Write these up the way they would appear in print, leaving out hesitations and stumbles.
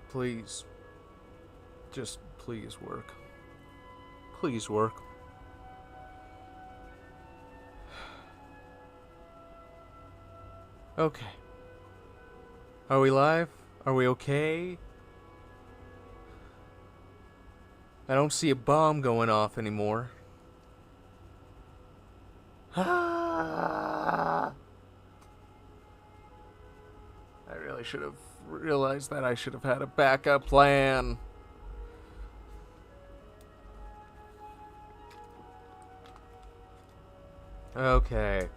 Please. Just please work. Please work. Okay. Are we live? Are we okay? I don't see a bomb going off anymore. I really should have realized that I should have had a backup plan. Okay.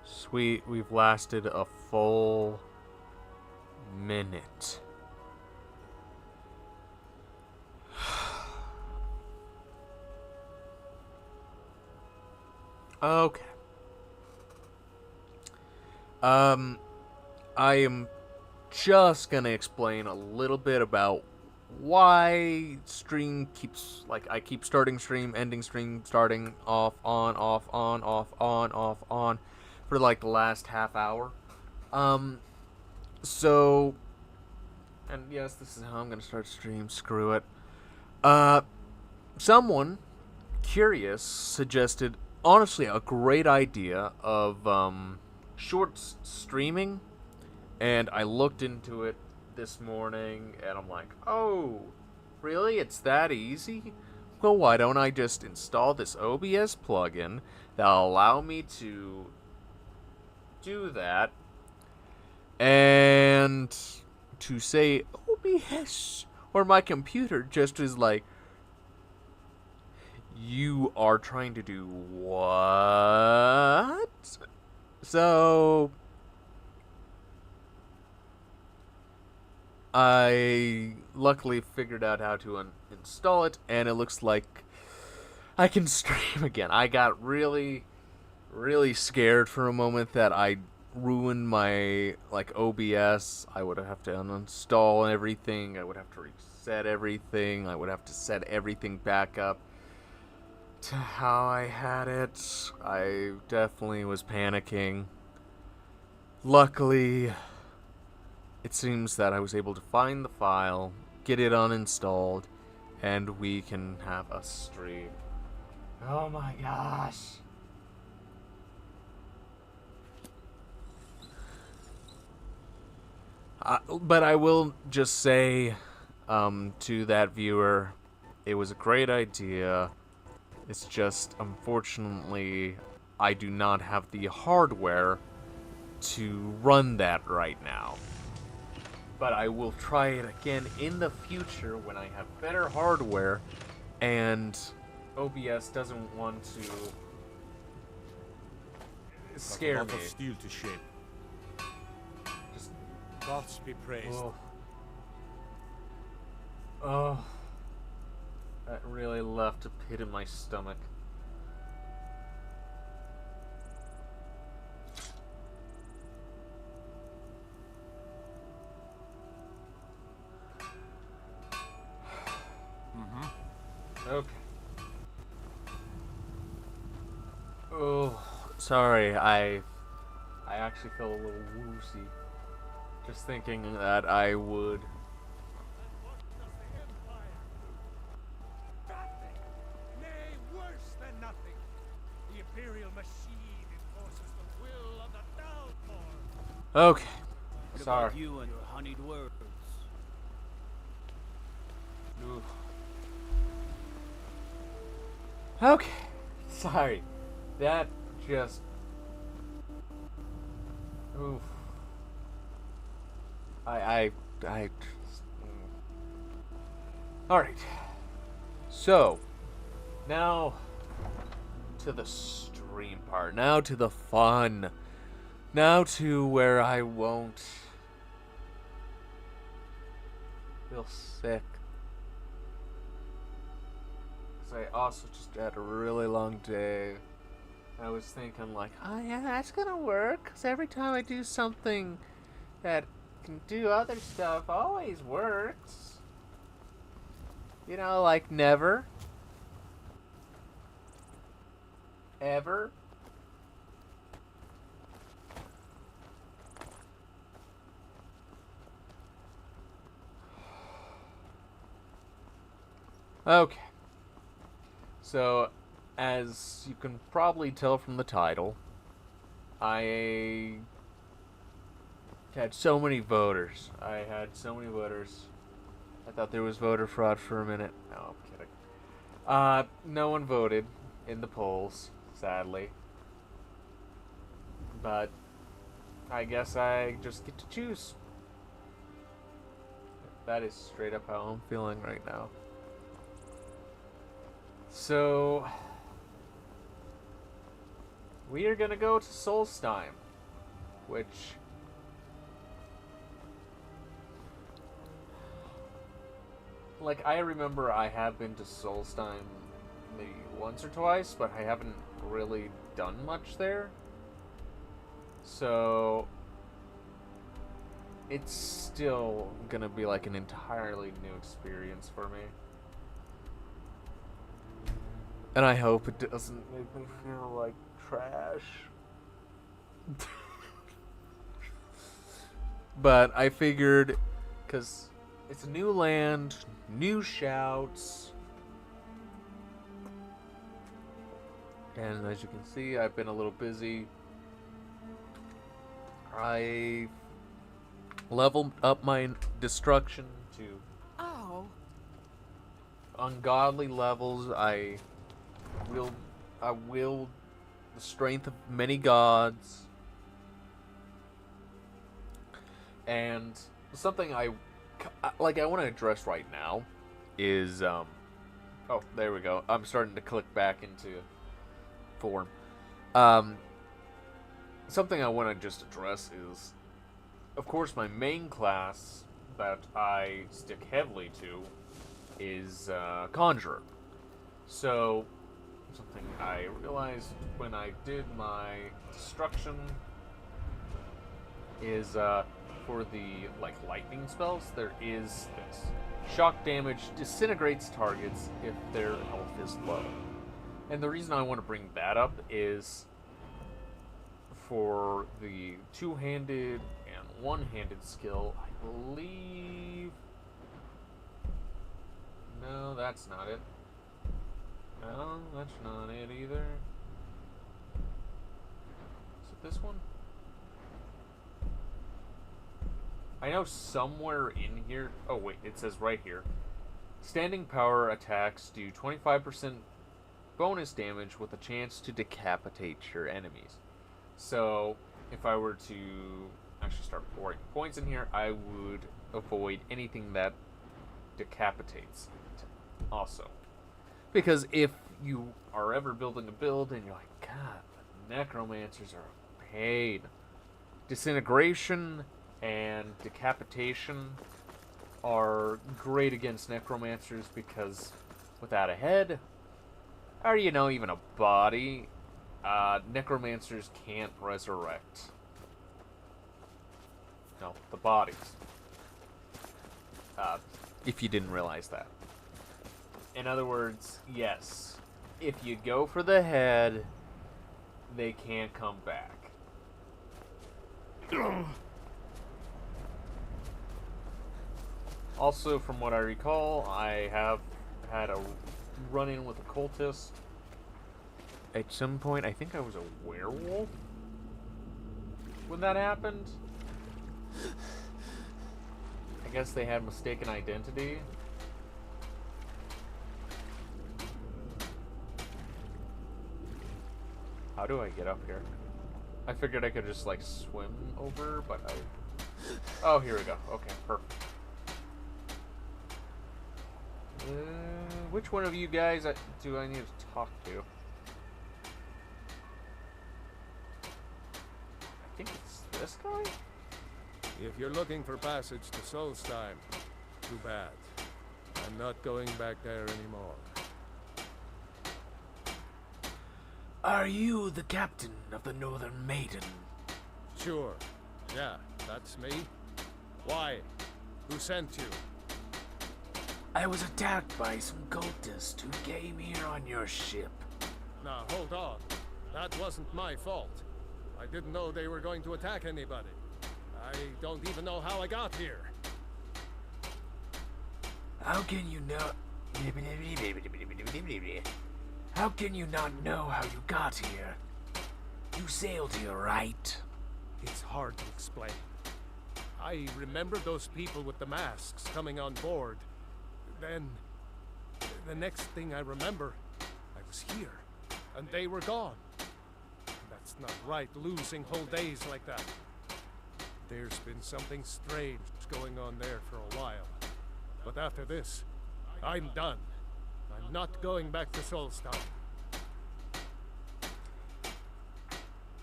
Sweet, we've lasted a full minute. Okay. I am just gonna explain a little bit about why stream keeps, like, I keep starting stream, ending stream, starting off, on, off, on, off, on, off, on, for like the last half hour. So, and yes, this is how I'm gonna start stream, screw it. Someone curious suggested, honestly, a great idea of, short streaming, and I looked into it this morning, and I'm like, oh, really? It's that easy? Well, why don't I just install this OBS plugin that'll allow me to do that, and to say OBS, or my computer just is like, you are trying to do what? So I luckily figured out how to install it, and it looks like I can stream again. I got really, really scared for a moment that I ruined my, like, OBS. I would have to uninstall everything. I would have to reset everything. I would have to set everything back up to how I had it. I definitely was panicking. Luckily, it seems that I was able to find the file, get it uninstalled, and we can have a stream. Oh my gosh. But I will just say to that viewer, it was a great idea. It's just, unfortunately, I do not have the hardware to run that right now. But I will try it again in the future when I have better hardware and OBS doesn't want to scare me. Steel to shape. Just Gods be praised. Oh. That really left a pit in my stomach. Okay. Oh, sorry. I actually felt a little woozy just thinking that I would. Okay. What Sorry. about you and your honeyed words? Oof. Okay. Sorry. That just. Oof. I just. Alright. So, now to the stream part. Now to the fun. Now to where I won't feel sick. Because I also just had a really long day. I was thinking like, oh yeah, that's gonna work. Because every time I do something that can do other stuff, always works. You know, like never. ever. Okay. So, as you can probably tell from the title, I had so many voters. I thought there was voter fraud for a minute. No, I'm kidding. No one voted in the polls, sadly. But I guess I just get to choose. That is straight up how I'm feeling right now. So, we are gonna go to Solstheim, which, like, I remember I have been to Solstheim maybe once or twice, but I haven't really done much there. So, it's still gonna be like an entirely new experience for me. And I hope it doesn't make me feel like trash. But I figured, because it's a new land, new shouts. And as you can see, I've been a little busy. I leveled up my destruction to ungodly levels. I wield the strength of many gods. And something I want to address right now is oh, there we go. I'm starting to click back into form. Something I want to just address is, of course, my main class that I stick heavily to is Conjurer. So, something I realized when I did my destruction is for the lightning spells, there is this. Shock damage disintegrates targets if their health is low. And the reason I want to bring that up is for the two-handed and one-handed skill, I believe... No, that's not it. No, that's not it either. Is it this one? I know somewhere in here... Oh, wait, it says right here. Standing power attacks do 25% bonus damage with a chance to decapitate your enemies. So, if I were to actually start pouring points in here, I would avoid anything that decapitates also. Because if you are ever building a build and you're like, God, the necromancers are a pain. Disintegration and decapitation are great against necromancers because without a head, or even a body, necromancers can't resurrect. No, the bodies. If you didn't realize that. In other words, yes, if you go for the head, they can't come back. Also, from what I recall, I have had a run-in with a cultist. At some point, I think I was a werewolf when that happened. I guess they had mistaken identity. How do I get up here? I figured I could just swim over, but oh, here we go. Okay, perfect. Which one of you guys do I need to talk to? I think it's this guy? If you're looking for passage to Solstheim, too bad. I'm not going back there anymore. Are you the captain of the Northern Maiden? Sure. Yeah, that's me. Why? Who sent you? I was attacked by some cultists who came here on your ship. Now, hold on. That wasn't my fault. I didn't know they were going to attack anybody. I don't even know how I got here. How can you know? How can you not know how you got here? You sailed here, right? It's hard to explain. I remember those people with the masks coming on board. Then, the next thing I remember, I was here, and they were gone. That's not right, losing whole days like that. There's been something strange going on there for a while. But after this, I'm done. I'm not going back to Solstheim.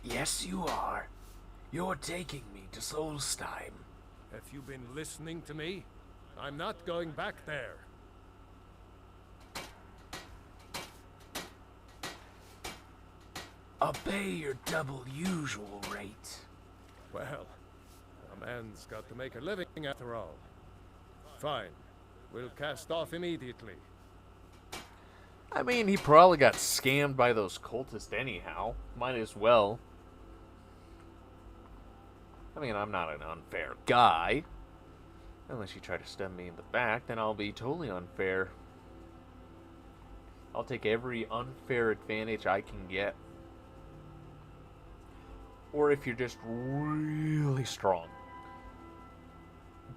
Yes, you are. You're taking me to Solstheim. Have you been listening to me? I'm not going back there. I'll pay your double usual rate. Well, a man's got to make a living after all. Fine. We'll cast off immediately. I mean, he probably got scammed by those cultists anyhow. Might as well. I mean, I'm not an unfair guy. Unless you try to stab me in the back, then I'll be totally unfair. I'll take every unfair advantage I can get. Or if you're just really strong,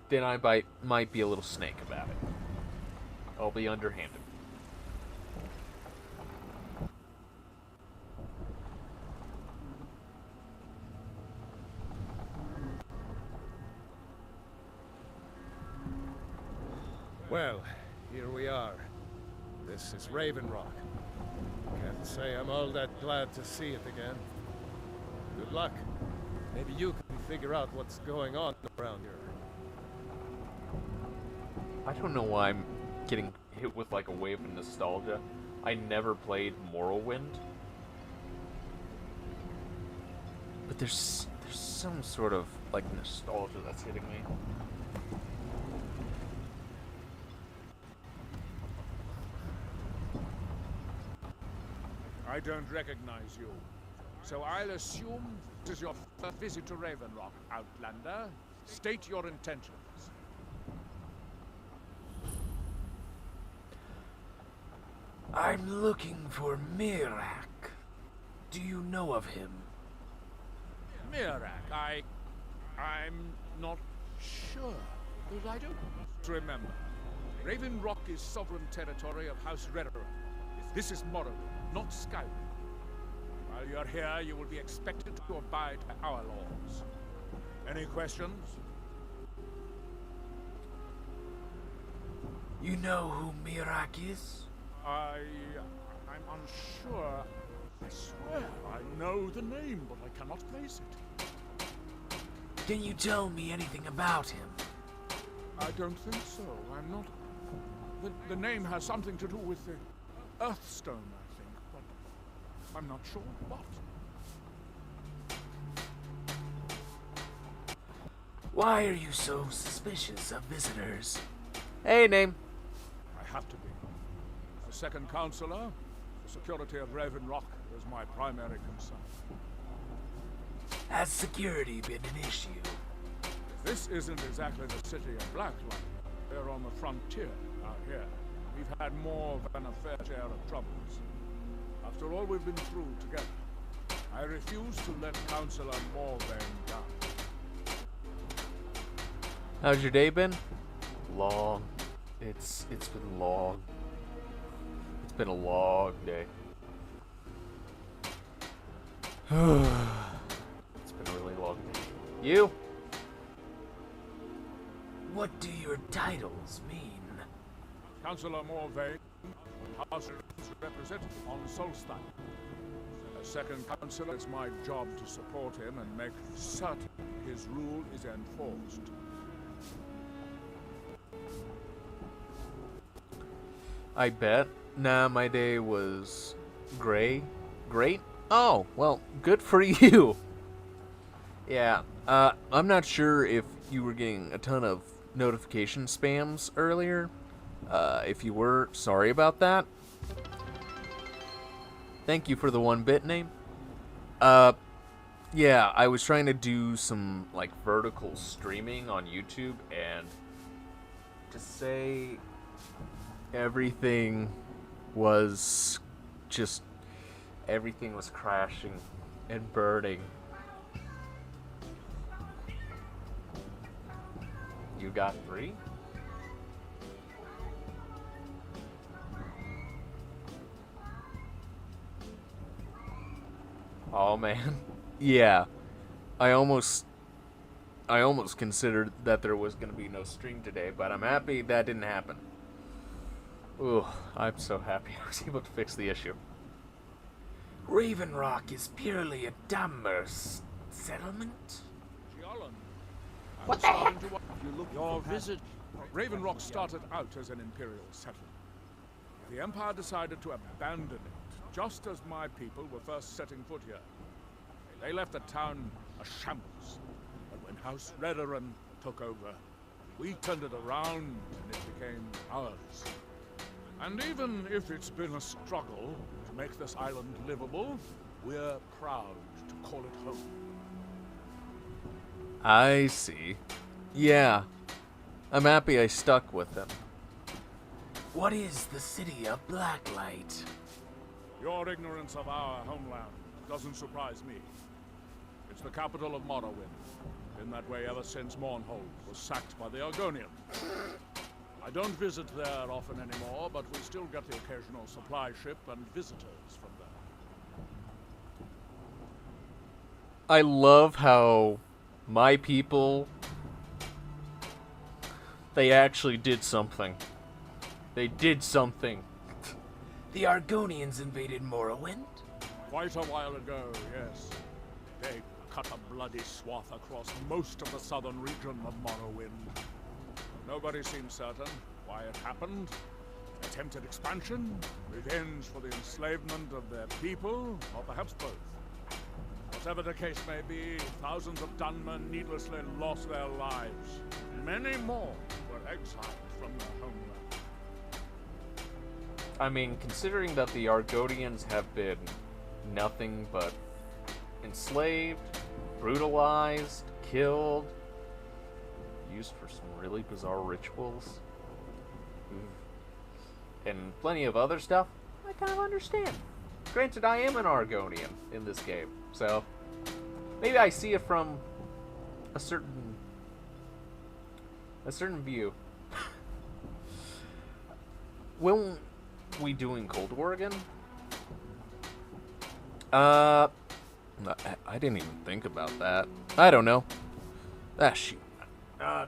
then I might be a little snake about it. I'll be underhanded. Well, here we are. This is Raven Rock. Can't say I'm all that glad to see it again. Good luck. Maybe you can figure out what's going on around here. I don't know why I'm getting hit with like a wave of nostalgia. I never played Morrowind. But there's some sort of like nostalgia that's hitting me. I don't recognize you. So I'll assume it is your first visit to Raven Rock, Outlander. State your intentions. I'm looking for Mirak. Do you know of him? Mirak, I'm not sure. But I don't remember. Raven Rock is sovereign territory of House Redderer. This is Monody, not Skyrim. While you're here, you will be expected to abide by our laws. Any questions? You know who Mirak is? I'm unsure. I swear I know the name, but I cannot place it. Can you tell me anything about him? I don't think so. I'm not... The name has something to do with the Earthstone, I think, but I'm not sure what. Why are you so suspicious of visitors? Hey, name. I have to be. As the second counselor, the security of Raven Rock is my primary concern. Has security been an issue? This isn't exactly the city of Blacklight. We're on the frontier out here. We've had more than a fair share of troubles. After all we've been through together, I refuse to let Councillor Morvain down. How's your day been? Long. It's been long. It's been a long day. It's been a really long day. You? What do your titles mean? Councillor Morvain, House representative on Solstheim. As second councillor, it's my job to support him and make certain his rule is enforced. I bet. Nah, my day was great. Oh, well, good for you. Yeah, I'm not sure if you were getting a ton of notification spams earlier. If you were, sorry about that. Thank you for the 1-bit name. Yeah, I was trying to do some like vertical streaming on YouTube, and to say everything was just everything was crashing and burning. You got 3? Oh man. Yeah. I almost considered that there was going to be no stream today, but I'm happy that didn't happen. Ooh, I'm so happy I was able to fix the issue. Raven Rock is purely a dumber settlement? What the heck? Your visit. Raven Rock started out as an imperial settlement. The Empire decided to abandon it, just as my people were first setting foot here. They left the town a shambles, but when House Redoran took over, we turned it around and it became ours. And even if it's been a struggle to make this island livable, we're proud to call it home. I see. Yeah. I'm happy I stuck with them. What is the city of Blacklight? Your ignorance of our homeland doesn't surprise me. It's the capital of Morrowind. Been that way ever since Mournhold was sacked by the Argonians. I don't visit there often anymore, but we still get the occasional supply ship and visitors from there. I love how my people, they actually did something. They did something. The Argonians invaded Morrowind? Quite a while ago, yes. They cut a bloody swath across most of the southern region of Morrowind. Nobody seems certain why it happened. Attempted expansion, revenge for the enslavement of their people, or perhaps both. Whatever the case may be, thousands of Dunmen needlessly lost their lives. Many more were exiled from their homeland. I mean, considering that the Argonians have been nothing but enslaved, brutalized, killed, used for some really bizarre rituals, and plenty of other stuff, I kind of understand. Granted, I am an Argonian in this game, so maybe I see it from a certain view. When we doing Cold War again? I didn't even think about that. I don't know. Ah, shoot. I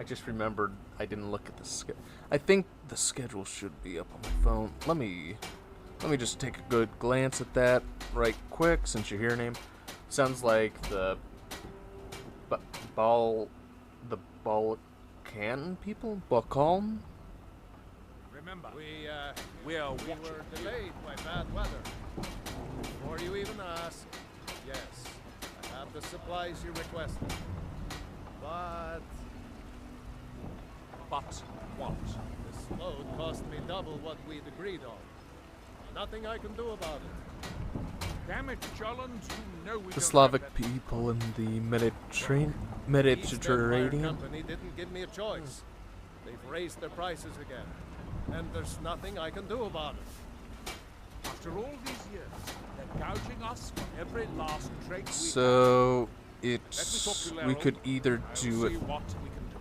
just remembered I didn't look at the schedule. I think the schedule should be up on my phone. Let me just take a good glance at that right quick, since you hear your name. Sounds like the Balkan people? Balkan? Remember, We we're were delayed by bad weather. Before you even ask, yes, I have the supplies you requested. But what? this load cost me double what we'd agreed on. Nothing I can do about it. Damn it, Jolland, you know we The don't Slavic have that. people in the East Mediterranean? Empire Company didn't give me a choice. They've raised their prices again. And there's nothing I can do about it. After all these years, they're gouging us for every last trait we So Let me it's talk to we Laryl. could either I'll do see it what we can do.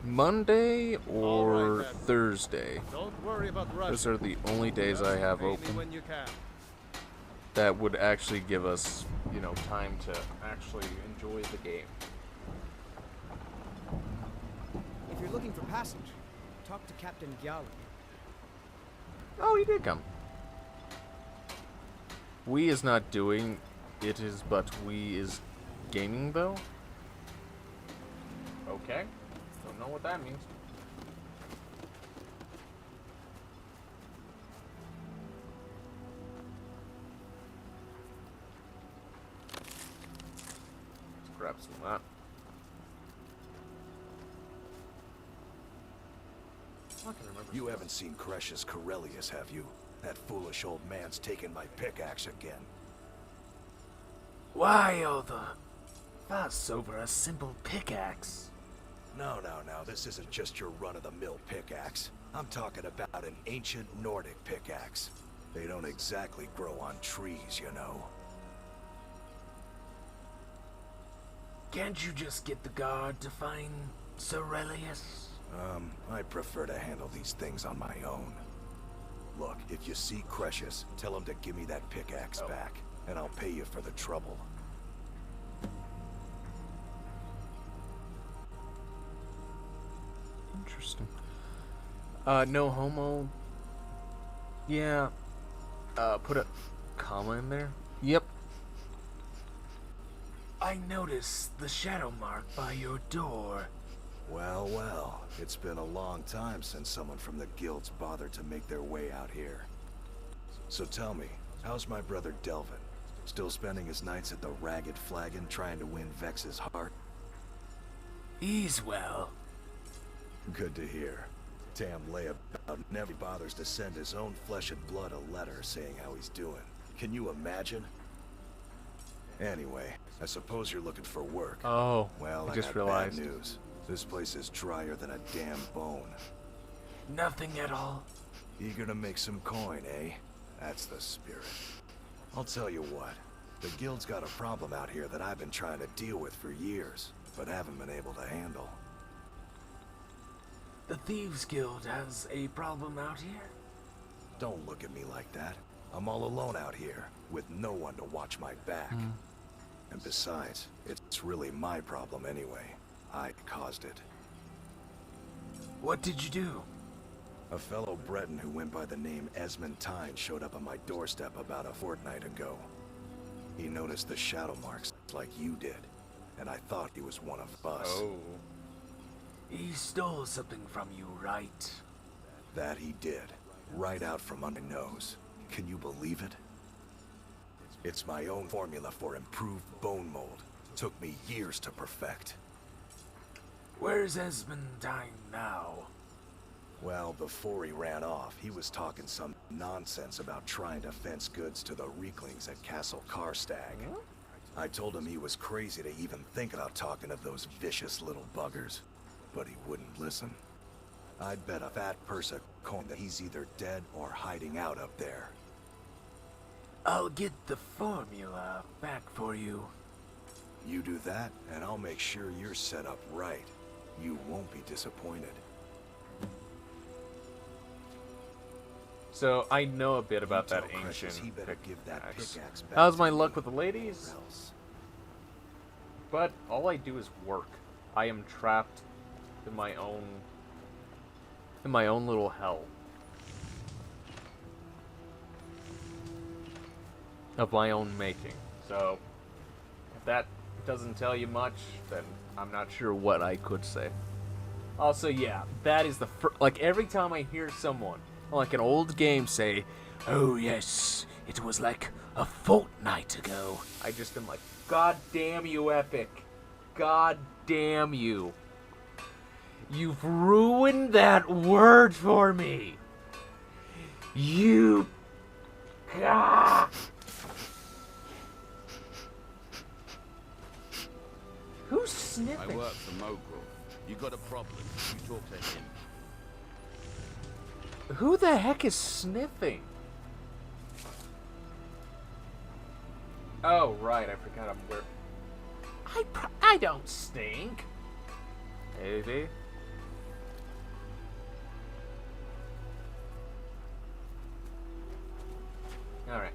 Monday All or right, then. Thursday. Don't worry about Those rushing. are the only days I Just have pay me open when you can. that would actually give us, time to actually enjoy the game. If you're looking for passage, talk to Captain Gyali. Oh, he did come. We is not doing it is but we is gaming though. Okay. Don't know what that means. Let's grab some of that. I can remember. You haven't seen Cresius Corellius, have you? That foolish old man's taking my pickaxe again. Why all the fuss over a simple pickaxe? No, this isn't just your run-of-the-mill pickaxe. I'm talking about an ancient Nordic pickaxe. They don't exactly grow on trees, you know. Can't you just get the guard to find Sir Aurelius? I prefer to handle these things on my own. Look, if you see Cretius, tell him to give me that pickaxe back, and I'll pay you for the trouble. Interesting. No homo. Yeah. Put a comma in there. Yep. I noticed the shadow mark by your door. Well, it's been a long time since someone from the guilds bothered to make their way out here. So tell me, how's my brother Delvin? Still spending his nights at the Ragged Flagon trying to win Vex's heart? He's well. Good to hear. Tam lay about never bothers to send his own flesh and blood a letter saying how he's doing. Can you imagine? Anyway, I suppose you're looking for work. Oh, Well, I I just got realized. bad news. This place is drier than a damn bone. Nothing at all. Eager to make some coin, eh? That's the spirit. I'll tell you what. The guild's got a problem out here that I've been trying to deal with for years, but haven't been able to handle. The Thieves Guild has a problem out here? Don't look at me like that. I'm all alone out here, with no one to watch my back. And besides, it's really my problem anyway. I caused it. What did you do? A fellow Breton who went by the name Esmond Tyne showed up on my doorstep about a fortnight ago. He noticed the shadow marks like you did, and I thought he was one of us. Oh. He stole something from you, right? That he did, right out from under my nose. Can you believe it? It's my own formula for improved bone mold. Took me years to perfect. Where's Esmond Tyne now? Well, before he ran off, he was talking some nonsense about trying to fence goods to the Reeklings at Castle Karstag. I told him he was crazy to even think about talking to those vicious little buggers, but he wouldn't listen. I'd bet a fat purse of coin that he's either dead or hiding out up there. I'll get the formula back for you. You do that, and I'll make sure you're set up right. You won't be disappointed. So I know a bit about You that tell Cretius ancient he better give that pickaxe. pickaxe back How's to my me, luck with the ladies? or else. But all I do is work. I am trapped in my own little hell of my own making. So if that doesn't tell you much, then I'm not sure what I could say. Also, yeah, that is the like every time I hear someone like an old game say, "Oh yes, it was like a fortnight ago," I just am like, "God damn you, Epic! God damn you! You've ruined that word for me! You... God!" Who's I sniffing? work for Mogrel. You got a problem, you talk to him. Who the heck is sniffing? Oh, right, I forgot I'm where... I don't stink. Maybe. Alright.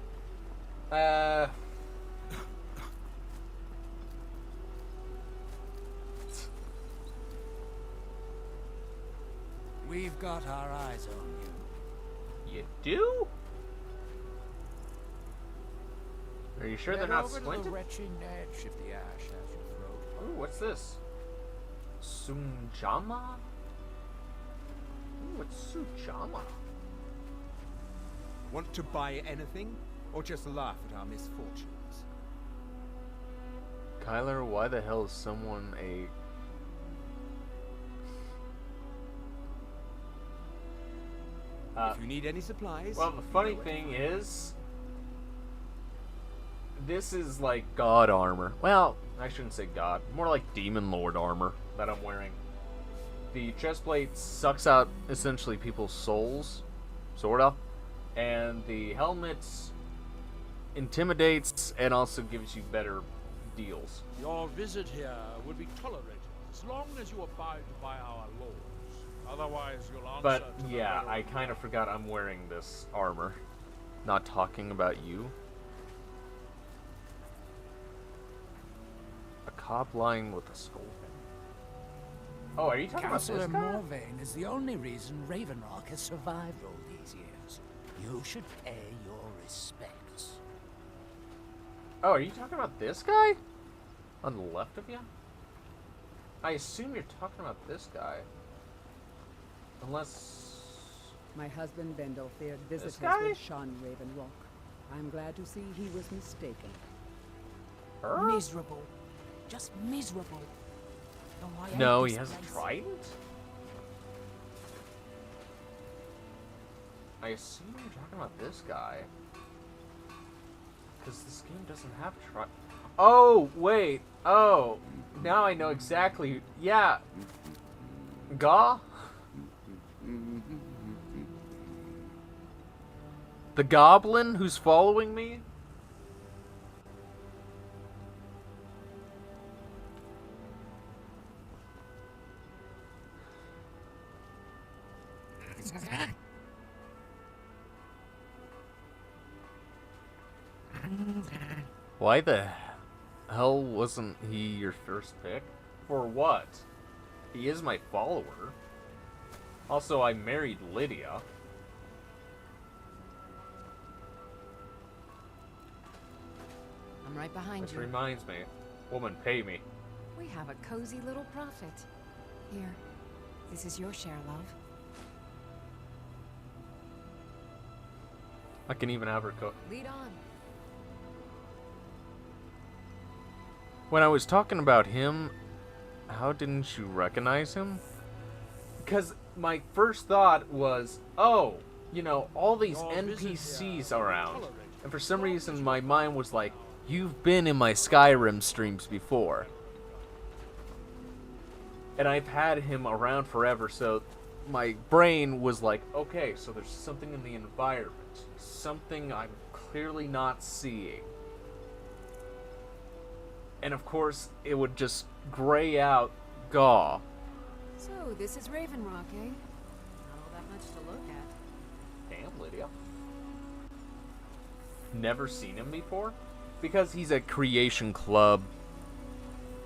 We've got our eyes on you. You do? Are you sure they're Head not over to squinting? the retching edge if the ash has your throat. Ooh, what's this? Sunjama? Ooh, what's Sujama? Want to buy anything, or just laugh at our misfortunes? Kyler, why the hell is someone a... If you need any supplies... Well, the funny thing is, this is like god armor. Well, I shouldn't say god. More like demon lord armor that I'm wearing. The chestplate sucks out essentially people's souls, sorta. And the helmet intimidates and also gives you better deals. Your visit here would be tolerated as long as you abide by our laws. Otherwise, you'll answer But to the yeah, Pharaoh. I kind of forgot I'm wearing this armor. Not talking about you. A cob line with a skull. Oh, are you talking about Councillor this guy? Morvain is the only reason Ravenrock has survived all these years. You should pay your respects. Oh, are you talking about this guy? On the left of you? I assume you're talking about this guy. Unless... My husband Bendel feared visitors guy? would shun Ravenrock. I'm glad to see he was mistaken. Her? Miserable. Just miserable. Oh, I hate No, this he has a place. trident? I assume you're talking about this guy. Because this game doesn't have trident. Oh, wait. Oh, now I know exactly. Yeah. Gaw? The goblin who's following me? Why the hell wasn't he your first pick? For what? He is my follower. Also, I married Lydia. I'm right behind Which you. reminds me. Woman, pay me. We have a cozy little profit. Here, this is your share, love. I can even have her Lead on. When I was talking about him, how didn't you recognize him? Because my first thought was, oh, you know, all these NPCs around. And for some reason, my mind was like, you've been in my Skyrim streams before. And I've had him around forever, so my brain was like, okay, so there's something in the environment. Something I'm clearly not seeing. And of course, it would just gray out Gaw. So, this is Ravenrock, eh? Not all that much to look at. Damn, Lydia. Never seen him before? Because he's a Creation Club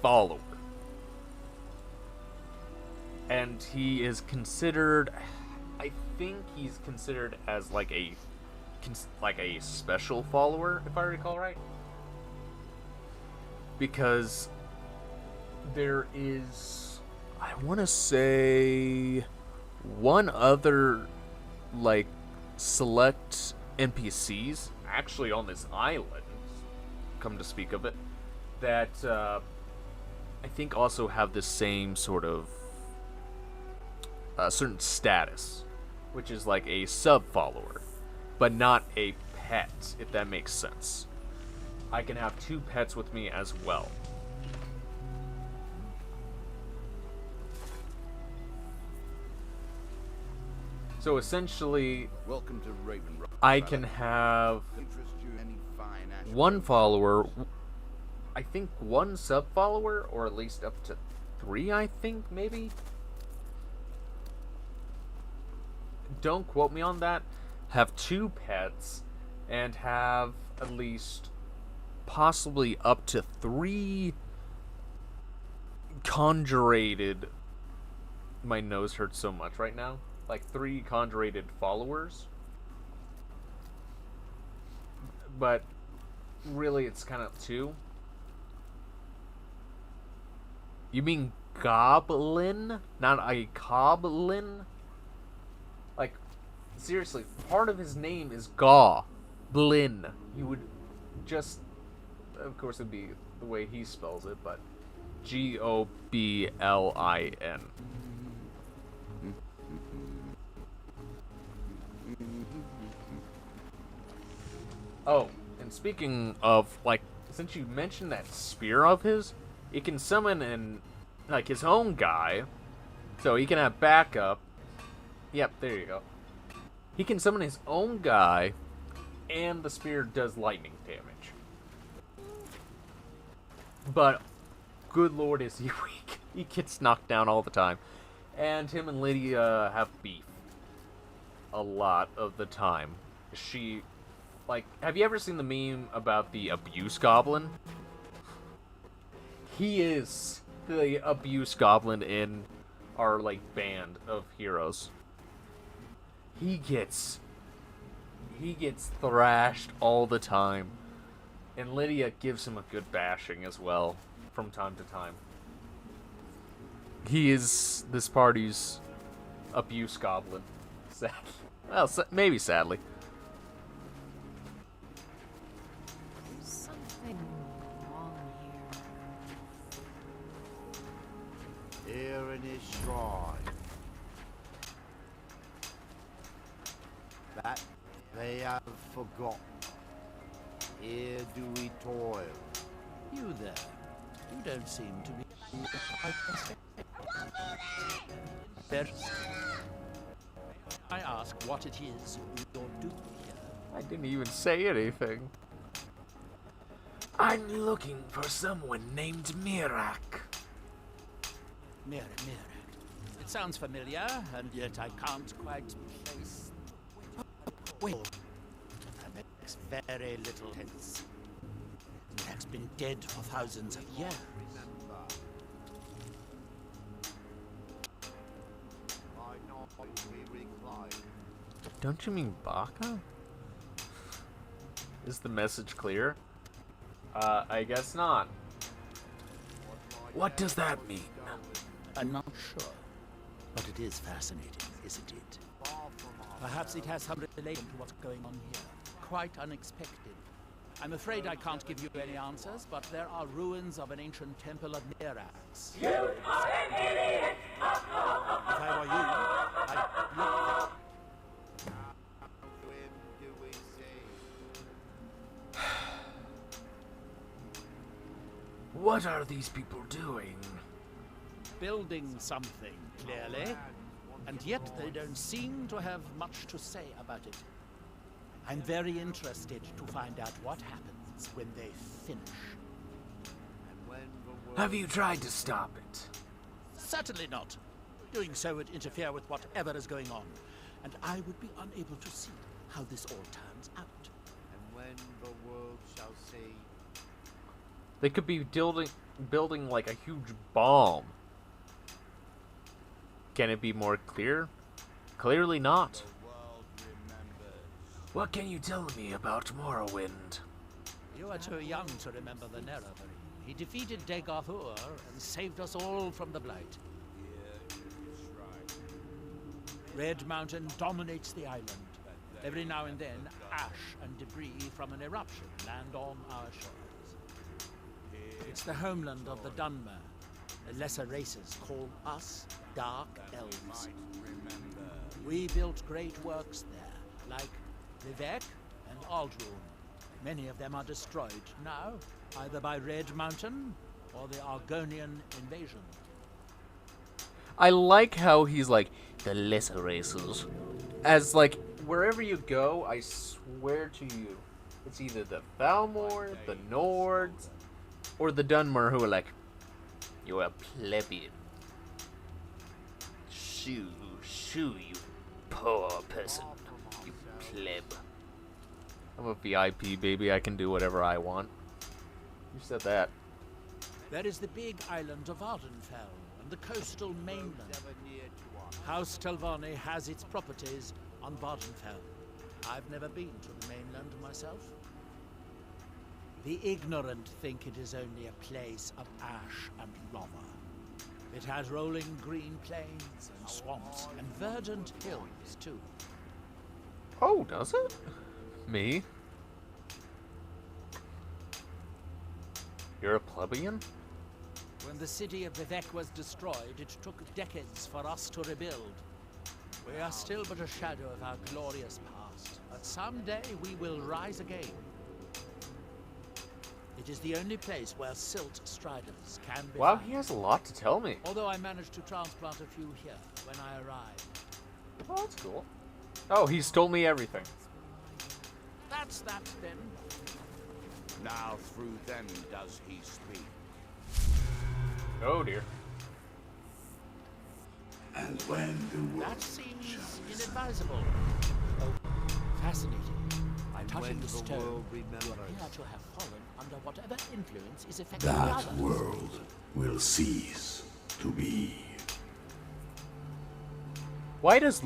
follower. And he is considered... I think he's considered as like a special follower, if I recall right. Because there is, I want to say, one other, like, select NPCs, actually on this island, come to speak of it, that I think also have the same sort of certain status, which is like a sub-follower, but not a pet, if that makes sense. I can have 2 pets with me as well. So essentially, Welcome to Ravenrock. I can have Interest you in any fine ash 1 follower, I think 1 sub-follower, or at least up to 3, I think, maybe? Don't quote me on that. Have 2 pets, and have at least possibly up to 3 conjurated... My nose hurts so much right now. Like 3 conjurated followers. But really it's kind of 2. You mean goblin? Not a coblin? Like, seriously, part of his name is Goblin. You would just... Of course, it'd be the way he spells it, but Goblin. Oh, and speaking of, like, since you mentioned that spear of his, he can summon like, his own guy, so he can have backup. Yep, there you go. He can summon his own guy, and the spear does lightning damage. But, good lord, is he weak. He gets knocked down all the time. And him and Lydia have beef. A lot of the time. Like, have you ever seen the meme about the abuse goblin? He is the abuse goblin in our, like, band of heroes. He gets thrashed all the time. And Lydia gives him a good bashing as well, from time to time. He is this party's abuse goblin. Sadly. Well, maybe sadly. There's something wrong here. Here in his shrine, that they have forgotten. Here do we toil. You there. You don't seem to be... I ask what it is you're doing here. I didn't even say anything. I'm looking for someone named Mirak. Mirak. It sounds familiar, and yet I can't quite place... Wait. That makes very little sense. Mirak's been dead for thousands of years. Don't you mean Baka? Is the message clear? I guess not. What does that mean? I'm not sure, but it is fascinating, isn't it? Perhaps it has some relation to what's going on here. Quite unexpected. I'm afraid I can't give you any answers, but there are ruins of an ancient temple of Mirax. You are an idiot! If I were you, I'd look... What are these people doing? Building something, clearly. And yet they don't seem to have much to say about it. I'm very interested to find out what happens when they finish. Have you tried to stop it? Certainly not. Doing so would interfere with whatever is going on, and I would be unable to see how this all turns out. And when the world shall see... They could be building like a huge bomb. Can it be more clear? Clearly not. What can you tell me about Morrowind? You are too young to remember the Nerevari. He defeated Dagorthur and saved us all from the Blight. Red Mountain dominates the island. Every now and then, ash and debris from an eruption land on our shores. It's the homeland of the Dunmer. The lesser races call us Dark Elves. We built great works there, like Vivek and Aldrune. Many of them are destroyed now, either by Red Mountain or the Argonian invasion. I like how he's like, the lesser races. As like, wherever you go, I swear to you, it's either the Thalmor, the Nords, or the Dunmer who are like, you're a plebeian. Shoo, you poor person. You pleb. I'm a VIP, baby. I can do whatever I want. You said that. There is the big island of Ardenfell and the coastal mainland. House Telvanni has its properties on Vardenfell. I've never been to the mainland myself. The ignorant think it is only a place of ash and lava. It has rolling green plains and swamps and verdant hills too. Oh, does it? Me? You're a plebeian? When the city of Vivek was destroyed, it took decades for us to rebuild. We are still but a shadow of our glorious past, but someday we will rise again. It is the only place where silt striders can be Wow, found. he has a lot to tell me. Although I managed to transplant a few here when I arrived. Oh, that's cool. Oh, he's told me everything. That's that then. Now through them does he speak. Oh dear. And when the That seems inadvisable. Oh, fascinating. And Touching when the the stone, world you remembers. appear to have fallen under whatever influence is affecting the that others. world will cease to be. Why is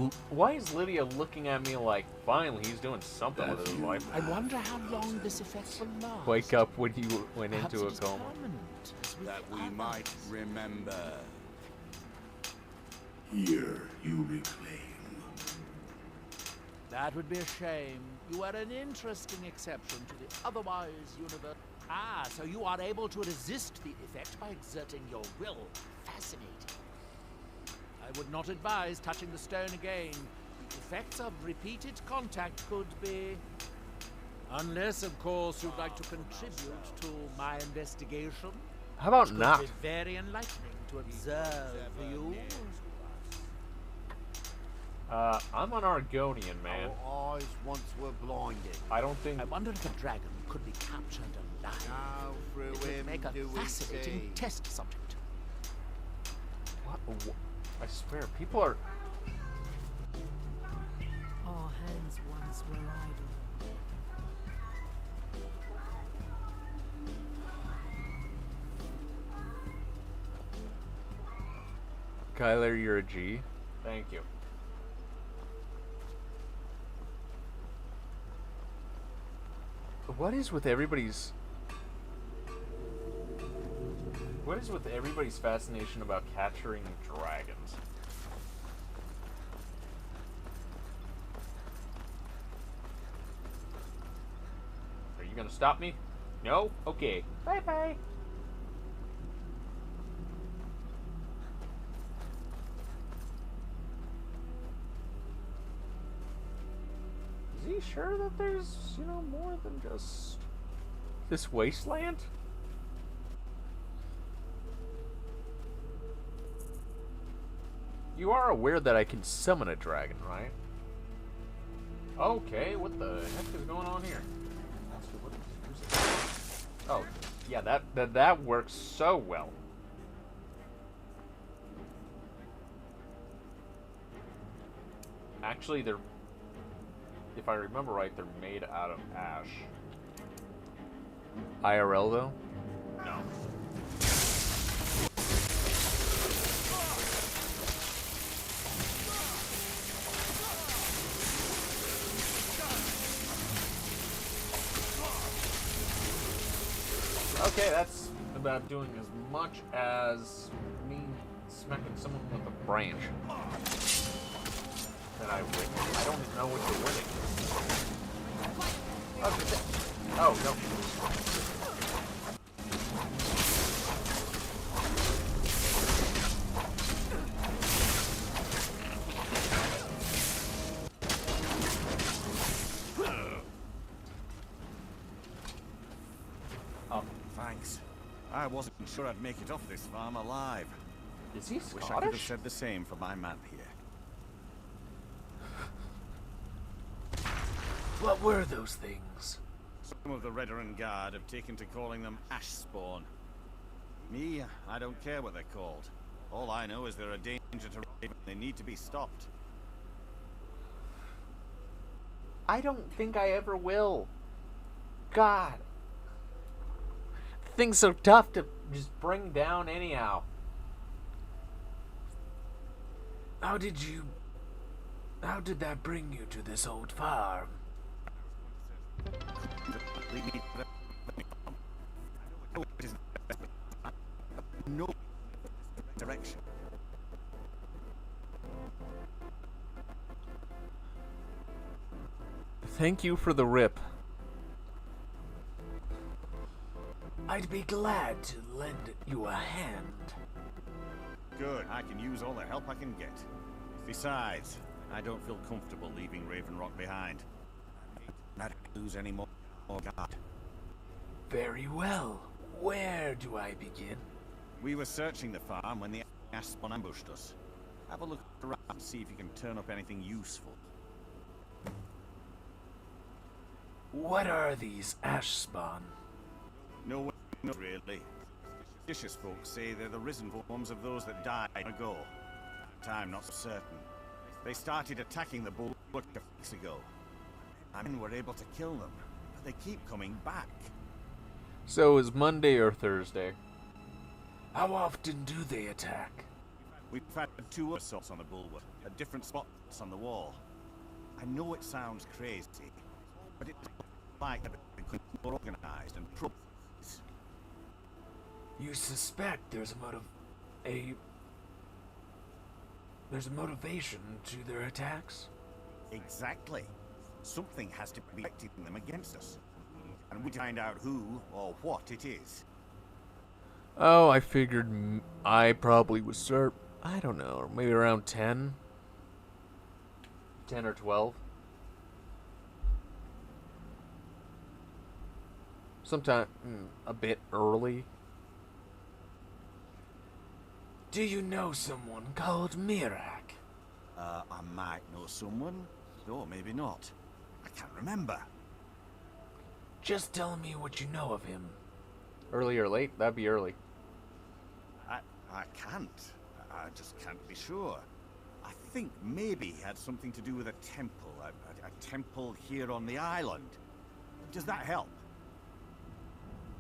Lydia looking at me like finally he's doing something with his life? I wonder how long this effect will last. Wake up when you went Perhaps into it a is coma. permanent, as with That we others. might remember. Here you reclaim. That would be a shame. You are an interesting exception to the otherwise universe. Ah, so you are able to resist the effect by exerting your will. Fascinating. I would not advise touching the stone again. The effects of repeated contact could be... Unless, of course, you'd like to contribute to my investigation. How about It could not? be very enlightening to observe you. I'm an Argonian, man. Our eyes once were blinded. I don't think... I wonder if a dragon could be captured alive. Now through It would him make a do we fascinating see. test subject. What? I swear, people are... Our hands once were idle. Kyler, you're a G. Thank you. What is with everybody's... What is with everybody's fascination about capturing dragons? Are you gonna stop me? No? Okay. Bye-bye. Is he sure that there's, more than just this wasteland? You are aware that I can summon a dragon, right? Okay, what the heck is going on here? Oh, yeah, that works so well. Actually, if I remember right, they're made out of ash. IRL though? No. Okay, that's about doing as much as me smacking someone with a branch. Then I win. I don't even know what you're winning. Oh, no. Oh, thanks. I wasn't sure I'd make it off this farm alive. Is he Wish I could have Scottish? said the same for my man here. What were those things? Some of the Redoran Guard have taken to calling them ash spawn. Me, I don't care what they're called. All I know is they're a danger to Raven. They need to be stopped. I don't think I ever will. God. Thing's so tough to just bring down anyhow. How did that bring you to this old farm? No direction. Thank you for the rip. I'd be glad to lend you a hand. Good. I can use all the help I can get. Besides, I don't feel comfortable leaving Raven Rock behind. Not lose any more guard. Very well. Where do I begin? We were searching the farm when the ash spawn ambushed us. Have a look around and see if you can turn up anything useful. What are these ash spawn? No one knows really. Vicious folks say they're the risen forms of those that died long ago. Time not so certain. They started attacking the bulwark a few weeks ago. I mean, we're able to kill them, but they keep coming back. So is Monday or Thursday? How often do they attack? We've had 2 assaults on the bulwark, at different spots on the wall. I know it sounds crazy, but it's like they're more organized and pro. You suspect there's a motivation to their attacks? Exactly. Something has to be directing them against us. And we find out who or what it is. Oh, I figured I probably would start, I don't know, maybe around 10? 10 or 12? Sometime a bit early. Do you know someone called Mirak? I might know someone, or maybe not. I can't remember. Just tell me what you know of him. Early or late? That'd be early. I can't. I just can't be sure. I think maybe he had something to do with a temple. A temple here on the island. Does that help?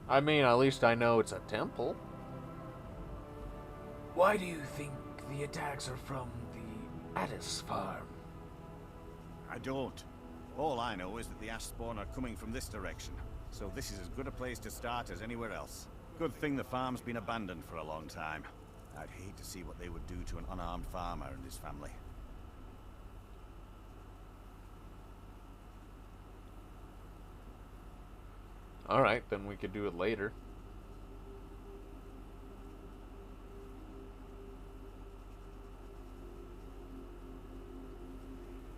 I mean, at least I know it's a temple. Why do you think the attacks are from the Addis farm? I don't. All I know is that the ash spawn are coming from this direction, so this is as good a place to start as anywhere else. Good thing the farm's been abandoned for a long time. I'd hate to see what they would do to an unarmed farmer and his family. Alright, then we could do it later.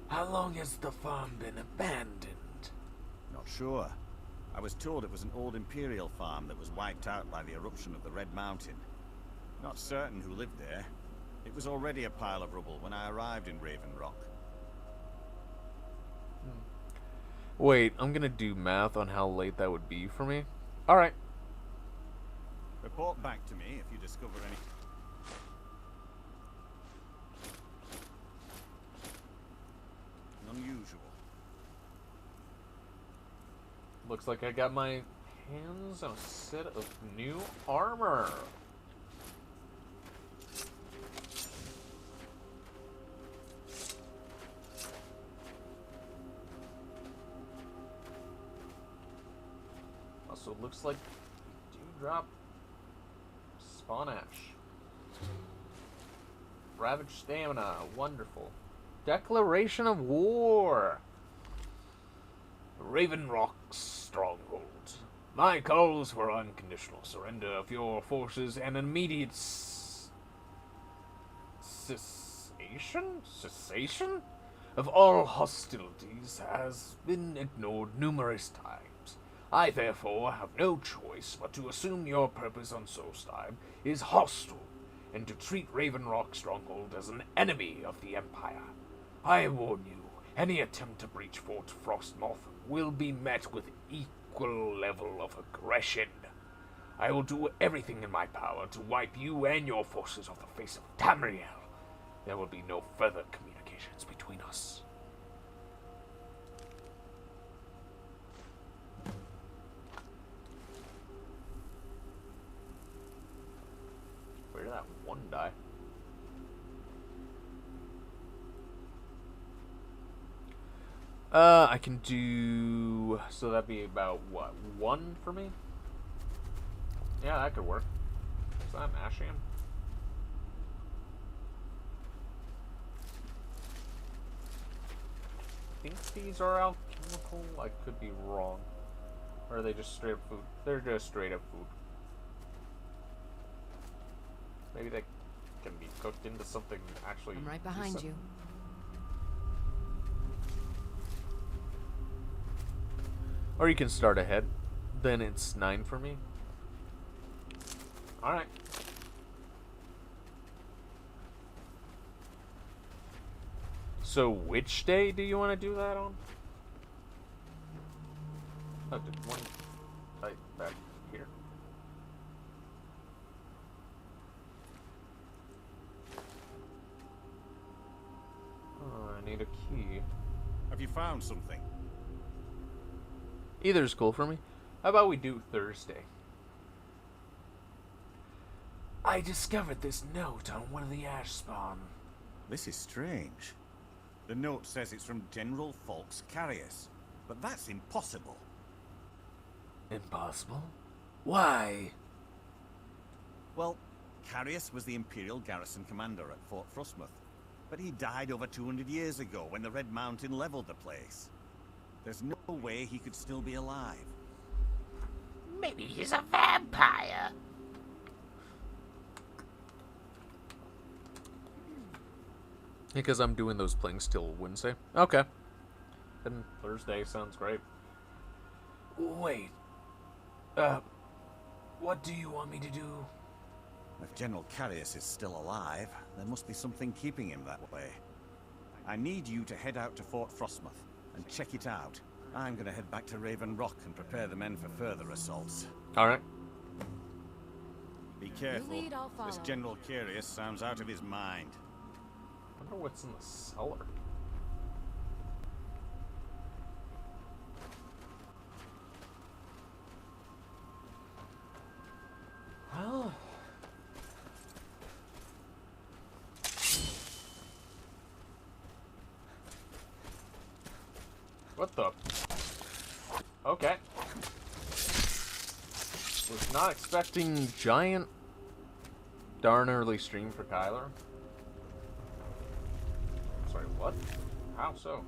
How long has the farm been abandoned? Not sure. I was told it was an old imperial farm that was wiped out by the eruption of the Red Mountain. Not certain who lived there. It was already a pile of rubble when I arrived in Raven Rock. Wait, I'm gonna do math on how late that would be for me. Alright. Report back to me if you discover any... unusual. Looks like I got my hands on a set of new armor. Also, looks like we do drop spawn ash. Ravaged stamina, wonderful. Declaration of war. Raven Rock's stronghold. My calls for unconditional surrender of your forces and immediate cessation of all hostilities has been ignored numerous times. I therefore have no choice but to assume your purpose on Solstheim is hostile and to treat Raven Rock Stronghold as an enemy of the Empire. I warn you, any attempt to breach Fort Frostmoth will be met with equal level of aggression. I will do everything in my power to wipe you and your forces off the face of Tamriel. There will be no further communications between us. Where did that one die? I can do... So that'd be about, what, 1 for me? Yeah, that could work. Is that Asham? I think these are alchemical. I could be wrong. Or are they just straight up food? They're just straight up food. Maybe they can be cooked into something actually... I'm right behind you. Or you can start ahead. then it's 9 for me. Alright. So which day do you want to do that on? Oh, did one type back here? Oh, I need a key. Have you found something? Either's cool for me. How about we do Thursday? I discovered this note on one of the ash spawn. This is strange. The note says it's from General Falks Carius, but that's impossible. Impossible? Why? Well, Carius was the Imperial garrison commander at Fort Frostmoth, but he died over 200 years ago when the Red Mountain leveled the place. There's no way he could still be alive. Maybe he's a vampire. Because I'm doing those playing still Wednesday. Okay. Then Thursday sounds great. Wait. What do you want me to do? If General Carius is still alive, there must be something keeping him that way. I need you to head out to Fort Frostmoth and check it out. I'm gonna head back to Raven Rock and prepare the men for further assaults. Alright. Be careful. You lead, I'll follow. This General Carius sounds out of his mind. I wonder what's in the cellar. Well... What the? Okay. Was not expecting giant darn early stream for Kyler. Sorry, what? How so?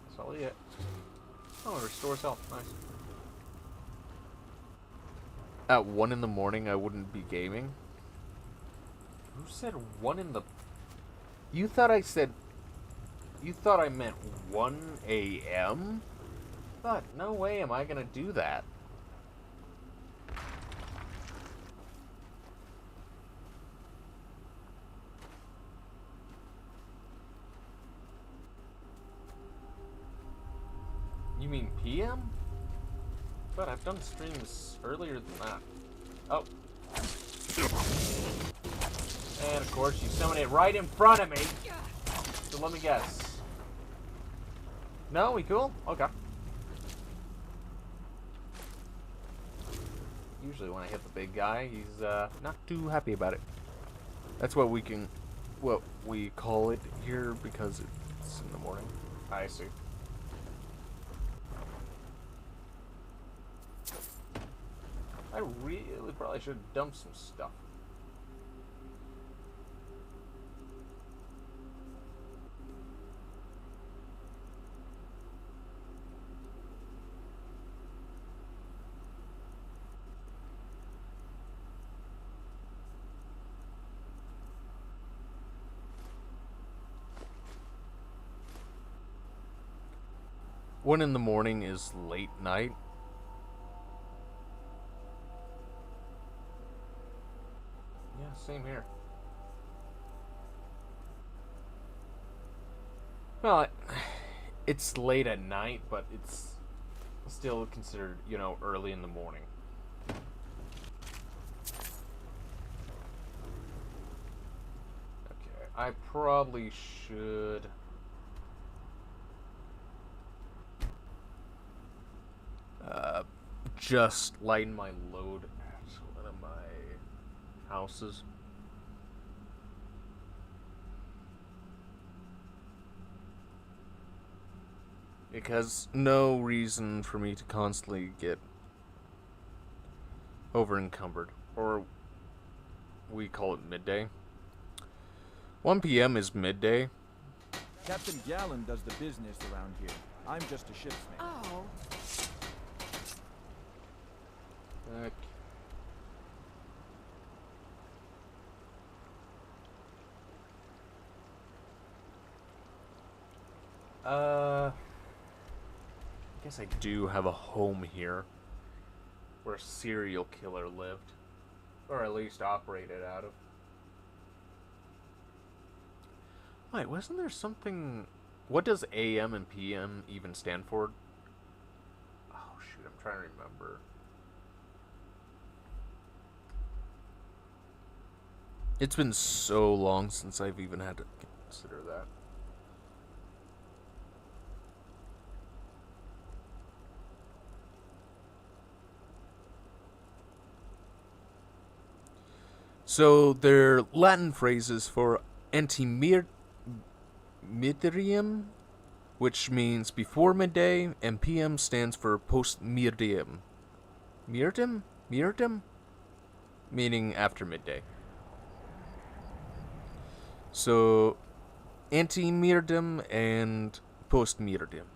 That's all it. Oh, it restores health. Nice. At 1 in the morning, I wouldn't be gaming. Who said 1 in the... You thought I said... You thought I meant 1 a.m.? But no way am I gonna do that. You mean PM? But I've done streams earlier than that. Oh. And of course, you summon it right in front of me. So let me guess. No, we cool? Okay. Usually when I hit the big guy, he's not too happy about it. That's what we call it here because it's in the morning. I see. I really probably should dump some stuff. One in the morning is late night. Yeah, same here. Well, it's late at night, but it's still considered, you know, early in the morning. Okay, I probably should... just lighten my load at one of my houses. Because no reason for me to constantly get over encumbered. Or we call it midday. 1 p.m. is midday. Captain Gallen does the business around here. I'm just a shipsman. Oh. Okay. I guess I do have a home here where a serial killer lived, or at least operated out of. Wait, wasn't there something? What does AM and PM even stand for? Oh shoot, I'm trying to remember. It's been so long since I've even had to consider that. So they're Latin phrases for antimerium, which means before midday, and PM stands for post meridium. Meridium? Meridium? Meaning after midday. So, ante-meridium and post-meridium.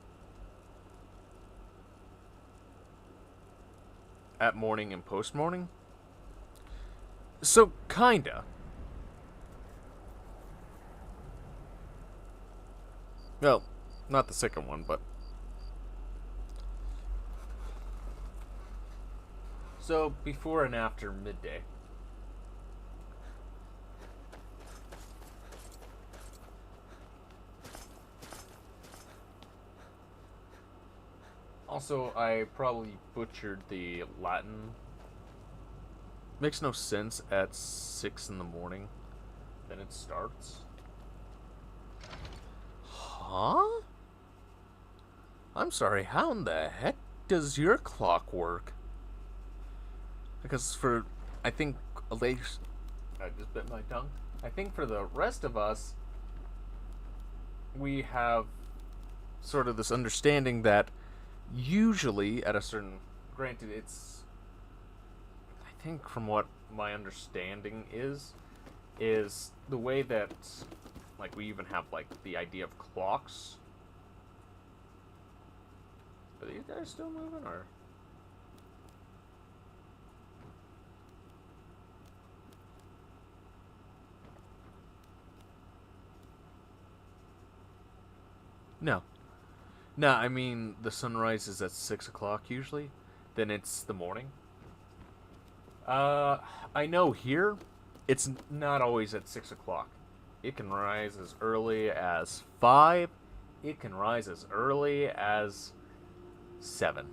At morning and post-morning? So, kinda. Well, not the second one, but... So, before and after midday. Also, I probably butchered the Latin. Makes no sense at 6 in the morning. Then it starts. Huh? I'm sorry, how in the heck does your clock work? Because for, I think, I just bit my tongue. I think for the rest of us, we have sort of this understanding that usually at a certain, granted it's, I think from what my understanding is the way that, like, we even have, like, the idea of clocks. Are these guys still moving, or? No. No, I mean, the sunrise is at 6 o'clock usually. Then it's the morning. I know here, it's not always at 6 o'clock. It can rise as early as 5. It can rise as early as 7.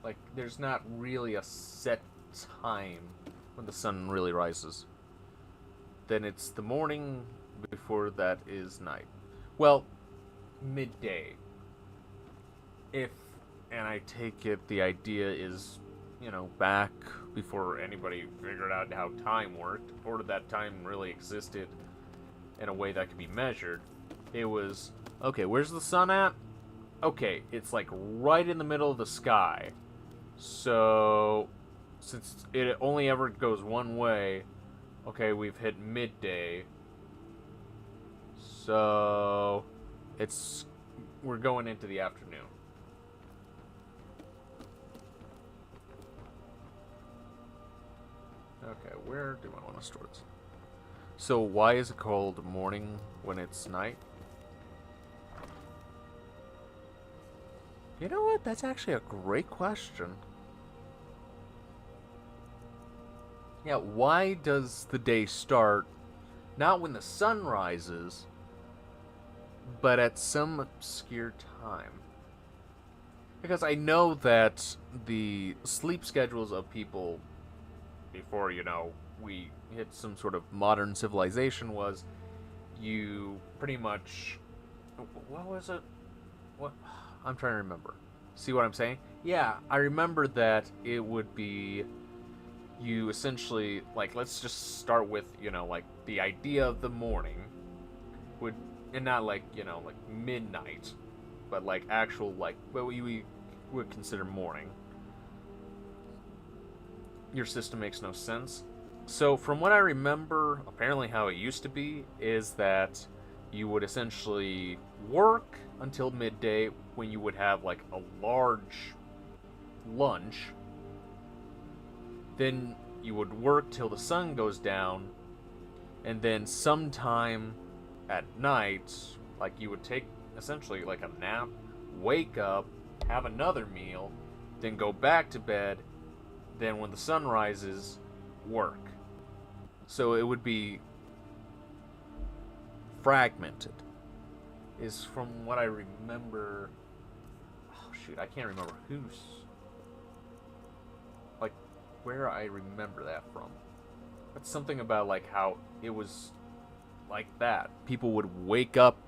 Like, there's not really a set time when the sun really rises. Then it's the morning, before that is night. Well, midday. If, and I take it the idea is, you know, back before anybody figured out how time worked, or that time really existed in a way that could be measured, it was, okay, where's the sun at? Okay, it's like right in the middle of the sky. So, since it only ever goes one way, okay, we've hit midday. So, we're going into the afternoon. Okay, where do I want to store this? So, why is it called morning when it's night? You know what? That's actually a great question. Yeah, why does the day start not when the sun rises, but at some obscure time? Because I know that the sleep schedules of people before, you know, we hit some sort of modern civilization was you pretty much... What was it? What? I'm trying to remember. See what I'm saying? Yeah, I remember that it would be... You essentially, like, let's just start with, you know, like, the idea of the morning would, and not like, you know, like midnight, but like actual, like, what we would consider morning. Your system makes no sense. So from what I remember, apparently how it used to be is that you would essentially work until midday when you would have like a large lunch. Then you would work till the sun goes down, and then sometime at night, like you would take essentially like a nap, wake up, have another meal, then go back to bed, then when the sun rises, work. So it would be fragmented, is from what I remember. Oh shoot, I can't remember where I remember that from. But something about like how it was like that. People would wake up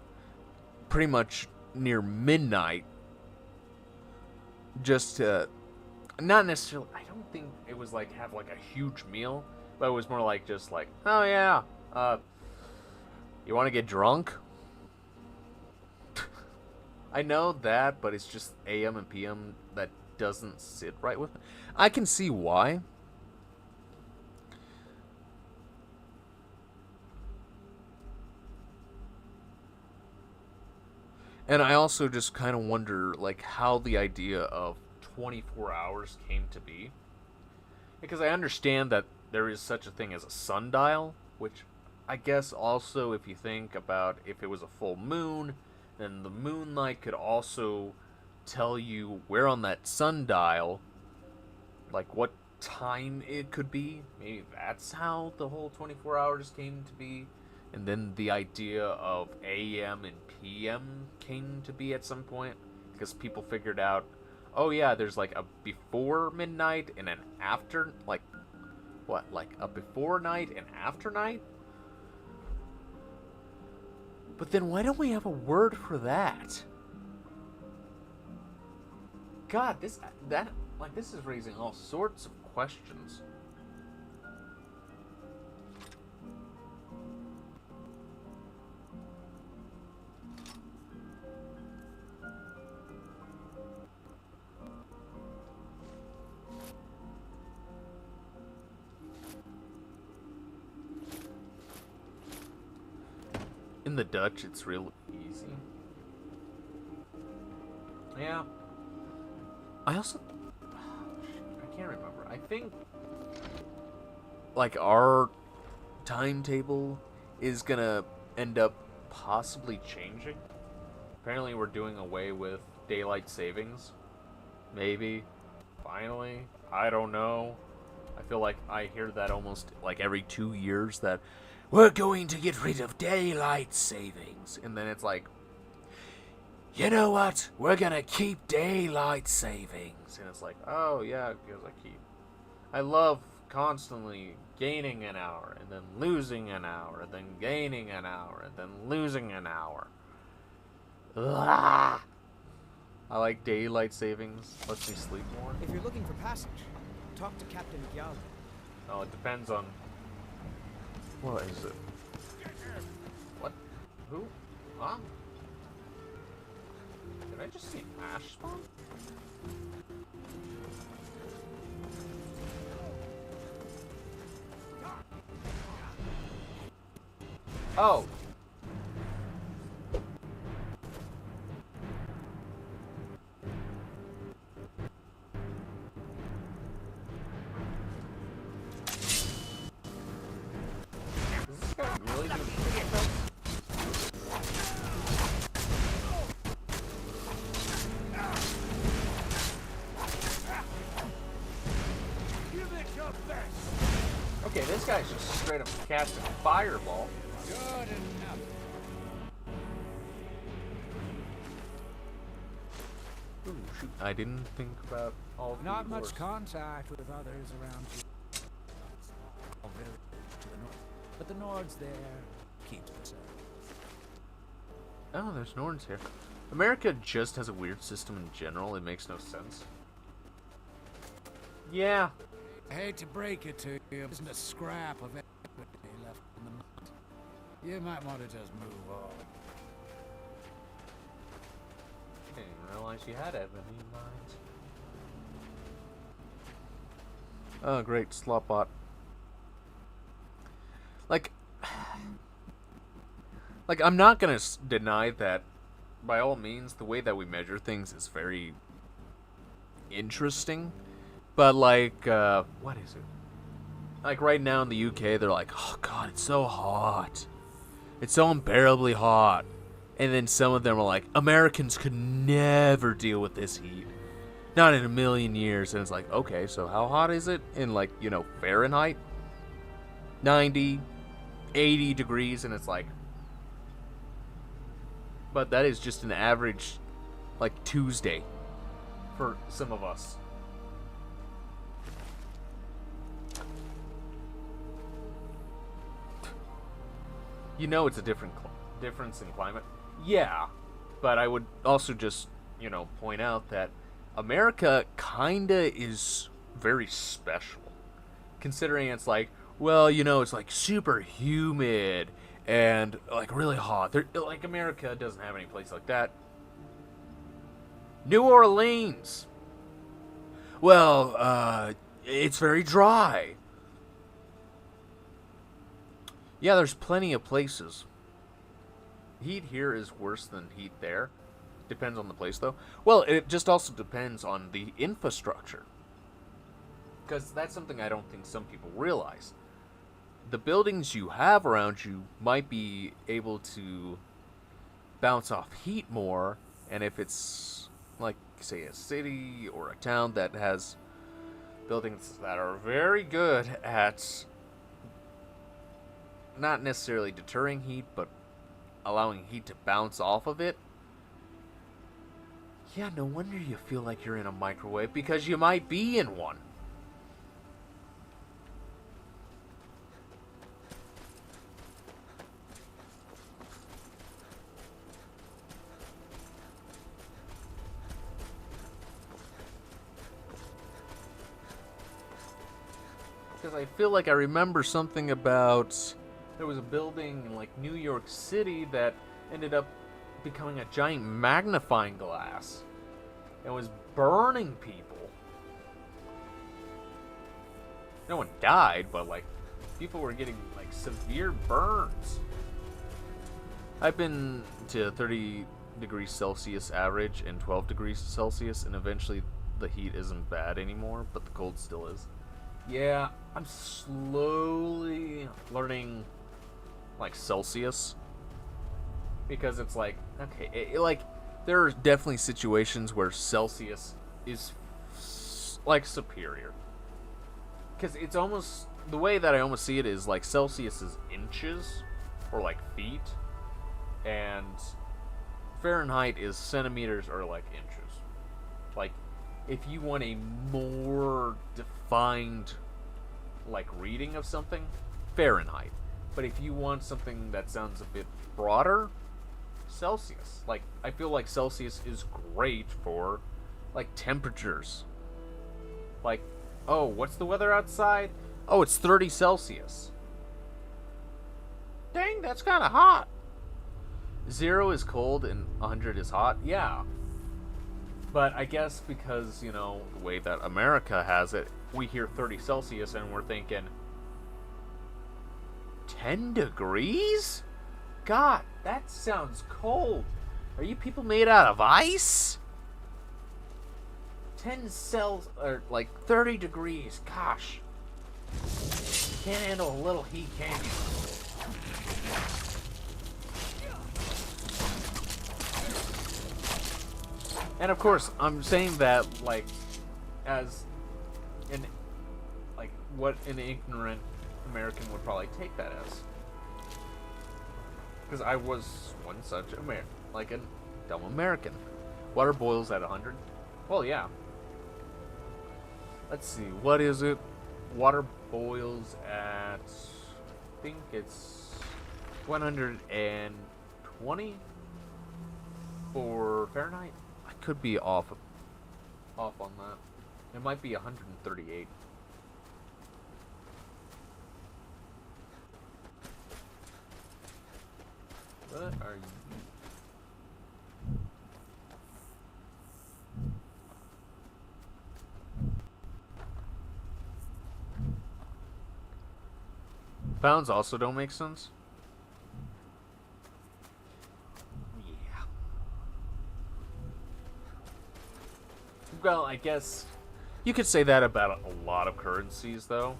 pretty much near midnight just to, not necessarily, I don't think it was like have like a huge meal, but it was more like just like, oh yeah, you want to get drunk? I know that, but it's just AM and PM that doesn't sit right with me. I can see why. And I also just kind of wonder, like, how the idea of 24 hours came to be. Because I understand that there is such a thing as a sundial, which I guess also, if you think about if it was a full moon, then the moonlight could also tell you where on that sundial, like what time it could be. Maybe that's how the whole 24 hours came to be. And then the idea of AM and PM came to be at some point. Because people figured out, oh yeah, there's like a before midnight and an after, like, what, like a before night and after night? But then why don't we have a word for that? God, this is raising all sorts of questions. In the Dutch, it's real easy. Yeah. I also... I can't remember. I think... like, our timetable is gonna end up possibly changing. Apparently we're doing away with daylight savings. Maybe. Finally. I don't know. I feel like I hear that almost like every 2 years that we're going to get rid of daylight savings. And then it's like, you know what? We're gonna keep daylight savings. And it's like, oh yeah, because I love constantly gaining an hour, and then losing an hour, and then gaining an hour, and then losing an hour. Ugh. I like daylight savings. Lets me sleep more. If you're looking for passage, talk to Captain Gyal. Oh, it depends on... what is it? What? Who? Huh? Did I just see Ash spawn? Oh! Is this guy really doing push-ups? Okay, this guy's just straight up casting a fireball. Good enough. Ooh, shoot. I didn't think about all the Not doors. much contact with others around here. All very to the north. But the Nord's there. Keeps it safe. Oh, there's Norns here. America just has a weird system in general. It makes no sense. Yeah. I hate to break it to you, there isn't a scrap of equity left in the mud. You might want to just move on. I didn't even realize you had ebony mines. Oh, great. Slotbot. Like, I'm not gonna deny that, by all means, the way that we measure things is very interesting. But like, what is it? Like right now in the UK, they're like, oh god, it's so hot. It's so unbearably hot. And then some of them are like, Americans could never deal with this heat. Not in a million years. And it's like, okay, so how hot is it in, like, you know, Fahrenheit? 90, 80 degrees, and it's like... But that is just an average, like, Tuesday for some of us. You know it's a difference in climate. Yeah, but I would also just, you know, point out that America kinda is very special. Considering it's like, well, you know, it's like super humid and like really hot. Like America doesn't have any place like that. New Orleans. Well, it's very dry. Yeah, there's plenty of places. Heat here is worse than heat there. Depends on the place, though. Well, it just also depends on the infrastructure. Because that's something I don't think some people realize. The buildings you have around you might be able to bounce off heat more, and if it's, like, say, a city or a town that has buildings that are very good at not necessarily deterring heat, but allowing heat to bounce off of it. Yeah, no wonder you feel like you're in a microwave, because you might be in one. Because I feel like I remember something about... There was a building in, like, New York City that ended up becoming a giant magnifying glass. And was burning people. No one died, but, like, people were getting, like, severe burns. I've been to 30 degrees Celsius average and 12 degrees Celsius, and eventually the heat isn't bad anymore, but the cold still is. Yeah, I'm slowly learning, like, Celsius, because it's like, okay, like, there are definitely situations where Celsius is, like, superior, because it's almost, the way that I almost see it is, like, Celsius is inches, or, like, feet, and Fahrenheit is centimeters, or, like, inches. Like, if you want a more defined, like, reading of something, Fahrenheit. But if you want something that sounds a bit broader, Celsius. Like, I feel like Celsius is great for, like, temperatures. Like, oh, what's the weather outside? Oh, it's 30 Celsius. Dang, that's kind of hot. 0 is cold and 100 is hot. Yeah. But I guess because, you know, the way that America has it, we hear 30 Celsius and we're thinking, 10 degrees? God, that sounds cold. Are you people made out of ice? 10 cells, or like 30 degrees. Gosh. Can't handle a little heat, can you? And of course, I'm saying that, like, as an, like, what an ignorant American would probably take that as. Because I was one such like a dumb American. Water boils at 100? Well, yeah. Let's see, what is it? Water boils at, I think it's 120 for Fahrenheit. I could be off on that. It might be 138. What are you? Pounds also don't make sense. Yeah. Well, I guess you could say that about a lot of currencies, though.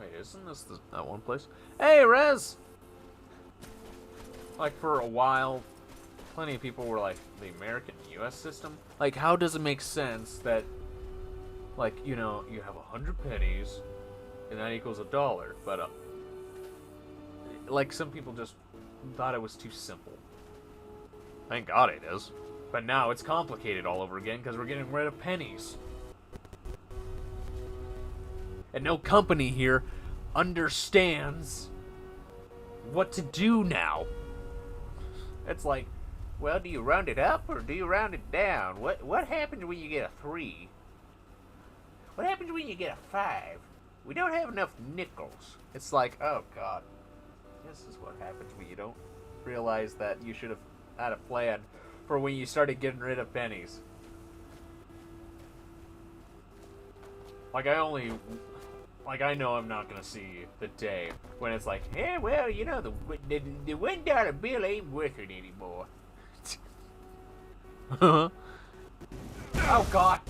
Wait, isn't this that one place? Hey, Rez! Like, for a while, plenty of people were like, the American U.S. system? Like, how does it make sense that, like, you know, you have 100 pennies, and that equals $1, but, like, some people just thought it was too simple. Thank God it is. But now it's complicated all over again, because we're getting rid of pennies. And no company here understands what to do now. It's like, well, do you round it up or do you round it down? What happens when you get a 3? What happens when you get a 5? We don't have enough nickels. It's like, oh God, this is what happens when you don't realize that you should have had a plan for when you started getting rid of pennies. Like, I know I'm not gonna see the day when it's like, hey, well, you know, the $1 bill ain't worth it anymore. Oh God!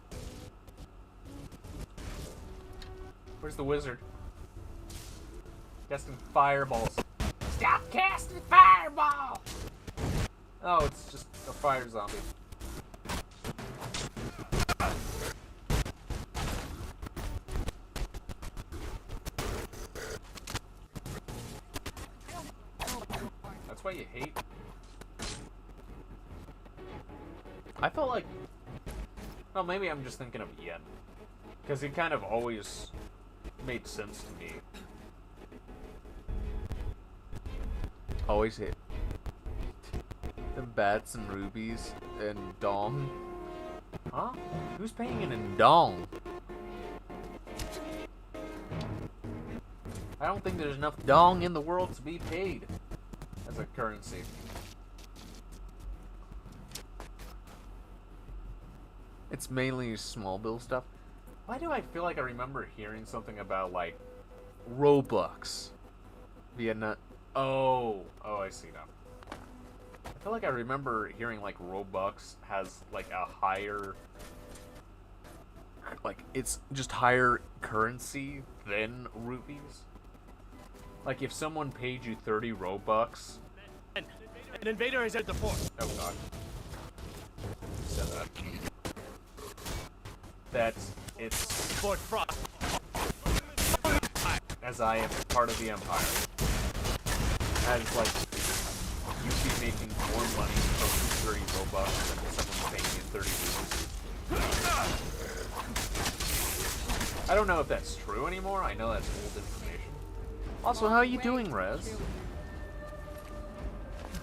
Where's the wizard? Casting fireballs. Stop casting fireball! Oh, it's just a fire zombie. That's why you hate. I felt like, well, maybe I'm just thinking of yen, because it kind of always made sense to me. Always hit the bats and rubies and dong. Huh? Who's paying in dong? I don't think there's enough dong in the world to be paid as a currency. It's mainly small bill stuff. Why do I feel like I remember hearing something about, like, Robux? Vietnam. Oh, I see now. I feel like I remember hearing, like, Robux has, like, a higher, like, it's just higher currency than rupees. Like, if someone paid you 30 Robux. An invader has entered the fort. Oh God. You said that. That's, it's Fort Frost. as I am part of the Empire. That is like, you'd be making more money from 30 Robux than someone paying you 30 rupees. I don't know if that's true anymore. I know that's old information. Also, how are you doing, Rez?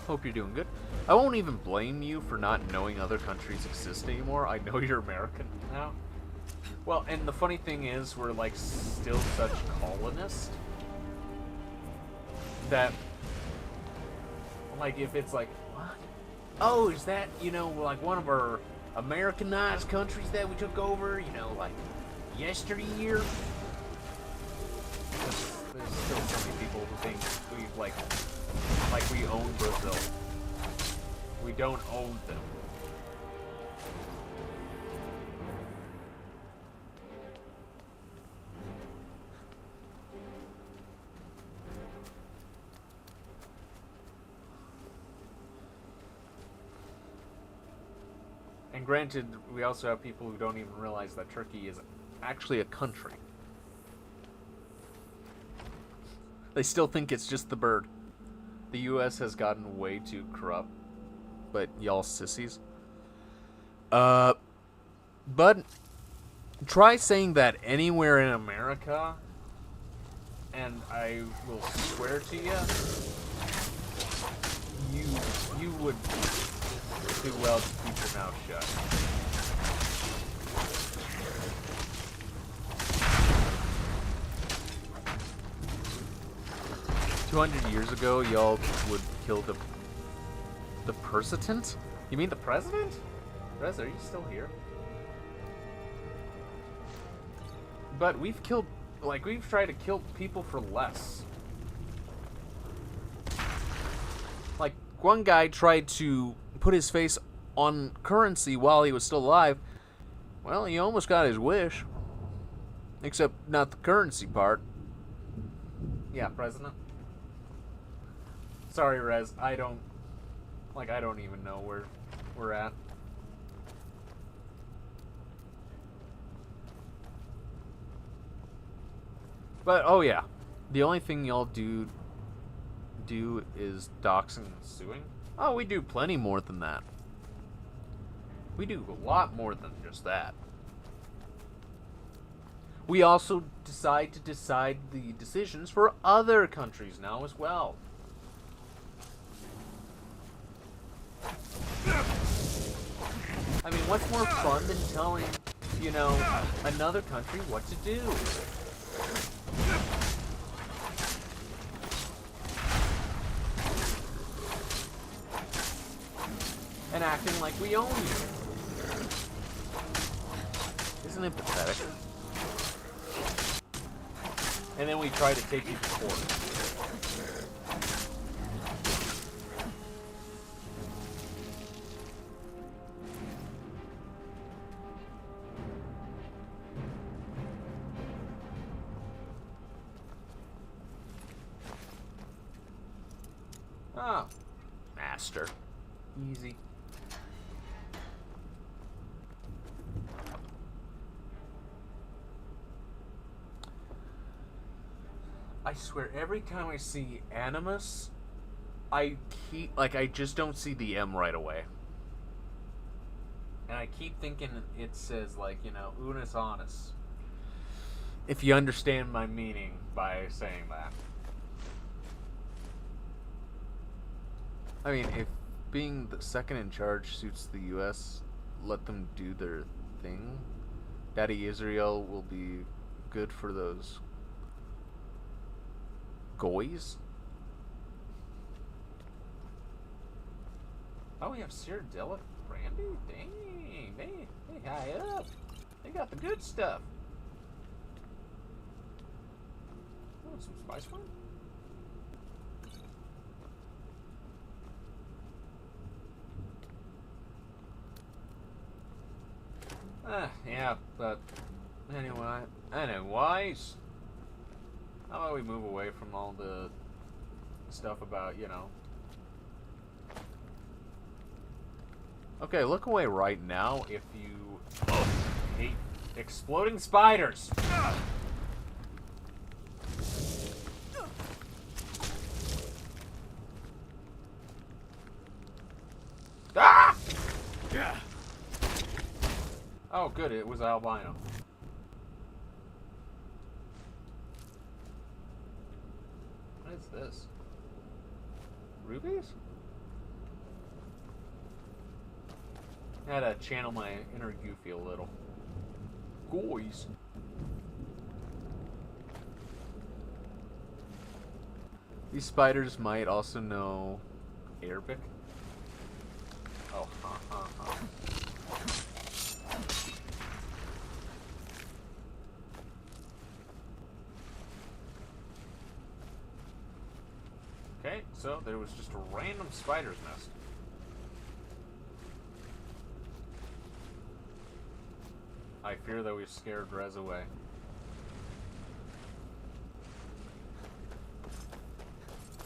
Hope you're doing good. I won't even blame you for not knowing other countries exist anymore. I know you're American now. Well, and the funny thing is, we're, like, still such colonists that, like, if it's like, what? Oh, is that, you know, like, one of our Americanized countries that we took over, you know, like, yesteryear? There's still so many people who think we, like we own Brazil. We don't own them. And granted, we also have people who don't even realize that Turkey is actually a country. They still think it's just the bird. The U.S. has gotten way too corrupt, but y'all sissies. But try saying that anywhere in America, and I will swear to you, you would do well to keep your mouth shut. 200 years ago, y'all would kill the president? You mean the president? Rez, are you still here? But we've killed, like, we've tried to kill people for less. Like, one guy tried to put his face on currency while he was still alive, well, he almost got his wish. Except not the currency part. Yeah, President. Sorry, Rez. I don't even know where we're at. But, oh yeah. The only thing y'all do is doxing and suing? Oh, we do plenty more than that. We do a lot more than just that. We also decide the decisions for other countries now as well. I mean, what's more fun than telling, you know, another country what to do? And acting like we own you. Isn't it pathetic? And then we try to take you to court. Ah, master. Easy. I swear, every time I see Animus, I just don't see the M right away. And I keep thinking it says, like, you know, Unus Annus. If you understand my meaning by saying that. I mean, if being the second in charge suits the U.S., let them do their thing. Daddy Israel will be good for those goys. Oh, we have Cyrodiilic brandy? Dang, they high up. They got the good stuff. Oh, some spice wine? Yeah, but anyways, how about we move away from all the stuff about, you know. Okay, look away right now if you hate exploding spiders. Ah! Oh, good, it was albino. What is this? Rubies? I had to channel my inner Goofy a little. Goys. These spiders might also know Arabic. Oh, Okay, so there was just a random spider's nest. I fear that we've scared Rez away.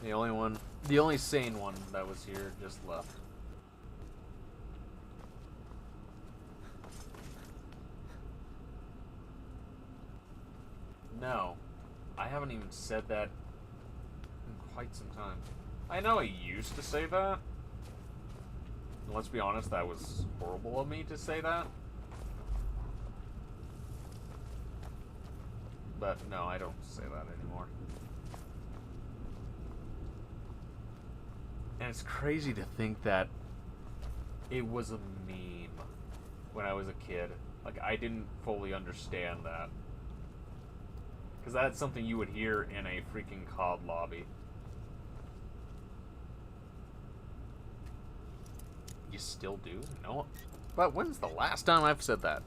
The only sane one that was here just left. No, I haven't even said that in quite some time. I know I used to say that. And let's be honest, that was horrible of me to say that. But no, I don't say that anymore. And it's crazy to think that it was a meme when I was a kid. Like, I didn't fully understand that. Because that's something you would hear in a freaking COD lobby. You still do? No. But when's the last time I've said that?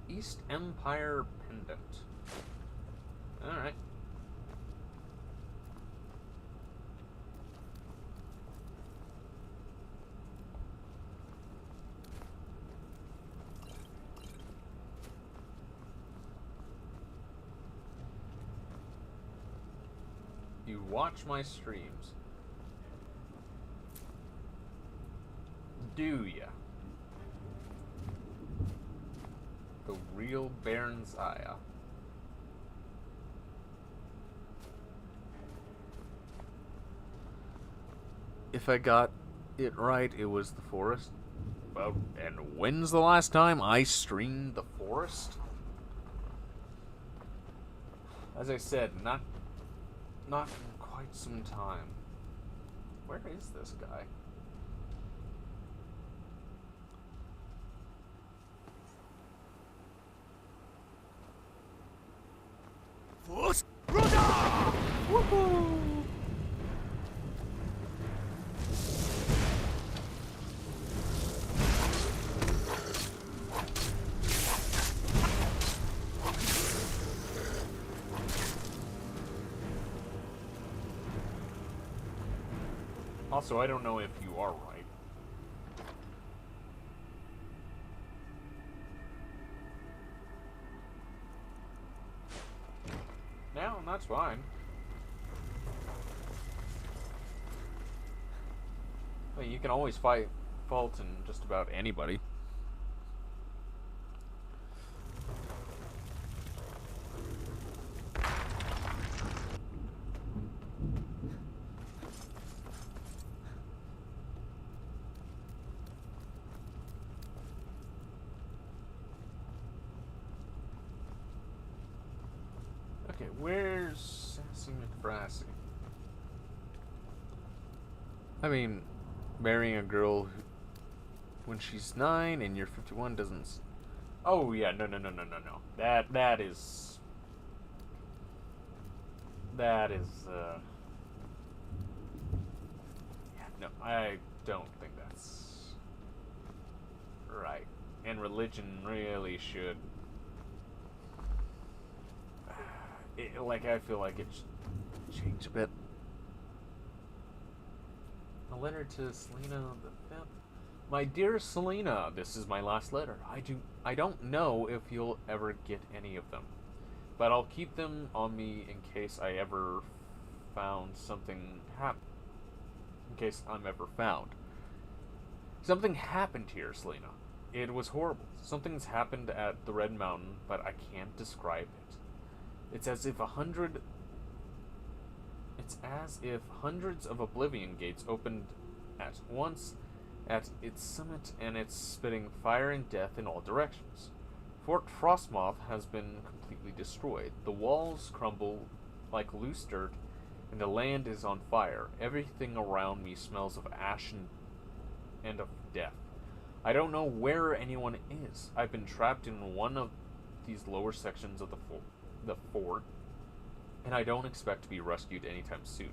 East Empire Pendant. Alright. You watch my streams. Do ya? The real Baron's Aya. If I got it right, it was the forest. Well, and when's the last time I streamed the forest? As I said, not in quite some time. Where is this guy? Woohoo! Also, I don't know if you are right. No, that's fine. Well, you can always fight fault in just about anybody. Okay, where's Sassy McFrassy? I mean, marrying a girl who, when she's 9 and you're 51 doesn't... Oh, yeah, no. That is... Yeah, no, I don't think that's right. And religion really should... I feel like it should change a bit. A letter to Selena the 5th. My dear Selena, this is my last letter. I don't know if you'll ever get any of them, but I'll keep them on me in case I ever found something happen. In case I'm ever found. Something happened here, Selena. It was horrible. Something's happened at the Red Mountain, but I can't describe it. It's as if hundreds of Oblivion gates opened at once at its summit, and it's spitting fire and death in all directions. Fort Frostmoth has been completely destroyed. The walls crumble like loose dirt, and the land is on fire. Everything around me smells of ash and of death. I don't know where anyone is. I've been trapped in one of these lower sections of the fort, and I don't expect to be rescued anytime soon.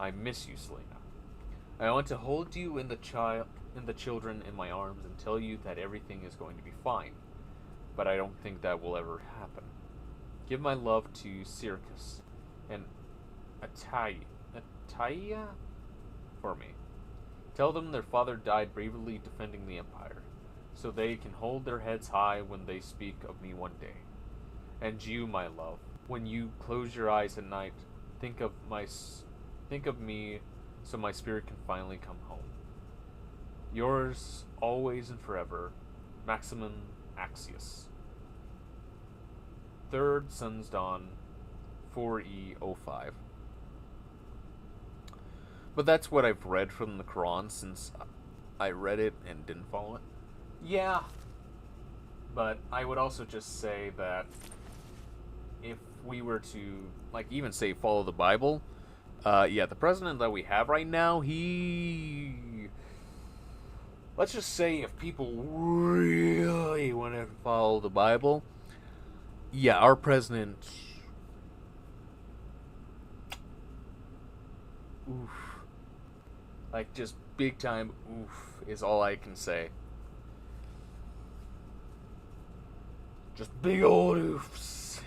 I miss you, Selena. I want to hold you and the children in my arms and tell you that everything is going to be fine, but I don't think that will ever happen. Give my love to Circus and Ataia for me. Tell them their father died bravely defending the Empire, so they can hold their heads high when they speak of me one day. And you, my love, when you close your eyes at night, think of me so my spirit can finally come home. Yours, always and forever, Maximum Axius. 3rd Sun's Dawn, 4E05. But that's what I've read from the Quran since I read it and didn't follow it. Yeah, but I would also just say that if we were to, even say follow the Bible, the president that we have right now, let's just say if people really want to follow the Bible, our president, oof. Just big time oof is all I can say. Just big old oofs.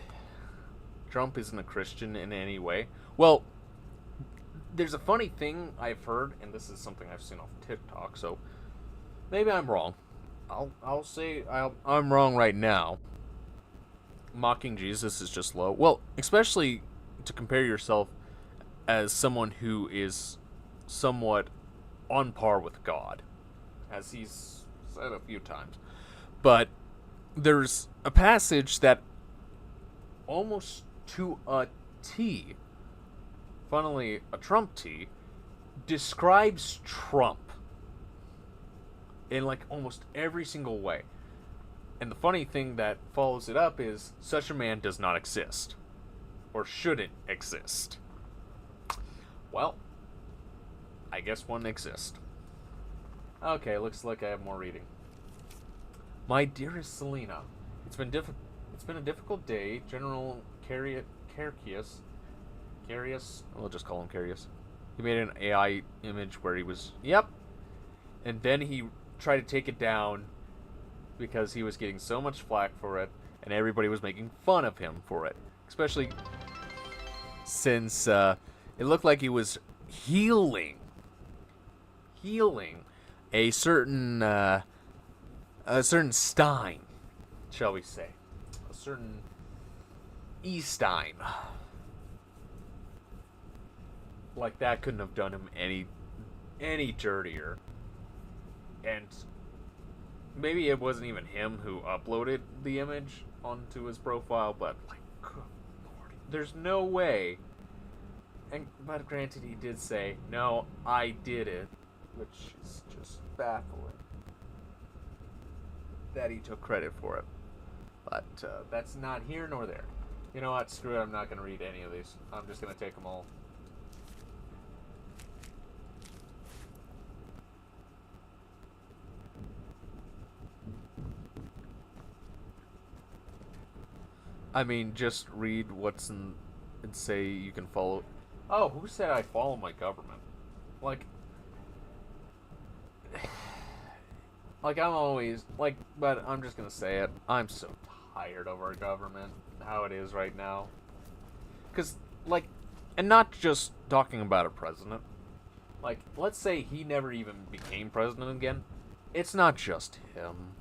Trump isn't a Christian in any way. Well, there's a funny thing I've heard, and this is something I've seen off TikTok, so maybe I'm wrong. I'll say I'm wrong right now. Mocking Jesus is just low. Well, especially to compare yourself as someone who is somewhat on par with God, as he's said a few times. But there's a passage that almost to a T, funnily a Trump T, describes Trump in like almost every single way. And the funny thing that follows it up is such a man does not exist. Or shouldn't exist. Well, I guess one exists. Okay, looks like I have more reading. My dearest Selena, it's been a difficult day. General Carius, we'll just call him Carius. He made an AI image where he was, yep. And then he tried to take it down because he was getting so much flack for it, and everybody was making fun of him for it. Especially since it looked like he was healing a certain Stein, shall we say, a certain Stein. Like that couldn't have done him any dirtier. And maybe it wasn't even him who uploaded the image onto his profile, but like, good lord, there's no way. But granted, he did say, "No, I did it," which is just baffling that he took credit for it. But that's not here nor there. You know what? Screw it. I'm not going to read any of these. I'm just going to take them all. I mean, just read what's in and say you can follow. Oh, who said I follow my government? Like I'm always, like, but I'm just gonna say it. I'm so tired of our government, how it is right now. Because, like, and not just talking about a president. Like, let's say he never even became president again. It's not just him.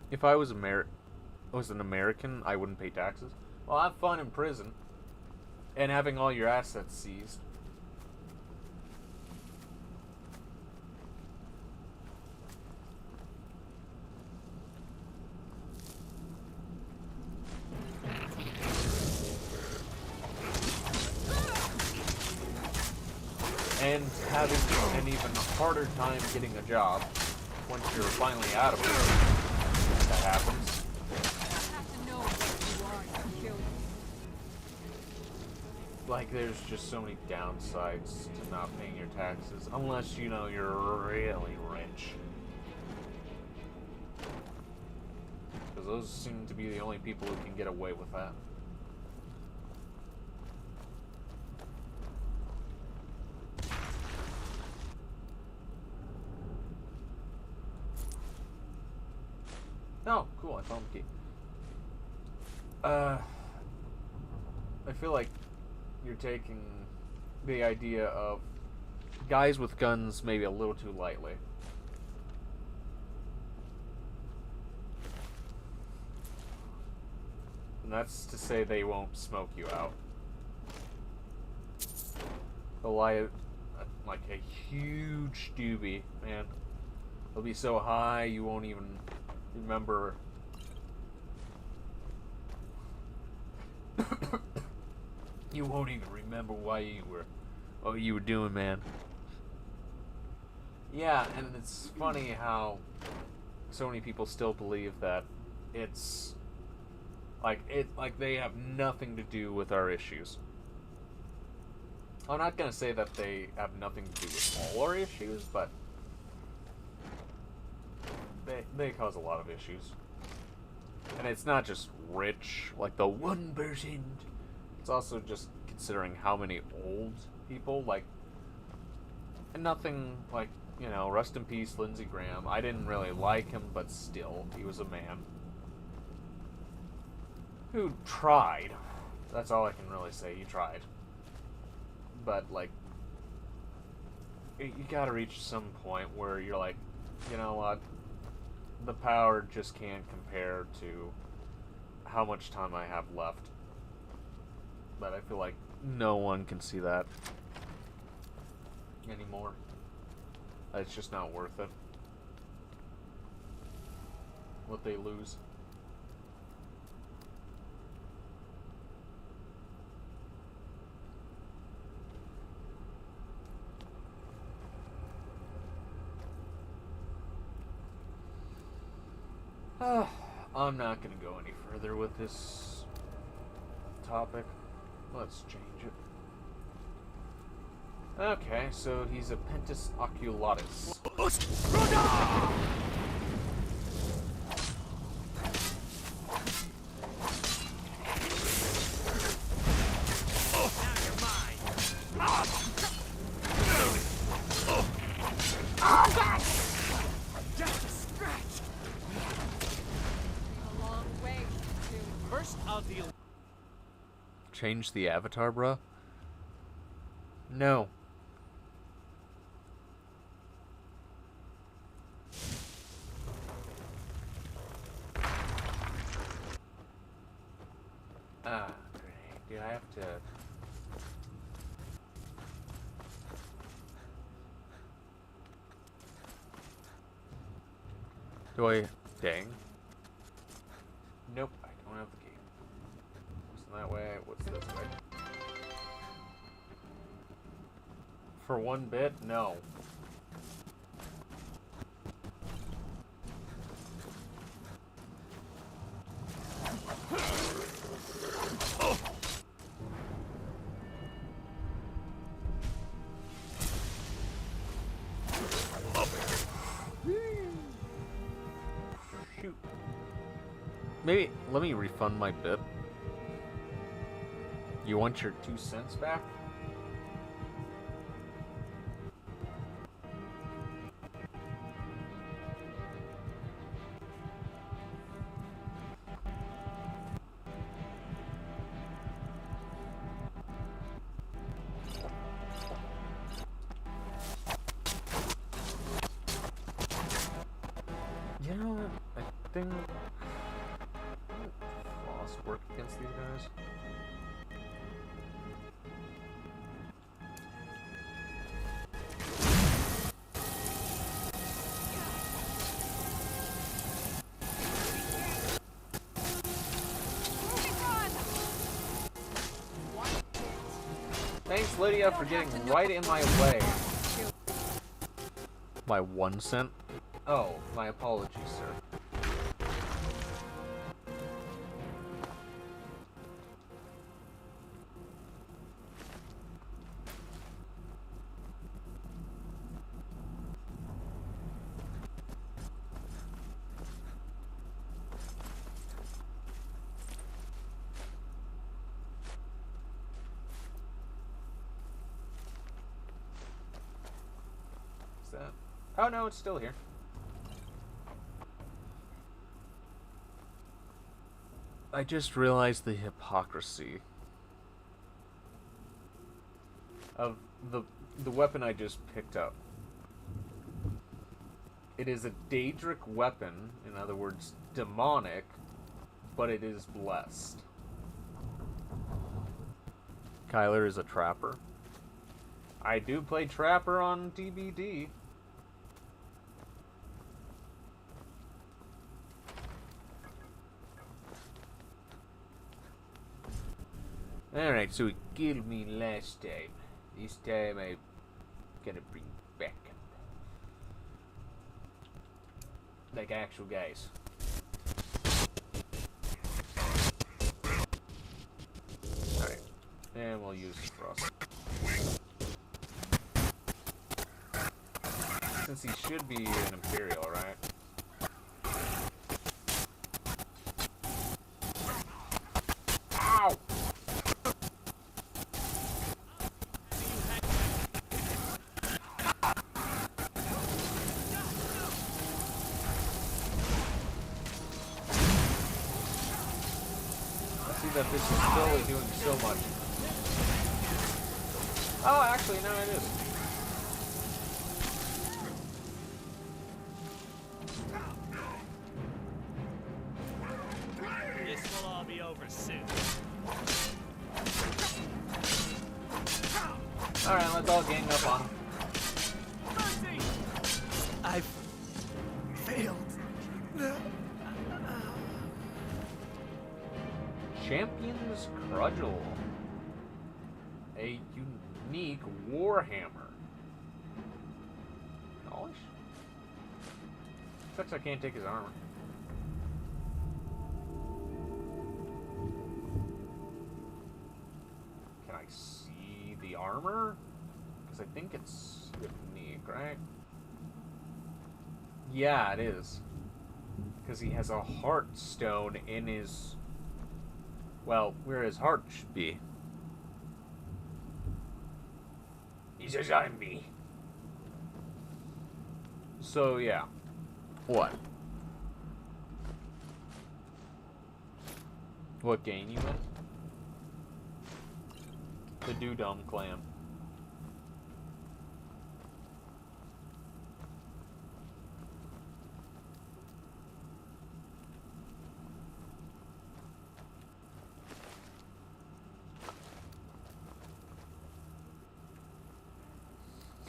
If I was an American, I wouldn't pay taxes. Well, have fun in prison and having all your assets seized. And having an even harder time getting a job once you're finally out of prison. That happens. Like, there's just so many downsides to not paying your taxes, unless, you know, you're really rich. Because those seem to be the only people who can get away with that. Oh, cool, I found the key. I feel like you're taking the idea of guys with guns maybe a little too lightly. And that's to say they won't smoke you out. They'll lie like a huge doobie, man. They'll be so high you won't even remember. You won't even remember what you were doing, man. Yeah, and it's funny how so many people still believe that it's like they have nothing to do with our issues. I'm not gonna say that they have nothing to do with all our issues, but they cause a lot of issues. And it's not just rich, like the 1%. It's also just considering how many old people, like, and nothing, like, you know, rest in peace, Lindsey Graham. I didn't really like him, but still, he was a man who tried. That's all I can really say, he tried. But, like, you gotta reach some point where you're like, you know what, the power just can't compare to how much time I have left. But I feel like no one can see that anymore. It's just not worth it. What they lose. I'm not going to go any further with this topic. Let's change it. Okay, so he's a Pentus oculatus. Change the avatar, bruh? No. Ah, great. Do I have to... Do I... Dang. Nope, I don't have the key. Wasn't that way? What's this way? For 1 bit? No. Shoot. Maybe, let me refund my bit. You want your 2 cents back? You know what? I think floss work against these guys. Thanks, Lydia, for getting right in my way. My 1 cent? Oh, my apologies, sir. Is that? Oh no, it's still here. I just realized the hypocrisy of the weapon I just picked up. It is a Daedric weapon, in other words, demonic, but it is blessed. Kyler is a trapper. I do play Trapper on DBD. Alright, so he killed me last time. This time I'm gonna bring back. Like actual guys. Alright. And we'll use Frost. Since he should be an Imperial, right? Ow! That this is slowly doing so much. Oh, actually, no, it is. This will all be over soon. Alright, let's all gang up on him. I've failed. Champion's Crudgel. A unique warhammer. Polish? Sucks I can't take his armor. Can I see the armor? Because I think it's unique, right? Yeah, it is. Because he has a heart stone in his... Well, where his heart should be. He's a zombie. So, yeah. What? What game you in? The Doo-Dum Clan.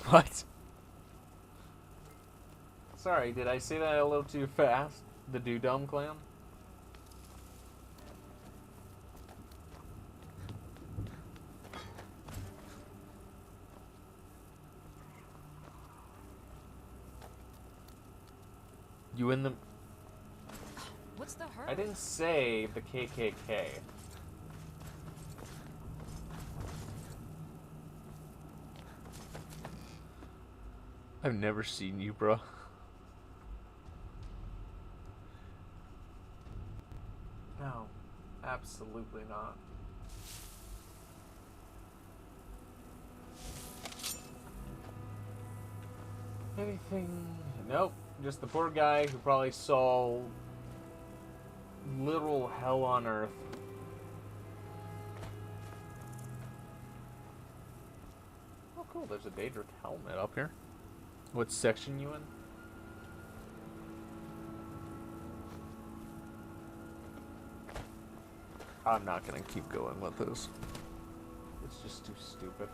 What? Sorry, did I say that a little too fast? The Doo-Dum Clan? You in the... What's the hurt? I didn't say the KKK. I've never seen you, bro. No, absolutely not. Anything? Nope. Just the poor guy who probably saw literal hell on earth. Oh, cool. There's a Daedric helmet up here. What section you in? I'm not gonna keep going with this. It's just too stupid.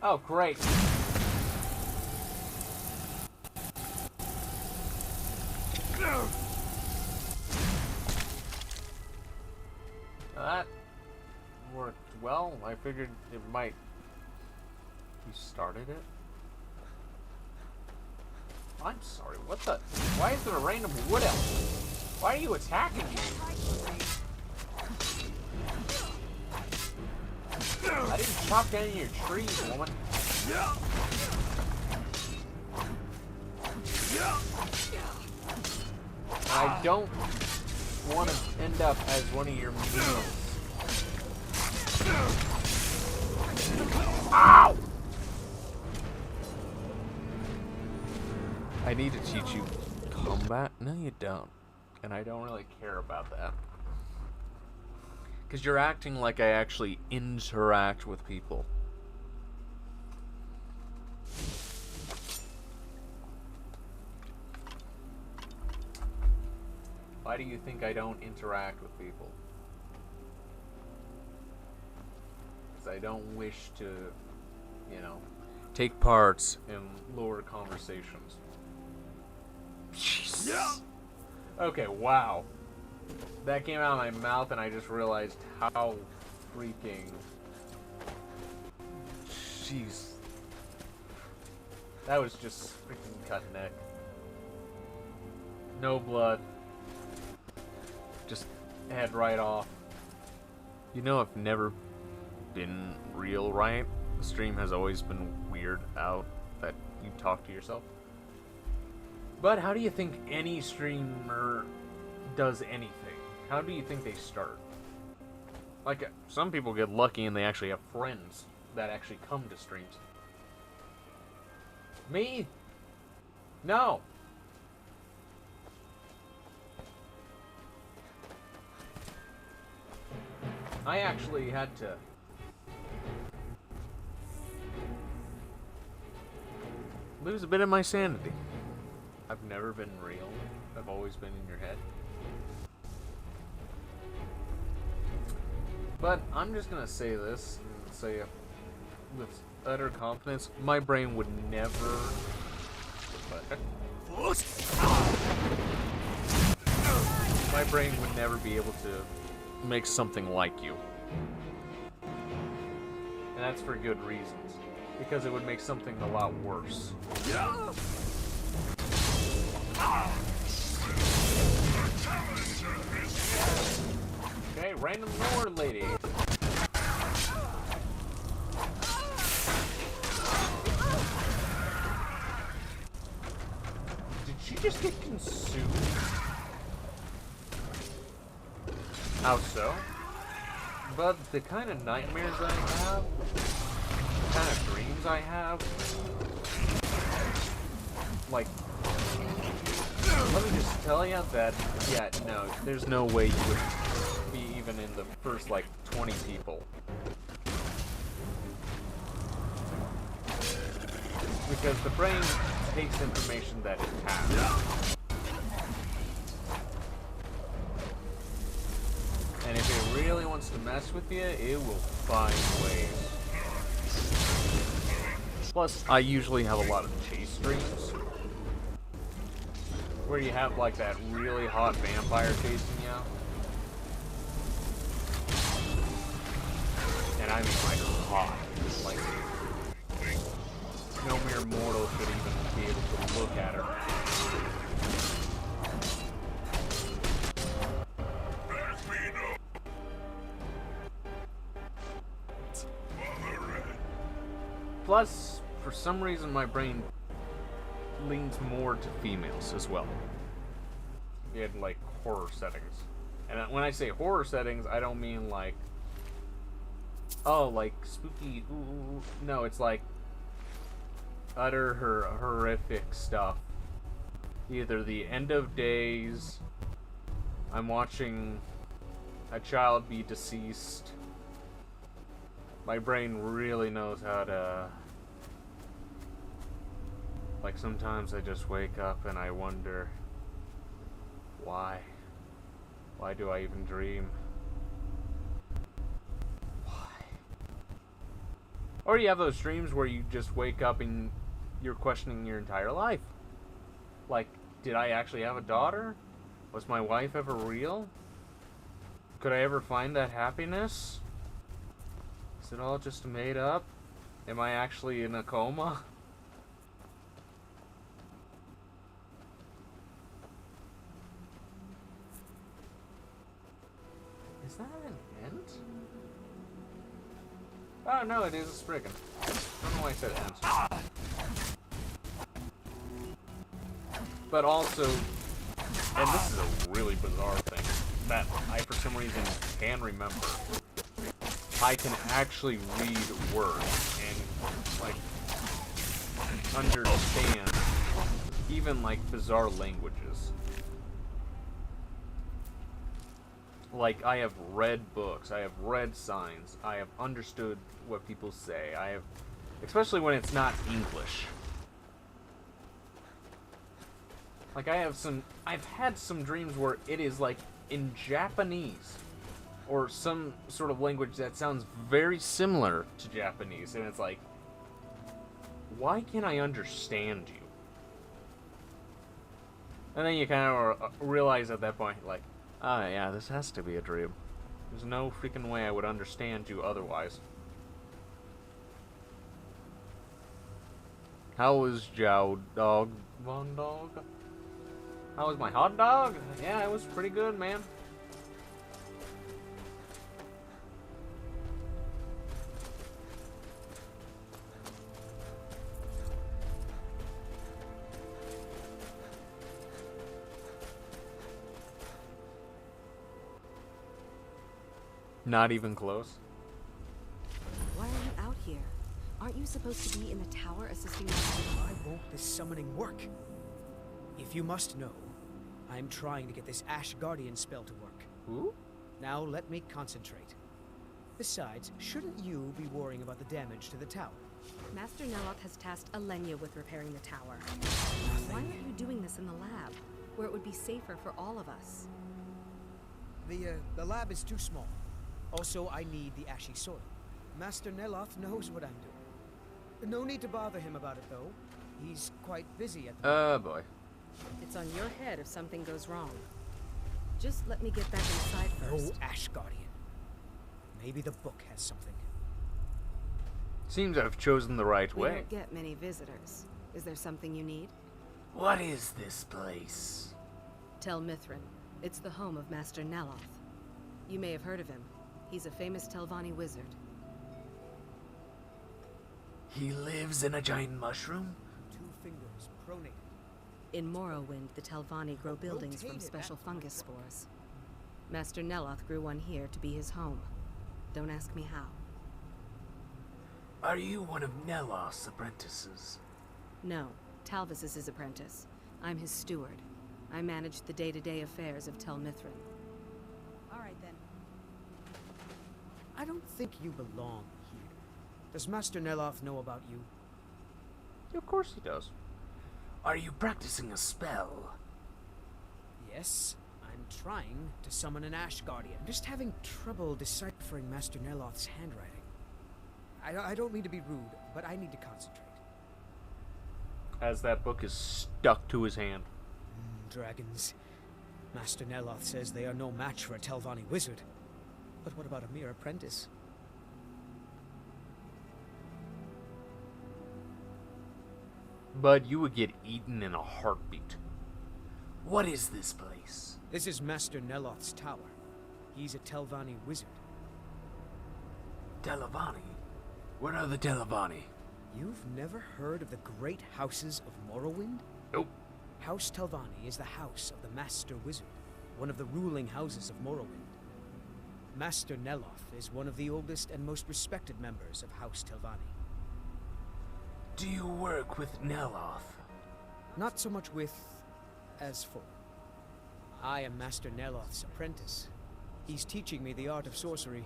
Oh, great. That worked well. I figured it might... You started it? I'm sorry, what the... Why is there a random wood elf? Why are you attacking me? I didn't chop down your trees, woman. I don't want to end up as one of your meals. Ow! I need to teach you combat? No, you don't. And I don't really care about that. Because you're acting like I actually interact with people. Why do you think I don't interact with people? Because I don't wish to, you know, take part in lower conversations. Jesus. Yeah. Okay, wow. That came out of my mouth and I just realized how freaking... Jeez. That was just freaking cut neck. No blood. Just head right off. You know I've never been real, right? The stream has always been weird out that you talk to yourself. But how do you think any streamer does anything? How do you think they start? Like, some people get lucky and they actually have friends that actually come to streams. Me? No. I actually had to lose a bit of my sanity. I've have never been real. Have always been in your head. But I'm just gonna say this, and say it with utter confidence. My brain would never. My brain would never be able to make something like you. And that's for good reasons. Because it would make something a lot worse. Okay, random lore lady. Did she just get consumed? How so? But the kind of nightmares I have, the kind of dreams I have, like, let me just tell you that, yeah, no, there's no way you would be even in the first, like, 20 people. Because the brain takes information that it has. And if it really wants to mess with you, it will find ways. Plus, I usually have a lot of chase dreams. Where you have, like, that really hot vampire chasing you. And I mean, like, hot. Like, no mere mortal should even be able to look at her. Plus, for some reason, my brain leans more to females as well. In, like, horror settings. And when I say horror settings, I don't mean, like, oh, like, spooky, ooh. No, it's like utter horrific stuff. Either the end of days, I'm watching a child be deceased. My brain really knows how to... Like, sometimes I just wake up and I wonder, why? Why do I even dream? Why? Or you have those dreams where you just wake up and you're questioning your entire life. Like, did I actually have a daughter? Was my wife ever real? Could I ever find that happiness? Is it all just made up? Am I actually in a coma? Is that an ant? Oh no, it is a Spriggan. I don't know why I said ant. But also, and this is a really bizarre thing, that I for some reason can remember. I can actually read words and, like, understand even, like, bizarre languages. Like, I have read books, I have read signs, I have understood what people say, I have, especially when it's not English. Like, I've had some dreams where it is, like, in Japanese, or some sort of language that sounds very similar to Japanese, and it's like, why can't I understand you? And then you kind of realize at that point, like, oh yeah, this has to be a dream. There's no freaking way I would understand you otherwise. How was Jow Dog? Von Dog? How was my hot dog? Yeah, it was pretty good, man. Not even close. Why are you out here? Aren't you supposed to be in the tower assisting me? Why won't this summoning work? If you must know, I'm trying to get this Ash Guardian spell to work. Who? Now let me concentrate. Besides, shouldn't you be worrying about the damage to the tower? Master Neloth has tasked Alenia with repairing the tower. Why aren't you doing this in the lab, where it would be safer for all of us? The lab is too small. Also, I need the ashy soil. Master Neloth knows what I'm doing. No need to bother him about it, though. He's quite busy at the moment. Boy. It's on your head if something goes wrong. Just let me get back inside first. Oh, Ash Guardian. Maybe the book has something. Seems I've chosen the right We way. don't get many visitors. Is there something you need? What is this place? Tel Mithrin. It's the home of Master Neloth. You may have heard of him. He's a famous Telvanni wizard. He lives in a giant mushroom? 2 fingers pronated. In Morrowind, the Telvanni grow buildings from special fungus spores. Master Neloth grew one here to be his home. Don't ask me how. Are you one of Neloth's apprentices? No, Talvis is his apprentice. I'm his steward. I manage the day-to-day affairs of Tel Mithrin. All right, then. I don't think you belong here. Does Master Neloth know about you? Of course he does. Are you practicing a spell? Yes, I'm trying to summon an Ash Guardian. I'm just having trouble deciphering Master Neloth's handwriting. I don't mean to be rude, but I need to concentrate. As that book is stuck to his hand. Dragons. Master Neloth says they are no match for a Telvanni wizard. But what about a mere apprentice? But you would get eaten in a heartbeat. What is this place? This is Master Neloth's tower. He's a Telvanni wizard. Telvanni? Where are the Telvanni? You've never heard of the great houses of Morrowind? Nope. House Telvanni is the house of the Master Wizard, one of the ruling houses of Morrowind. Master Neloth is one of the oldest and most respected members of House Telvanni. Do you work with Neloth? Not so much with as for. I am Master Neloth's apprentice. He's teaching me the art of sorcery.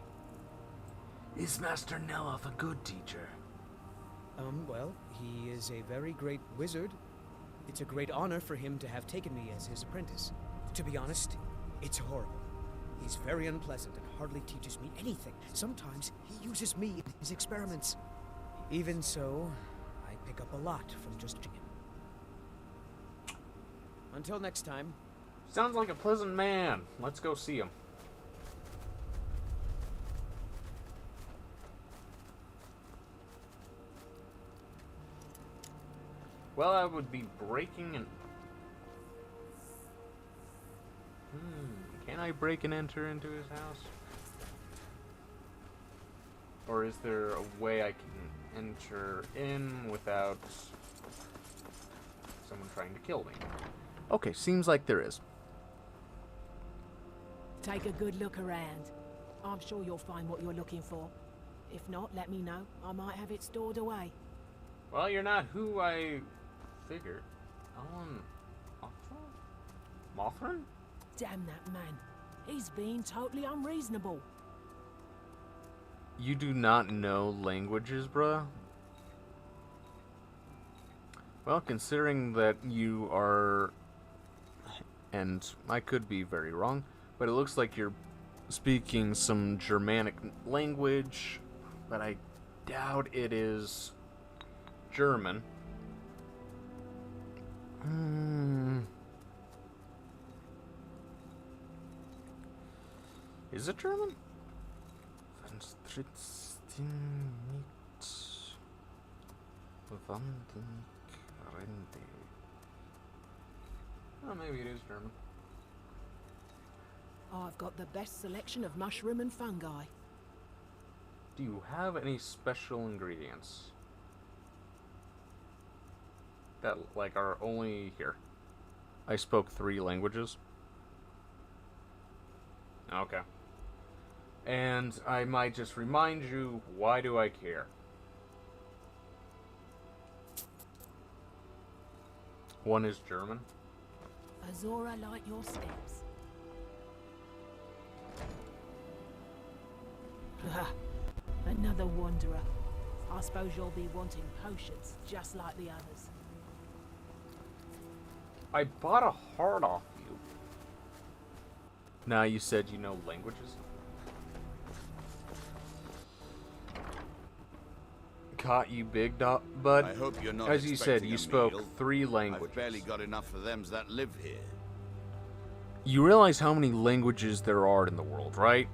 Is Master Neloth a good teacher? Well, he is a very great wizard. It's a great honor for him to have taken me as his apprentice. To be honest, it's horrible. He's very unpleasant and hardly teaches me anything. Sometimes he uses me in his experiments. Even so, I pick up a lot from just watching him. Until next time. Sounds like a pleasant man. Let's go see him. Well, I would be breaking and... Can I break and enter into his house? Or is there a way I can enter in without someone trying to kill me? Okay, seems like there is. Take a good look around. I'm sure you'll find what you're looking for. If not, let me know. I might have it stored away. Well, you're not who I figured. Mothrin? Damn that man. He's being totally unreasonable. You do not know languages, bruh? Well, considering that you are... And I could be very wrong, but it looks like you're speaking some Germanic language, but I doubt it is German. Is it German? Oh, maybe it is German. I've got the best selection of mushroom and fungi. Do you have any special ingredients that, like, are only here? I spoke 3 languages. Okay. And I might just remind you, why do I care? One is German. Azora light your steps. Another wanderer. I suppose you'll be wanting potions, just like the others. I bought a heart off you. Now you said you know languages? Caught you big, bud. I hope you're not As you said, expecting you a spoke meal. 3 languages. I've barely got enough for them that live here. You realize how many languages there are in the world, right?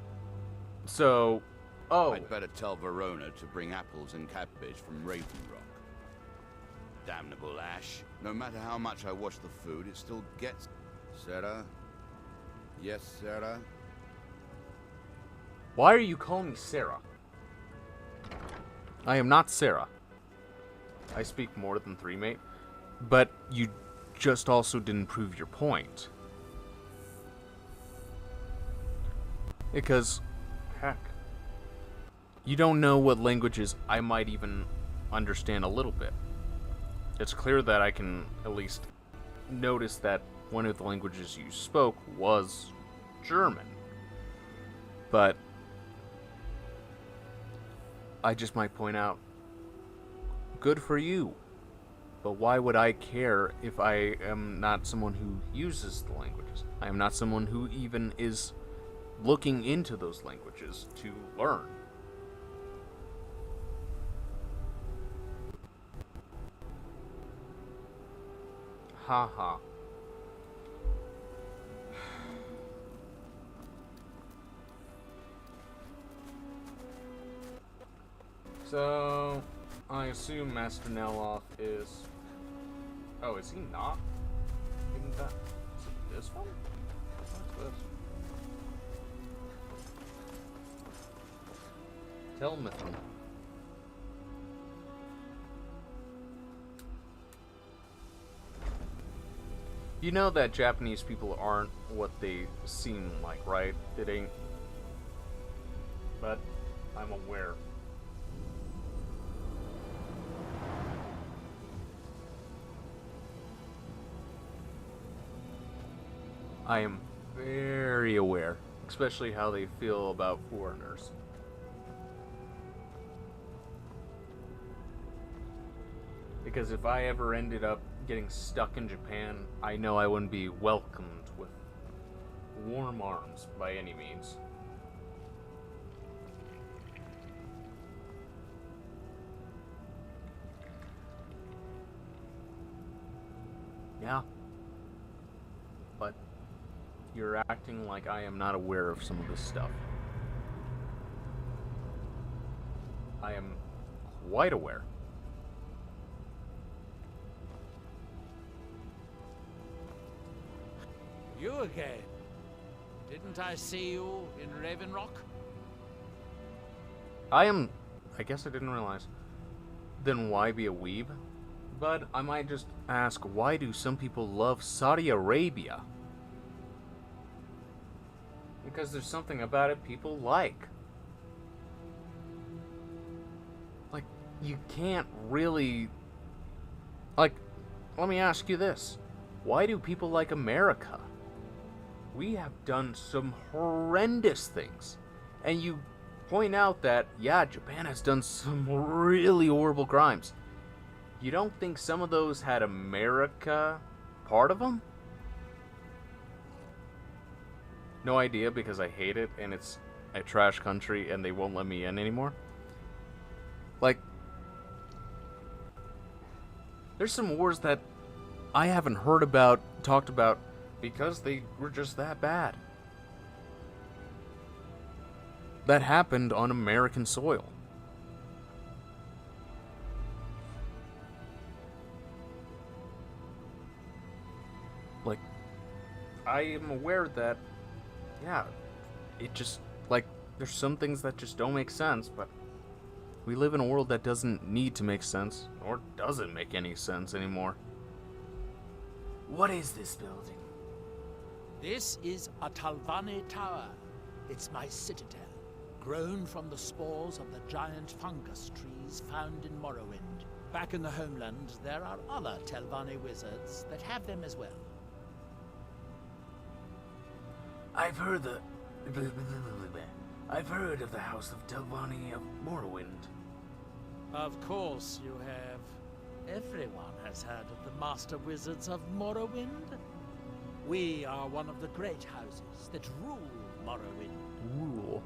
So, I'd better tell Verona to bring apples and cabbage from Raven Rock. Damnable ash. No matter how much I wash the food, it still gets... Sarah? Yes, Sarah? Why are you calling me Sarah? I am not Sarah. I speak more than 3, mate. But you just also didn't prove your point. Because, heck, you don't know what languages I might even understand a little bit. It's clear that I can at least notice that one of the languages you spoke was German. But I just might point out, good for you. But why would I care if I am not someone who uses the languages? I am not someone who even is looking into those languages to learn. Haha. So, I assume Master Neloth is... Oh, is he not? Isn't that... Is it this one? What's this? Telmithon. You know that Japanese people aren't what they seem like, right? It ain't. But I'm aware. I am very aware, especially how they feel about foreigners. Because if I ever ended up getting stuck in Japan, I know I wouldn't be welcomed with warm arms by any means. Yeah. But you're acting like I am not aware of some of this stuff. I am quite aware. You again? Didn't I see you in Raven Rock? I guess I didn't realize. Then why be a weeb? But I might just ask, why do some people love Saudi Arabia? Because there's something about it people like. Like, you can't really... Like, let me ask you this. Why do people like America? We have done some horrendous things. And you point out that, yeah, Japan has done some really horrible crimes. You don't think some of those had America part of them? No idea, because I hate it, and it's a trash country, and they won't let me in anymore. Like, there's some wars that I haven't heard about, talked about, because they were just that bad. That happened on American soil. Like, I am aware that, yeah, it just, like, there's some things that just don't make sense, but we live in a world that doesn't need to make sense, or doesn't make any sense anymore. What is this building? This is a Talvani Tower. It's my citadel, grown from the spores of the giant fungus trees found in Morrowind. Back in the homeland, there are other Telvanni wizards that have them as well. I've heard I've heard of the House of Telvanni of Morrowind. Of course you have. Everyone has heard of the Master Wizards of Morrowind. We are one of the great houses that rule Morrowind. Rule.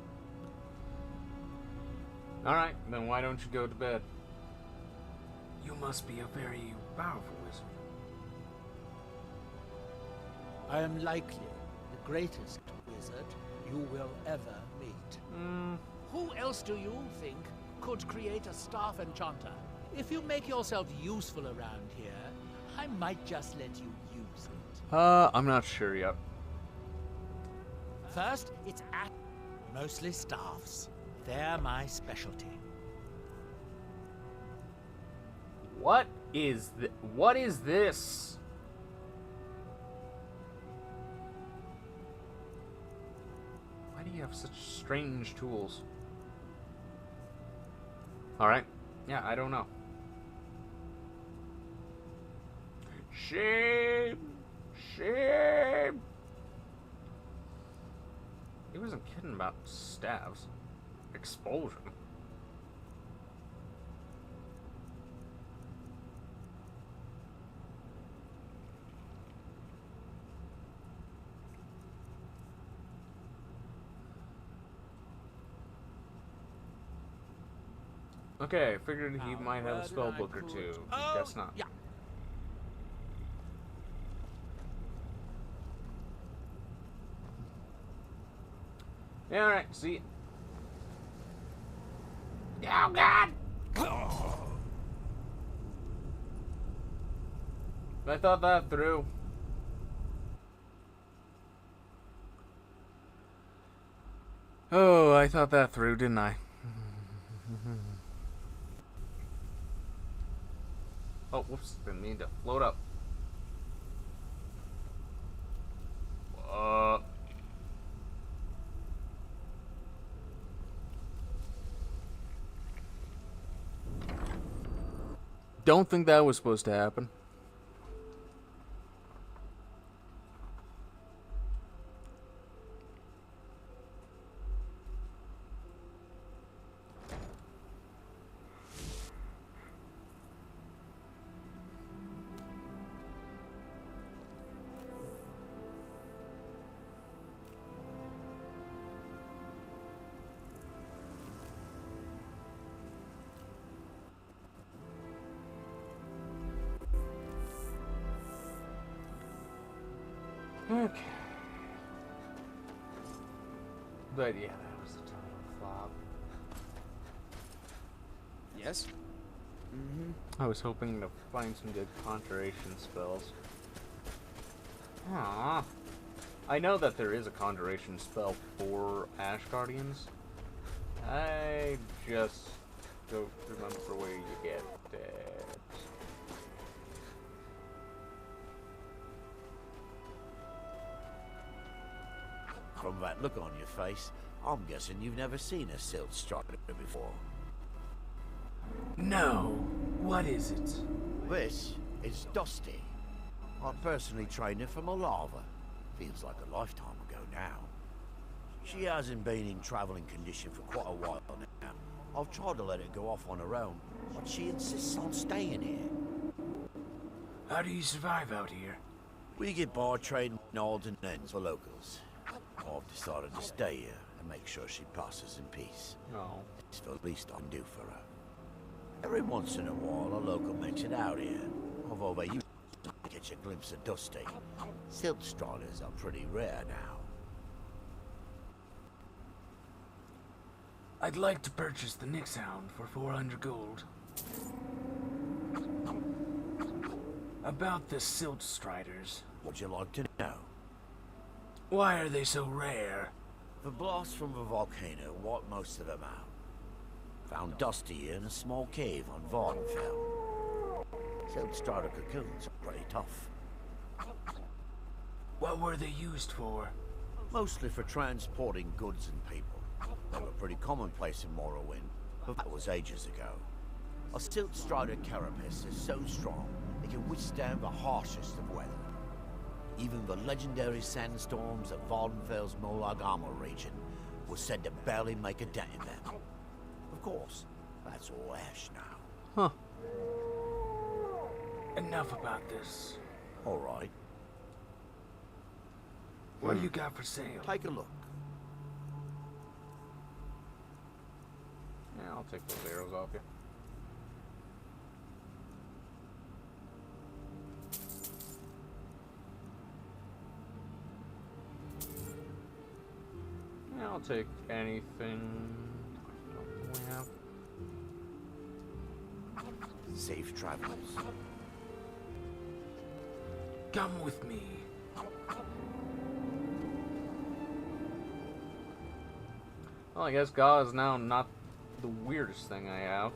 Alright, then why don't you go to bed? You must be a very powerful wizard. I am likely the greatest wizard you will ever meet. Who else do you think could create a staff enchanter? If you make yourself useful around here, I might just let you use it. I'm not sure yet. First, it's mostly staffs. They're my specialty. What is this? Why do you have such strange tools? Alright. Yeah, I don't know. Shame! Shame! He wasn't kidding about staves. Expulsion. Okay, figured he might have a spell book or two. Guess not. Yeah. Yeah, alright, see. Oh, God! I thought that through. Oh, I thought that through, didn't I? Oh, whoops, didn't mean to float up. Don't think that was supposed to happen. Okay. But yeah, that was a total flop. Yes? I was hoping to find some good conjuration spells. Aww. I know that there is a conjuration spell for Ash Guardians. I just don't remember where you get it. From that look on your face, I'm guessing you've never seen a silt strider before. No. What is it? This is Dusty. I personally trained her from a lava. Feels like a lifetime ago now. She hasn't been in traveling condition for quite a while now. I've tried to let her go off on her own, but she insists on staying here. How do you survive out here? We get by trading odds and ends for locals. I've decided to stay here and make sure she passes in peace. No. It's the least I can do for her. Every once in a while, a local makes it out here. Although they used to catch a glimpse of Dusty. Silt striders are pretty rare now. I'd like to purchase the Nyx Hound for 400 gold. About the Silt Striders. Would you like to know? Why are they so rare? The blast from the volcano wiped most of them out. Found Dusty in a small cave on Vardenfell. Silt strider cocoons are pretty tough. What were they used for? Mostly for transporting goods and people. They were pretty commonplace in Morrowind, but that was ages ago. A silt strider carapace is so strong it can withstand the harshest of weather. Even the legendary sandstorms at Vardenfell's Molag Armor region was said to barely make a dent in them. Of course, that's all ash now. Huh. Enough about this. All right. What do you got for sale? Take a look. Yeah, I'll take those arrows off you. Yeah, I'll take anything. I don't have. Safe travels. Come with me. Well, I guess Gaw is now not the weirdest thing I have.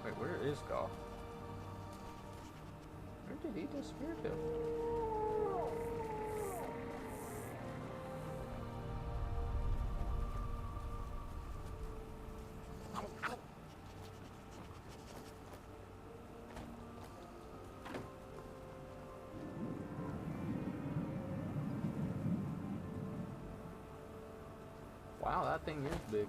Wait, where is Gaw? Where did he disappear to? Wow, that thing is big.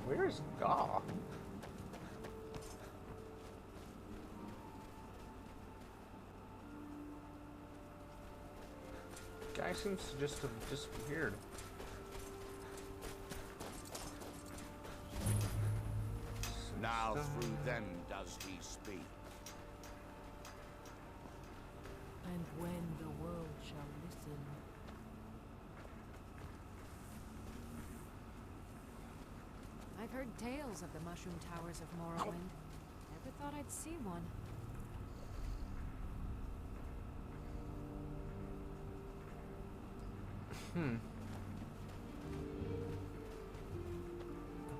Where's Gaw? Guy seems to just have disappeared. Now through them does he speak. And when the world shall listen. I've heard tales of the mushroom towers of Morrowind. Never thought I'd see one. I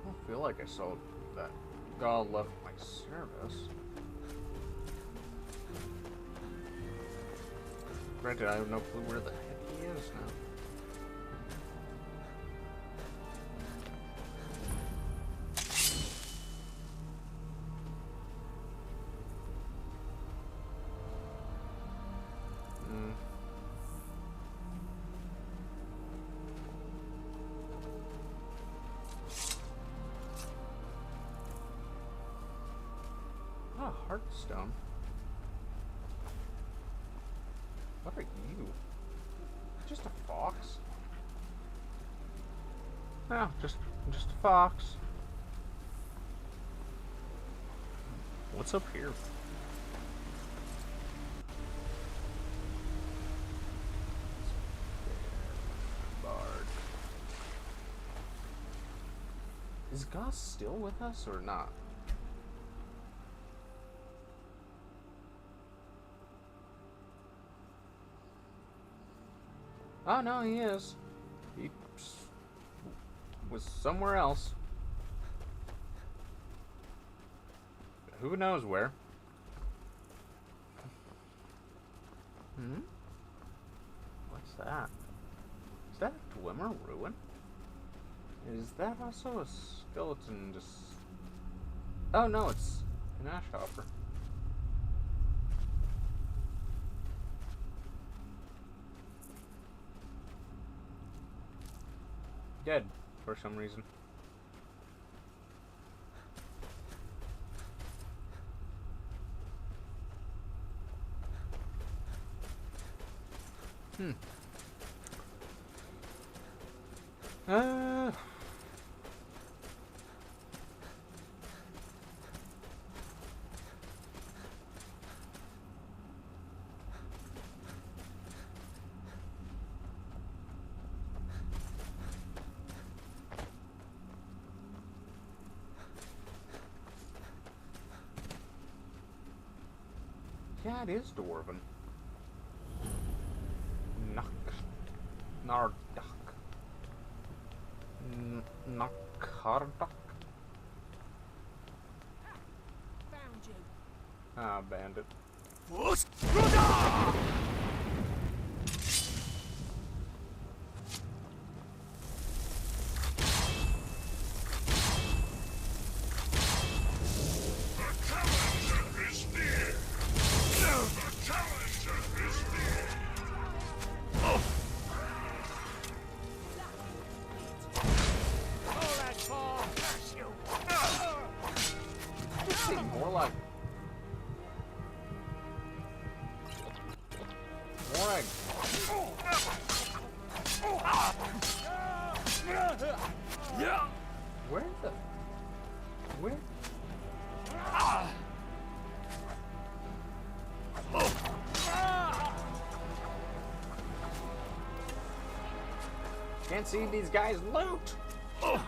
don't feel like I saw that Gaw left my service. Granted, I have no clue where the heck he is now. Heartstone. What are you? Just a fox? No, just a fox. What's up here? Bard. Is Goss still with us or not? Oh, no, he is. He was somewhere else. Who knows where? What's that? Is that a Glimmer ruin? Is that also a skeleton just... Oh, no, it's an ash hopper. Dead for some reason. Yeah, it is Dwarven. Nardak. Nakardak? Found you. Ah, bandit. Can't see these guys loot. Ugh.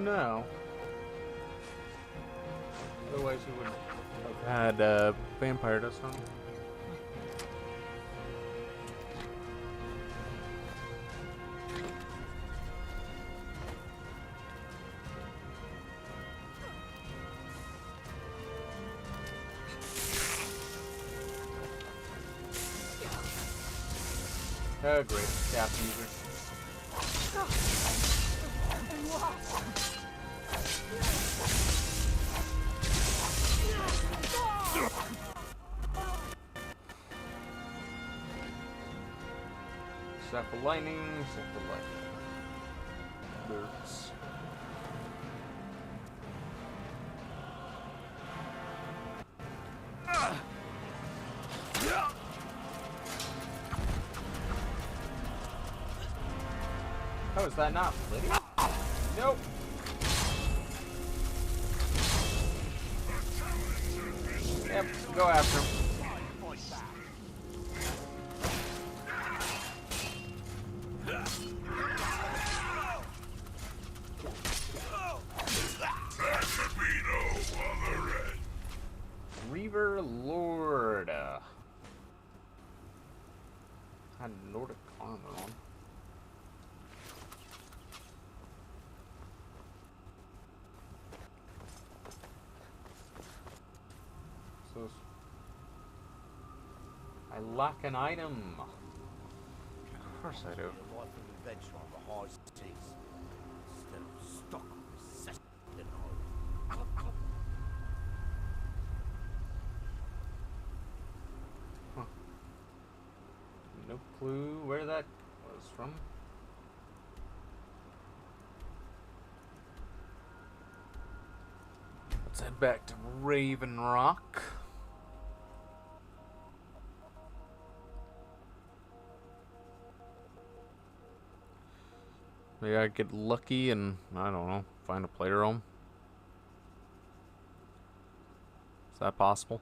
No. Otherwise, he would have had vampire dust on him. Oh, great. Staff user. Except for lightning, except for lightning. Birds. Oh, is that not Lydia? Nope. Yep, go after him. Reaver Lord. Had Nordic armor on. So I lack an item. Of course I do. Life and adventure on the high seas instead of stuck on this cesspool. Huh. No clue where that was from. Let's head back to Raven Rock. Maybe I get lucky and, I don't know, find a player home. Is that possible?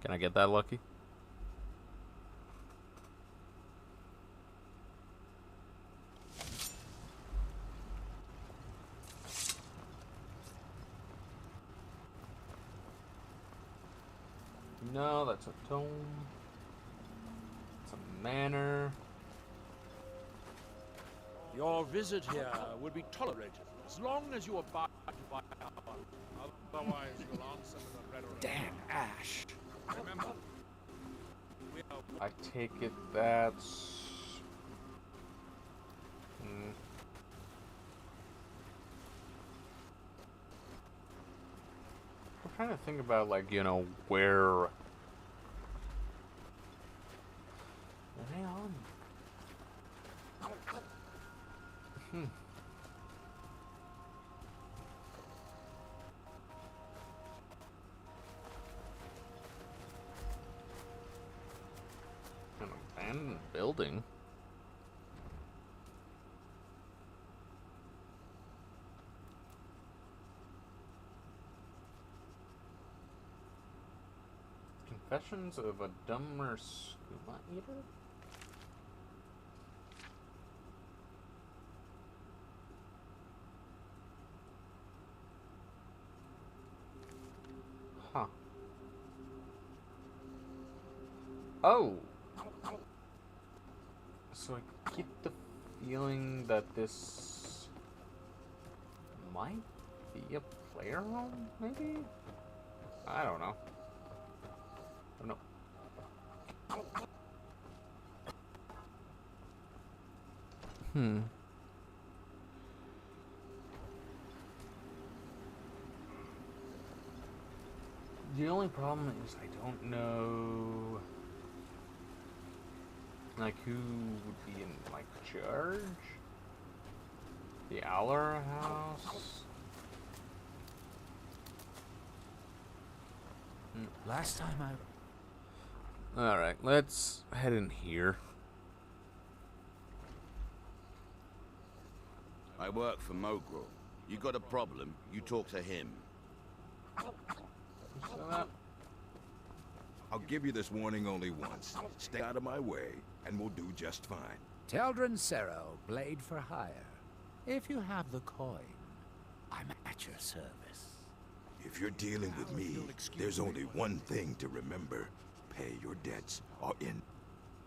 Can I get that lucky? No, that's a tome. It's a manor. Your visit here will be tolerated as long as you abide by our order. Otherwise, you'll answer to the Red Room. Damn Ash. Remember, we are I take it that's... I'm trying to think about, like, you know, where... Hang on. An abandoned building. Confessions of a Dumber Scuba Eater? Huh. Oh! So I get the feeling that this might be a player home, maybe? I don't know. I don't know. The only problem is I don't know Like, who would be in, like, charge? The Aller house? Last time I... Alright, let's head in here. I work for Mogrel. You got a problem, you talk to him. I'll give you this warning only once. Stay out of my way, and we'll do just fine. Teldrin Sero, blade for hire. If you have the coin, I'm at your service. If you're dealing with me, there's only one thing to remember. Pay your debts, or in.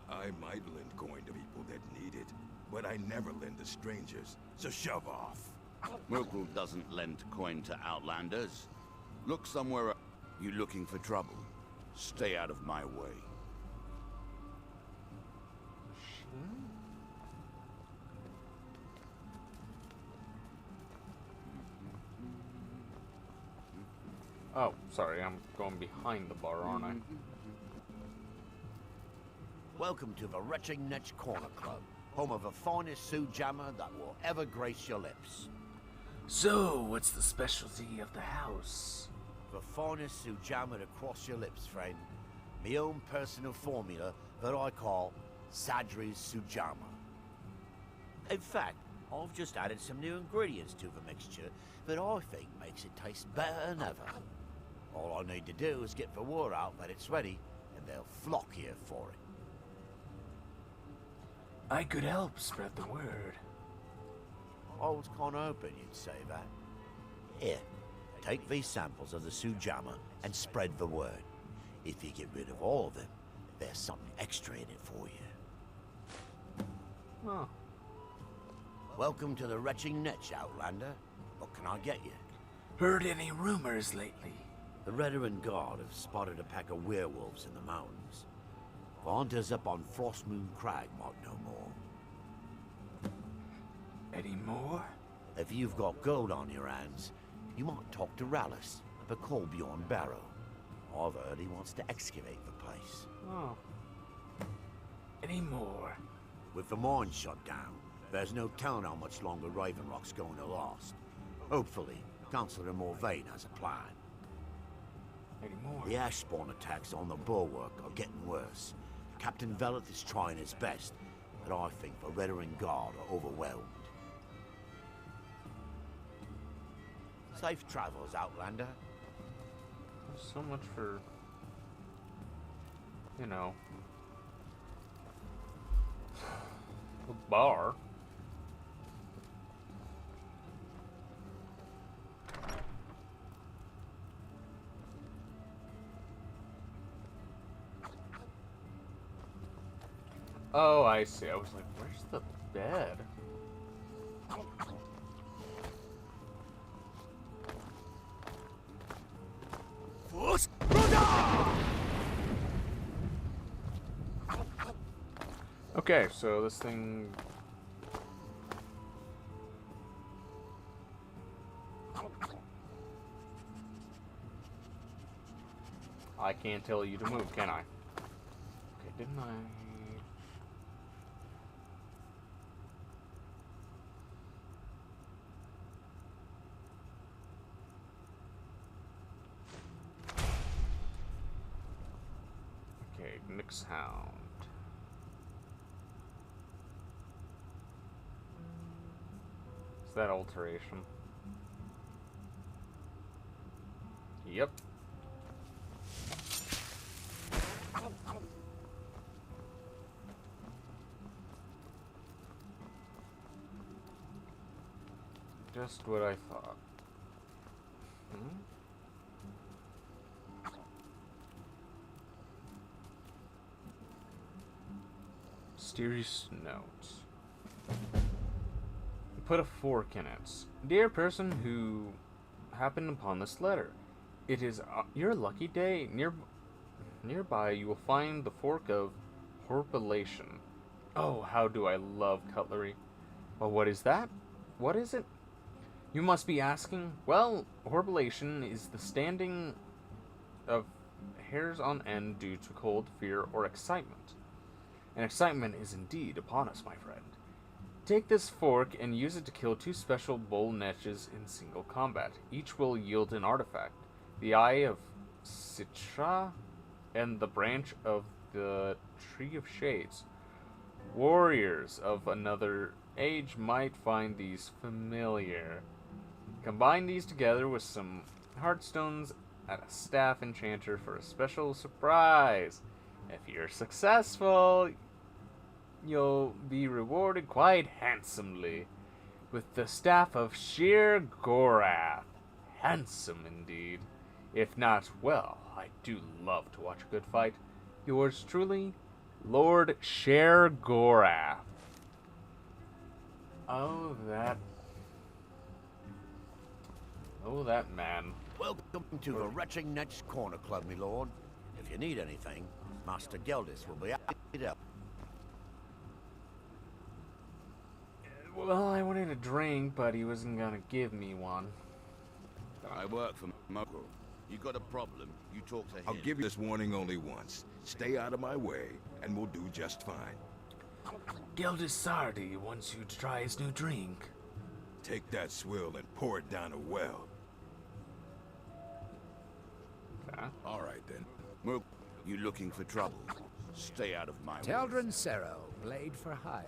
I might lend coin to people that need it, but I never lend to strangers, so shove off. Mogrel doesn't lend coin to outlanders. Look somewhere else. You looking for trouble? Stay out of my way. Oh, sorry, I'm going behind the bar, aren't I? Welcome to the Retching Netch Corner Club, home of the finest Sioux jammer that will ever grace your lips. So, what's the specialty of the house? The finest Sioux jammer to cross your lips, friend. My own personal formula that I call Sadri's Sioux jammer. In fact, I've just added some new ingredients to the mixture that I think makes it taste better than ever. All I need to do is get the word out that it's ready, and they'll flock here for it. I could help spread the word. I was kind of hoping you'd say that. Here, take these samples of the Sioux jammer and spread the word. If you get rid of all of them, there's something extra in it for you. Oh. Welcome to the Retching Netch, Outlander. What can I get you? Heard any rumors lately? The Veteran Guard have spotted a pack of werewolves in the mountains. The hunters up on Frostmoon Crag might know more. Any more? If you've got gold on your hands, you might talk to Rallis, the Colbjorn Barrow. I've heard he wants to excavate the place. Oh. Any more? With the mine shut down, there's no telling how much longer Raven Rock's going to last. Hopefully, Councillor Morvain has a plan. Any more? The Ashborn attacks on the bulwark are getting worse. Captain Veleth is trying his best, but I think the Veteran Guard are overwhelmed. Safe travels, Outlander. So much for, you know, the bar. Oh, I see. I was like, where's the bed? Okay, so this thing... I can't tell you to move, can I? Okay, didn't I... Okay, Mix Hound. Is that alteration? Yep. Just what I thought. Mysterious note. Put a fork in it. Dear person who happened upon this letter, it is your lucky day. Nearby you will find the fork of horpilation. Oh, how do I love cutlery. Well, what is that? What is it? You must be asking. Well, horpilation is the standing of hairs on end due to cold, fear, or excitement. and excitement is indeed upon us, my friend. Take this fork and use it to kill 2 special bull netches in single combat. Each will yield an artifact. The Eye of Citra and the Branch of the Tree of Shades. Warriors of another age might find these familiar. Combine these together with some heartstones at a staff enchanter for a special surprise. If you're successful, you'll be rewarded quite handsomely with the staff of sheer Gorath. Handsome indeed. If not, well, I do love to watch a good fight. Yours truly, Lord Sher Gorath. Oh, that man. Welcome to the Retching Netch Corner Club, my lord. If you need anything, Master Geldis will be happy to help. Well, I wanted a drink, but he wasn't gonna give me one. I work for Mogul. You got a problem, you talk to him. I'll give you this warning only once. Stay out of my way, and we'll do just fine. Geldis Sardi wants you to try his new drink. Take that swill and pour it down a well. All right, then. Mogul, you looking for trouble? Stay out of my way. Teldrin Sero, blade for hire.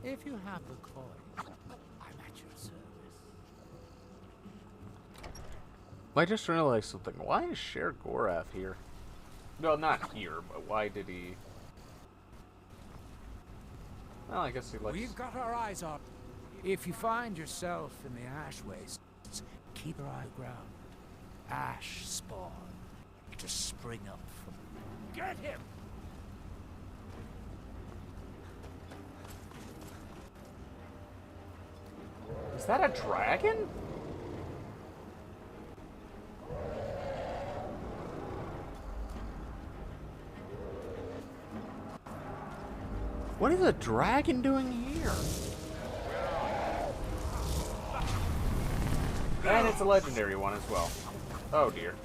If you have the coin, I'm at your service. I just realized something. Why is Sher Gorath here? Well, not here, but why did he... Well, I guess he likes... We've got our eyes on. If you find yourself in the ash wastes, keep your eye ground. Ash spawn to spring up from... Get him! Is that a dragon? What is a dragon doing here? And it's a legendary one as well. Oh dear.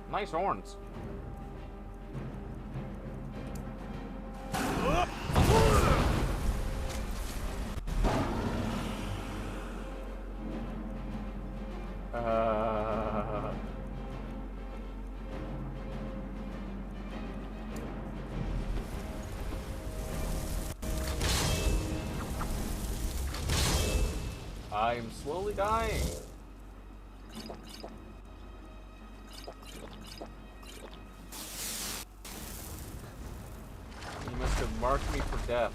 Nice horns. I'm slowly dying. He must have marked me for death.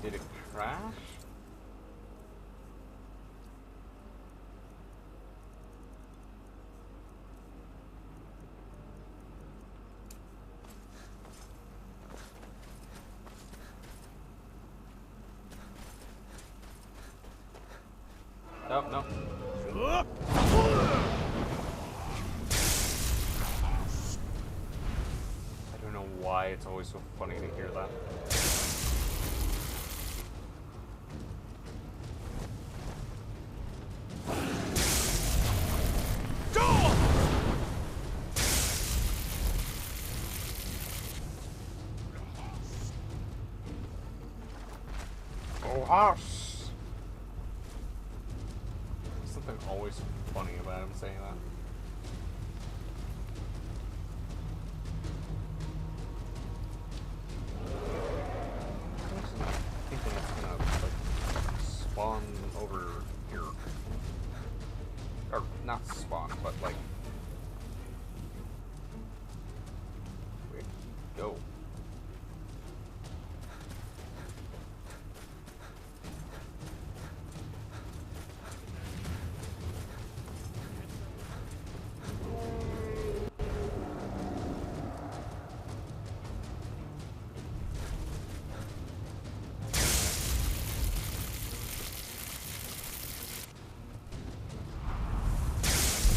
Did it crash? Nope, nope. I don't know why it's always so funny to hear that. Oh, house! Something always funny about him saying that. I'm thinking it's gonna like spawn over here, or not spawn, but like where'd he go?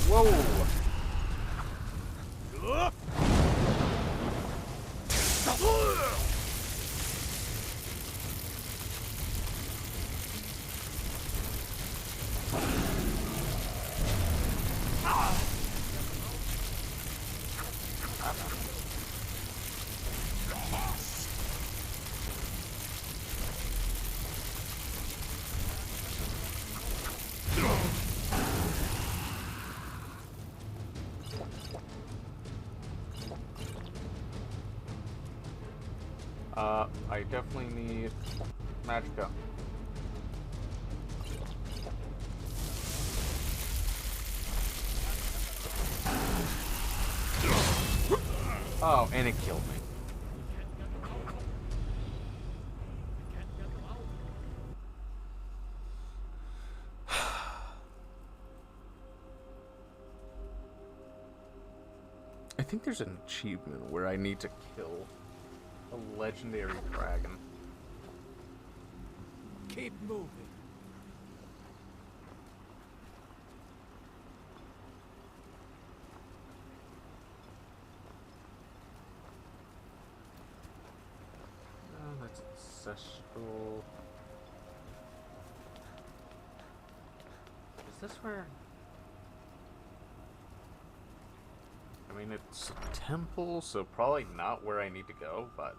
Whoa! I definitely need Magicka. Oh, and it killed me. I think there's an achievement where I need to kill a legendary dragon. Keep moving. Oh, that's ancestral. Is this where... I mean, it's a temple, so probably not where I need to go, but...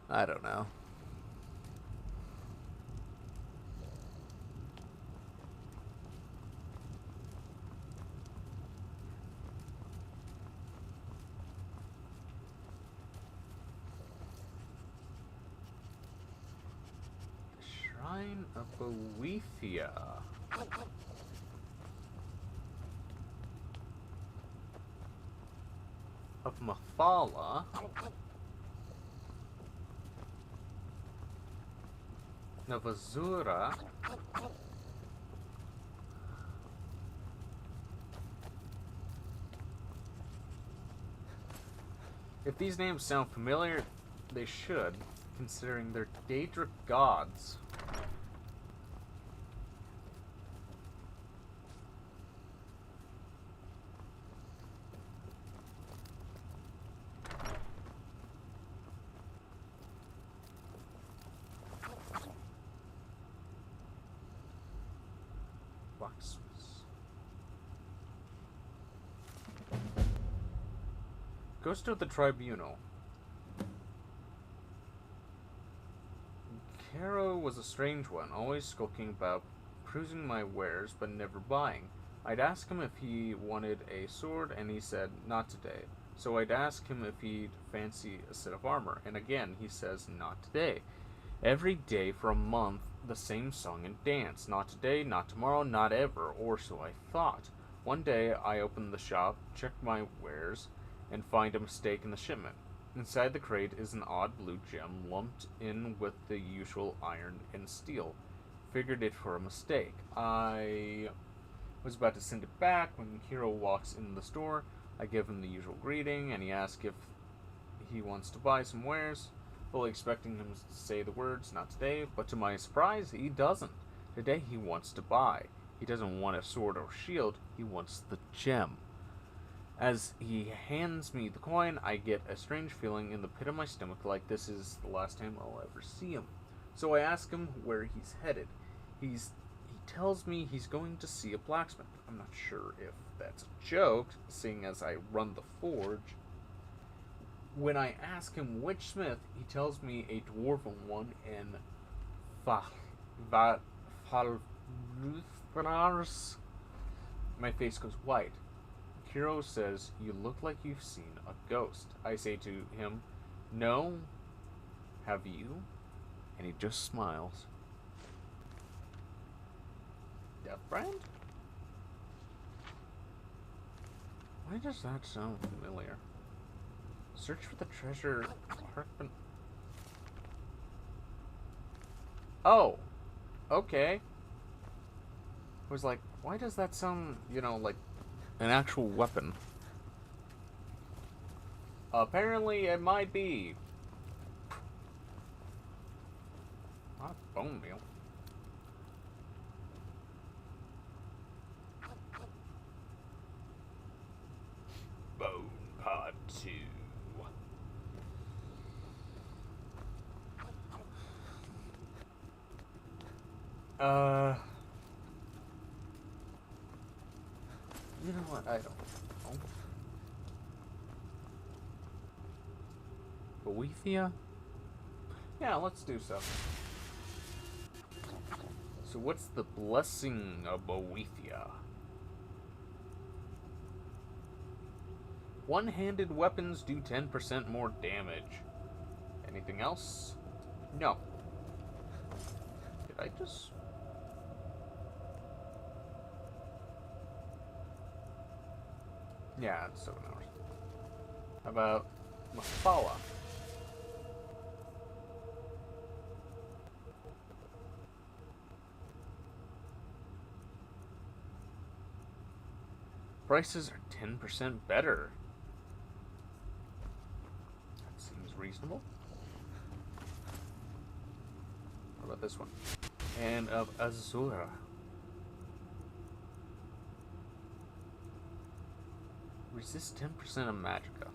I don't know. Shrine of Boethia. Of Mafala. Navazura. If these names sound familiar, they should, considering they're Daedric gods. Ghost of the Tribunal. Caro was a strange one, always skulking about, cruising my wares, but never buying. I'd ask him if he wanted a sword, and he said, not today. So I'd ask him if he'd fancy a set of armor, and again he says, not today. Every day for a month, the same song and dance. Not today, not tomorrow, not ever, or so I thought. One day I opened the shop, checked my wares, and find a mistake in the shipment. Inside the crate is an odd blue gem lumped in with the usual iron and steel. Figured it for a mistake. I was about to send it back when Hero walks in the store. I give him the usual greeting, and he asks if he wants to buy some wares, fully expecting him to say the words, not today, but to my surprise, he doesn't. Today he wants to buy. He doesn't want a sword or shield, he wants the gem. As he hands me the coin, I get a strange feeling in the pit of my stomach like this is the last time I'll ever see him. So I ask him where he's headed. He tells me he's going to see a blacksmith. I'm not sure if that's a joke, seeing as I run the forge. When I ask him which smith, he tells me a dwarven one in Falruthbrars. My face goes white. Hero says, you look like you've seen a ghost. I say to him, no, have you? And he just smiles. Death Brand? Why does that sound familiar? Search for the treasure. Harpen. Oh, okay. I was like, why does that sound, like an actual weapon? Apparently it might be. Not bone meal. Bone Pod 2. You know what? I don't know. Boethia? Yeah, let's do so. So what's the blessing of Boethia? One-handed weapons do 10% more damage. Anything else? No. Did I just... Yeah, it's 7 hours. How about Mafala? Prices are 10% better. That seems reasonable. What about this one? And of Azura. Resist 10% of magicka.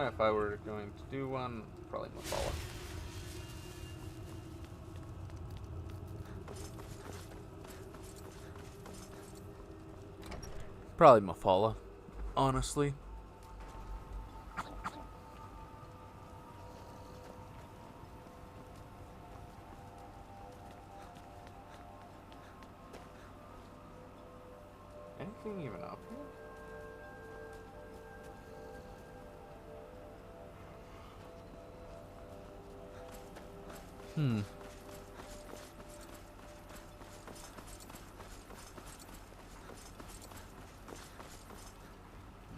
If I were going to do one, probably Mafala. Probably Mafala, honestly. Anything even up here?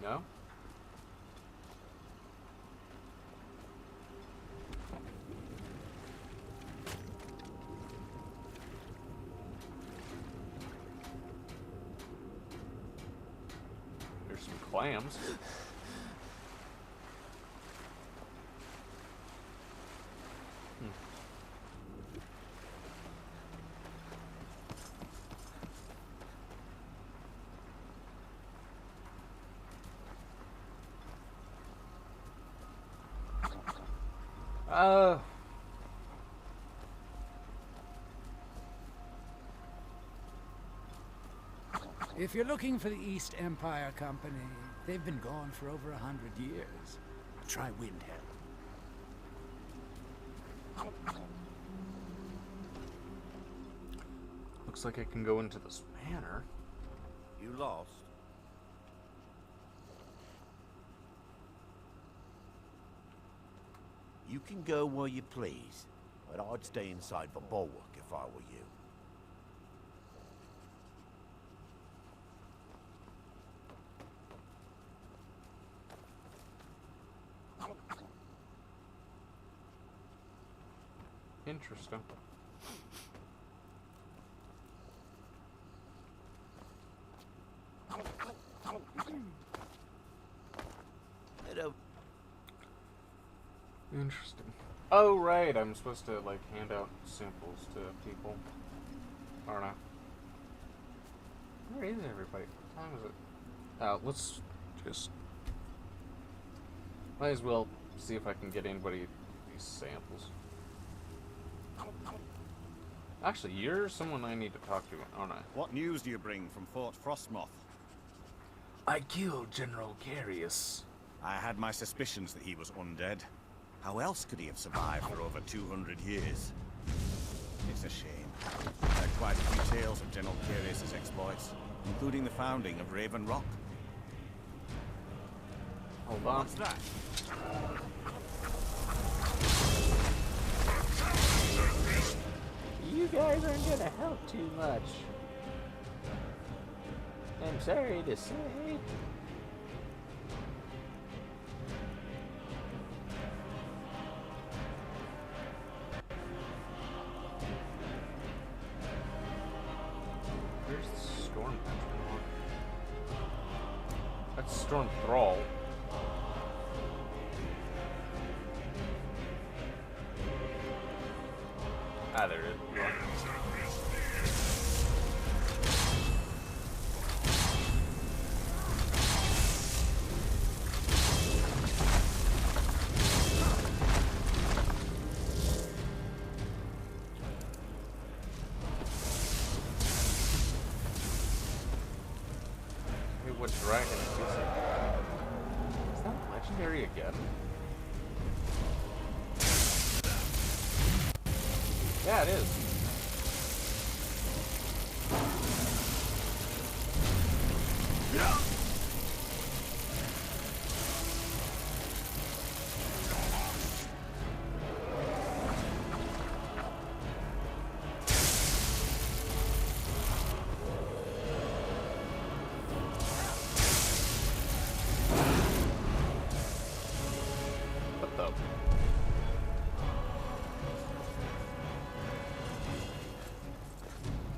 No? There's some clams. If you're looking for the East Empire Company, they've been gone for over 100 years. Try Windhelm. Looks like I can go into this manor. You lost? You can go where you please, but I'd stay inside the bulwark if I were you. Interesting. Interesting. Oh, right. I'm supposed to, like, hand out samples to people. Aren't I? Where is everybody? What time is it? Let's just... Might as well see if I can get anybody these samples. Actually, you're someone I need to talk to, aren't I? What news do you bring from Fort Frostmoth? I killed General Carius. I had my suspicions that he was undead. How else could he have survived for over 200 years? It's a shame. There are quite a few tales of General Carius' exploits, including the founding of Raven Rock. Hold on. What's that? You guys aren't gonna help too much. I'm sorry to say. Where's the Storm Patron? That's Storm Thrall. Ah, there it is. Hey, what dragon is this? Is that legendary again? Yeah, it is.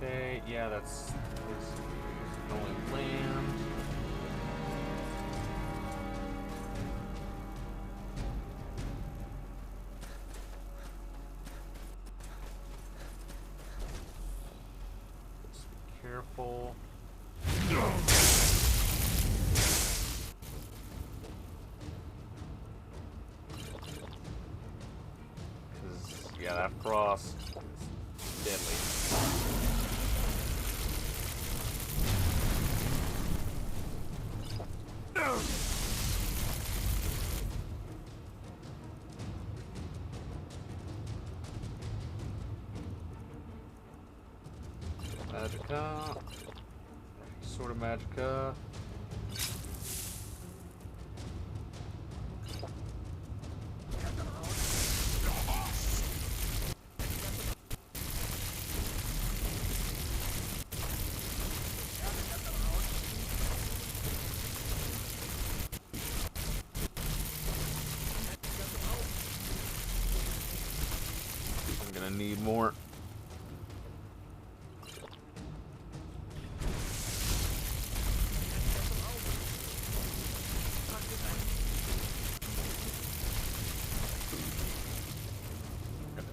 Okay, yeah, that's only land. Just be careful. Yeah, that frost is deadly. Magicka. Sort of Magicka. I'm gonna need more.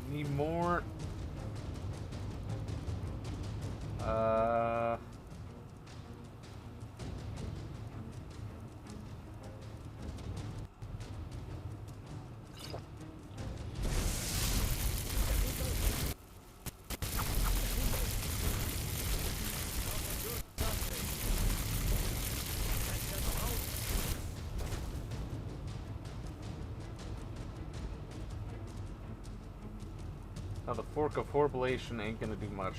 Need more. Now the Fork of Horriblation ain't gonna do much.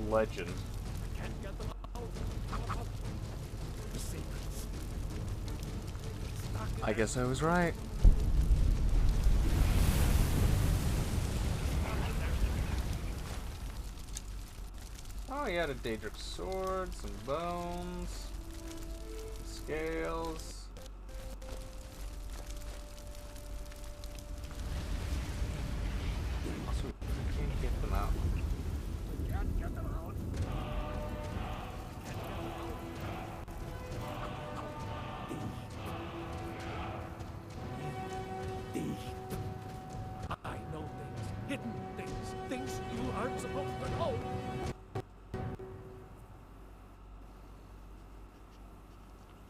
Legend. I guess I was right. Oh, he had a Daedric sword, some bones, scales. Also, I can't get them out. I know things, hidden things, things you aren't supposed to know.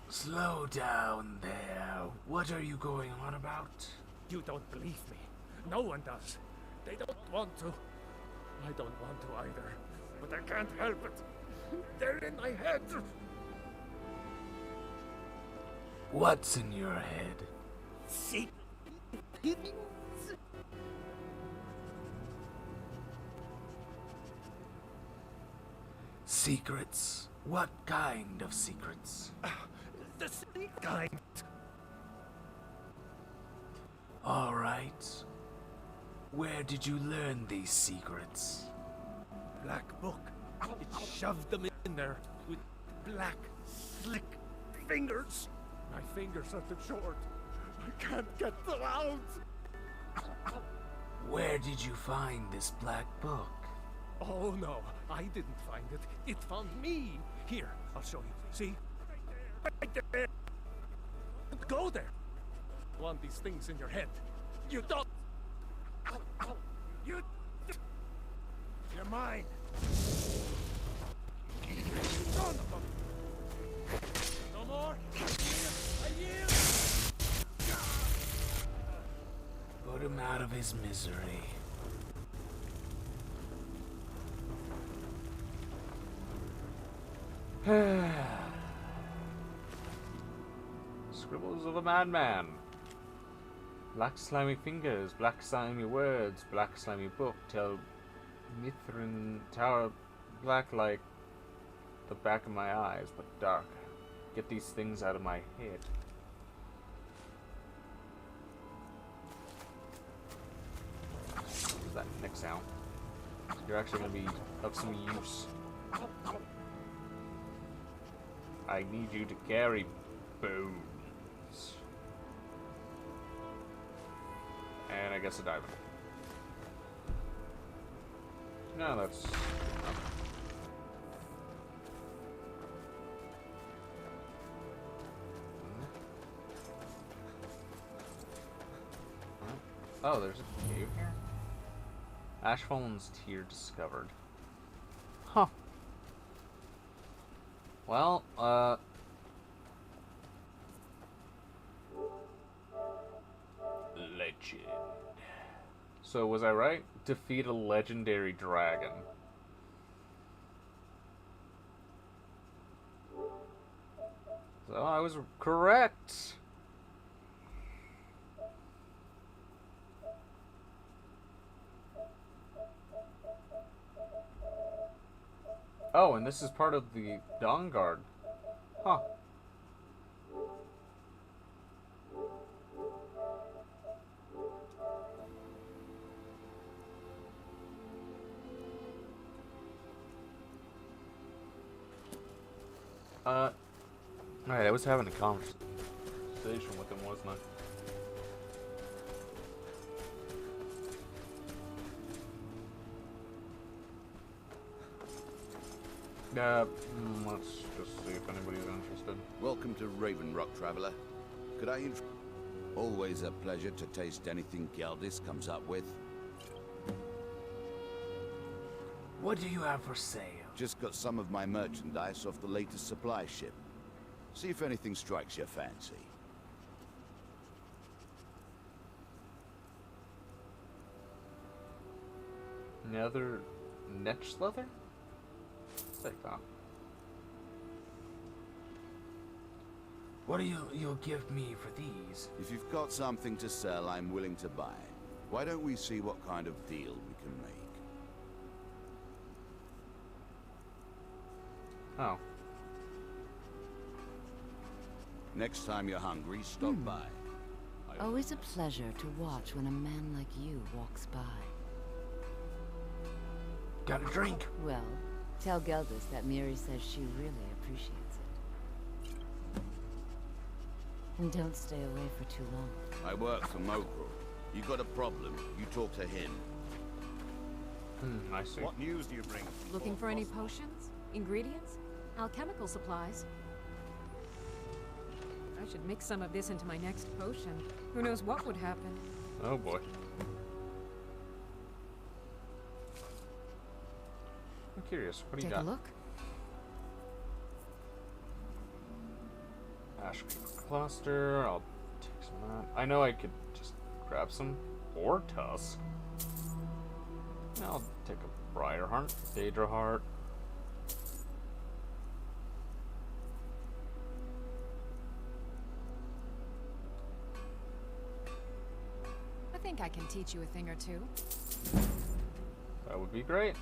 Slow down there. What are you going on about? You don't believe me. No one does. They don't want to. I don't want to either. But I can't help it. They're in my head. What's in your head? See? Secrets? What kind of secrets? The same kind. All right. Where did you learn these secrets? Black book. It shoved them in there with black, slick fingers. My fingers are too short. I can't get them out. Where did you find this black book? Oh no, I didn't find it. It found me. Here, I'll show you. See? Right there. Don't go there. You want these things in your head. You don't. You. You're mine. Son of a. No more. I yield. Put him out of his misery. Scribbles of a madman. Black slimy fingers, black slimy words, black slimy book, tell Mithrin tower black like the back of my eyes, but dark. Get these things out of my head. What is that next sound? You're actually gonna be of some use. I need you to carry bones. And I guess a diamond. No, that's... Oh, there's a cave here? Ashfallen's Tear discovered. Huh. Well, legend. So, was I right? Defeat a legendary dragon. So, I was correct! Oh, and this is part of the Dawn Guard. Huh. Alright, I was having a conversation with him, wasn't I? Let's just see if anybody's interested. Welcome to Raven Rock, traveler. Could I Always a pleasure to taste anything Geldis comes up with. What do you have for sale? Just got some of my merchandise off the latest supply ship. See if anything strikes your fancy. Another netch leather? Take that. What do you'll give me for these? If you've got something to sell, I'm willing to buy. Why don't we see what kind of deal we can make? Oh. Next time you're hungry, stop by. Always a pleasure to watch when a man like you walks by. Got a drink? Well, tell Geldis that Miri says she really appreciates it. And don't stay away for too long. I work for Mokrul. You got a problem, you talk to him. I see. What news do you bring? Looking for any potions? Ingredients? Alchemical supplies? I should mix some of this into my next potion. Who knows what would happen? Oh boy. I'm curious. What do you got? Take a look. Ash cluster. I'll take some of that. I know I could just grab some or tusk. I'll take a briar heart, Daedra heart. I think I can teach you a thing or two. That would be great.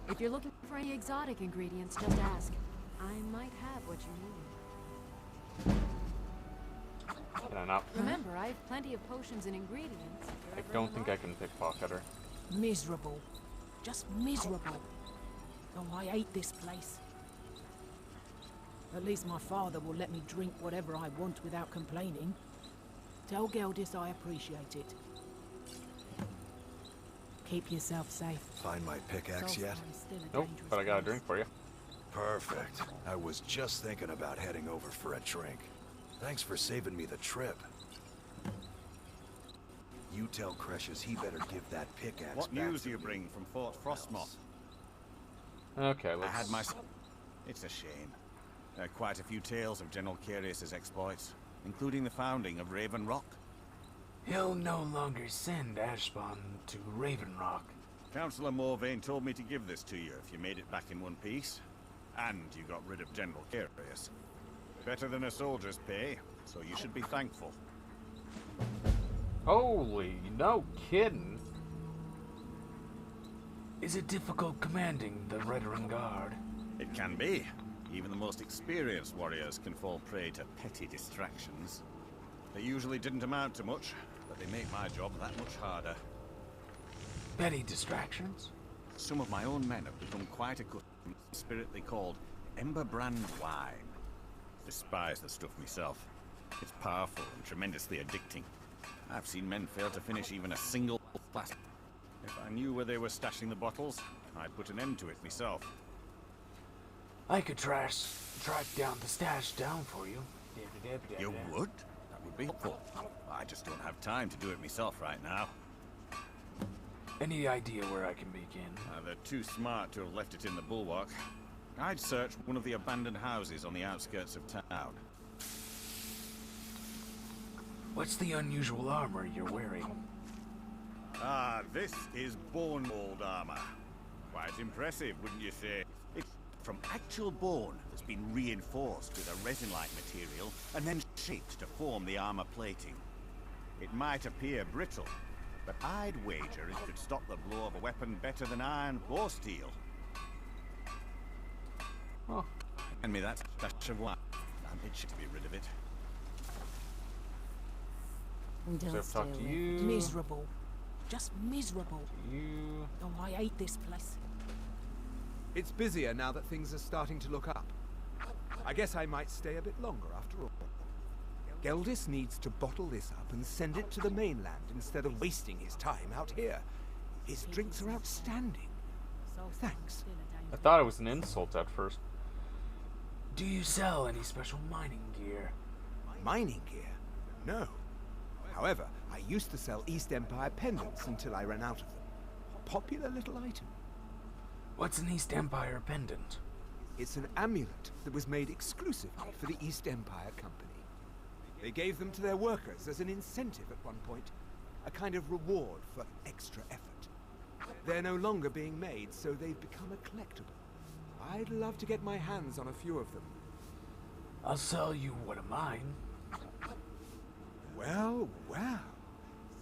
If you're looking for any exotic ingredients, just ask. I might have what you need. Can I not? Remember, I have plenty of potions and ingredients. I don't think I can pickpocket her. Miserable. Just miserable. Oh, I hate this place. At least my father will let me drink whatever I want without complaining. Tell Geldis I appreciate it. Keep yourself safe. Find my pickaxe yet? Nope, but I got a drink for you. Perfect. I was just thinking about heading over for a drink. Thanks for saving me the trip. You tell Cresius he better give that pickaxe What back news to do you me. bring from Fort Frostmoth? Okay, let's... I had my... It's a shame. There are quite a few tales of General Curius's exploits, including the founding of Raven Rock. He'll no longer send Ashbon to Raven Rock. Councillor Morvain told me to give this to you if you made it back in one piece. And you got rid of General Curius. Better than a soldier's pay, so you should be thankful. Holy, no kidding. Is it difficult commanding the Veteran Guard? It can be. Even the most experienced warriors can fall prey to petty distractions. They usually didn't amount to much, but they make my job that much harder. Petty distractions? Some of my own men have become quite accustomed to the spirit they called Ember Brand wine. Despise the stuff myself. It's powerful and tremendously addicting. I've seen men fail to finish even a single glass. If I knew where they were stashing the bottles, I'd put an end to it myself. I could track down the stash down for you. You would? That would be helpful. I just don't have time to do it myself right now. Any idea where I can begin? They're too smart to have left it in the bulwark. I'd search one of the abandoned houses on the outskirts of town. What's the unusual armor you're wearing? Ah, this is bone mold armor. Quite impressive, wouldn't you say? It's from actual bone that's been reinforced with a resin-like material and then shaped to form the armor plating. It might appear brittle, but I'd wager it could stop the blow of a weapon better than iron or steel. Oh. Hand me that dash of wine. I'm itching to be rid of it. Don't stay away. Miserable. Just miserable. You. Oh, I hate this place. It's busier now that things are starting to look up. I guess I might stay a bit longer after all. Geldis needs to bottle this up and send it to the mainland instead of wasting his time out here. His drinks are outstanding. Thanks. I thought it was an insult at first. Do you sell any special mining gear? Mining gear? No. However, I used to sell East Empire pendants until I ran out of them. Popular little item. What's an East Empire pendant? It's an amulet that was made exclusively for the East Empire Company. They gave them to their workers as an incentive at one point, a kind of reward for extra effort. They're no longer being made, so they've become a collectible. I'd love to get my hands on a few of them. I'll sell you one of mine. Well, well.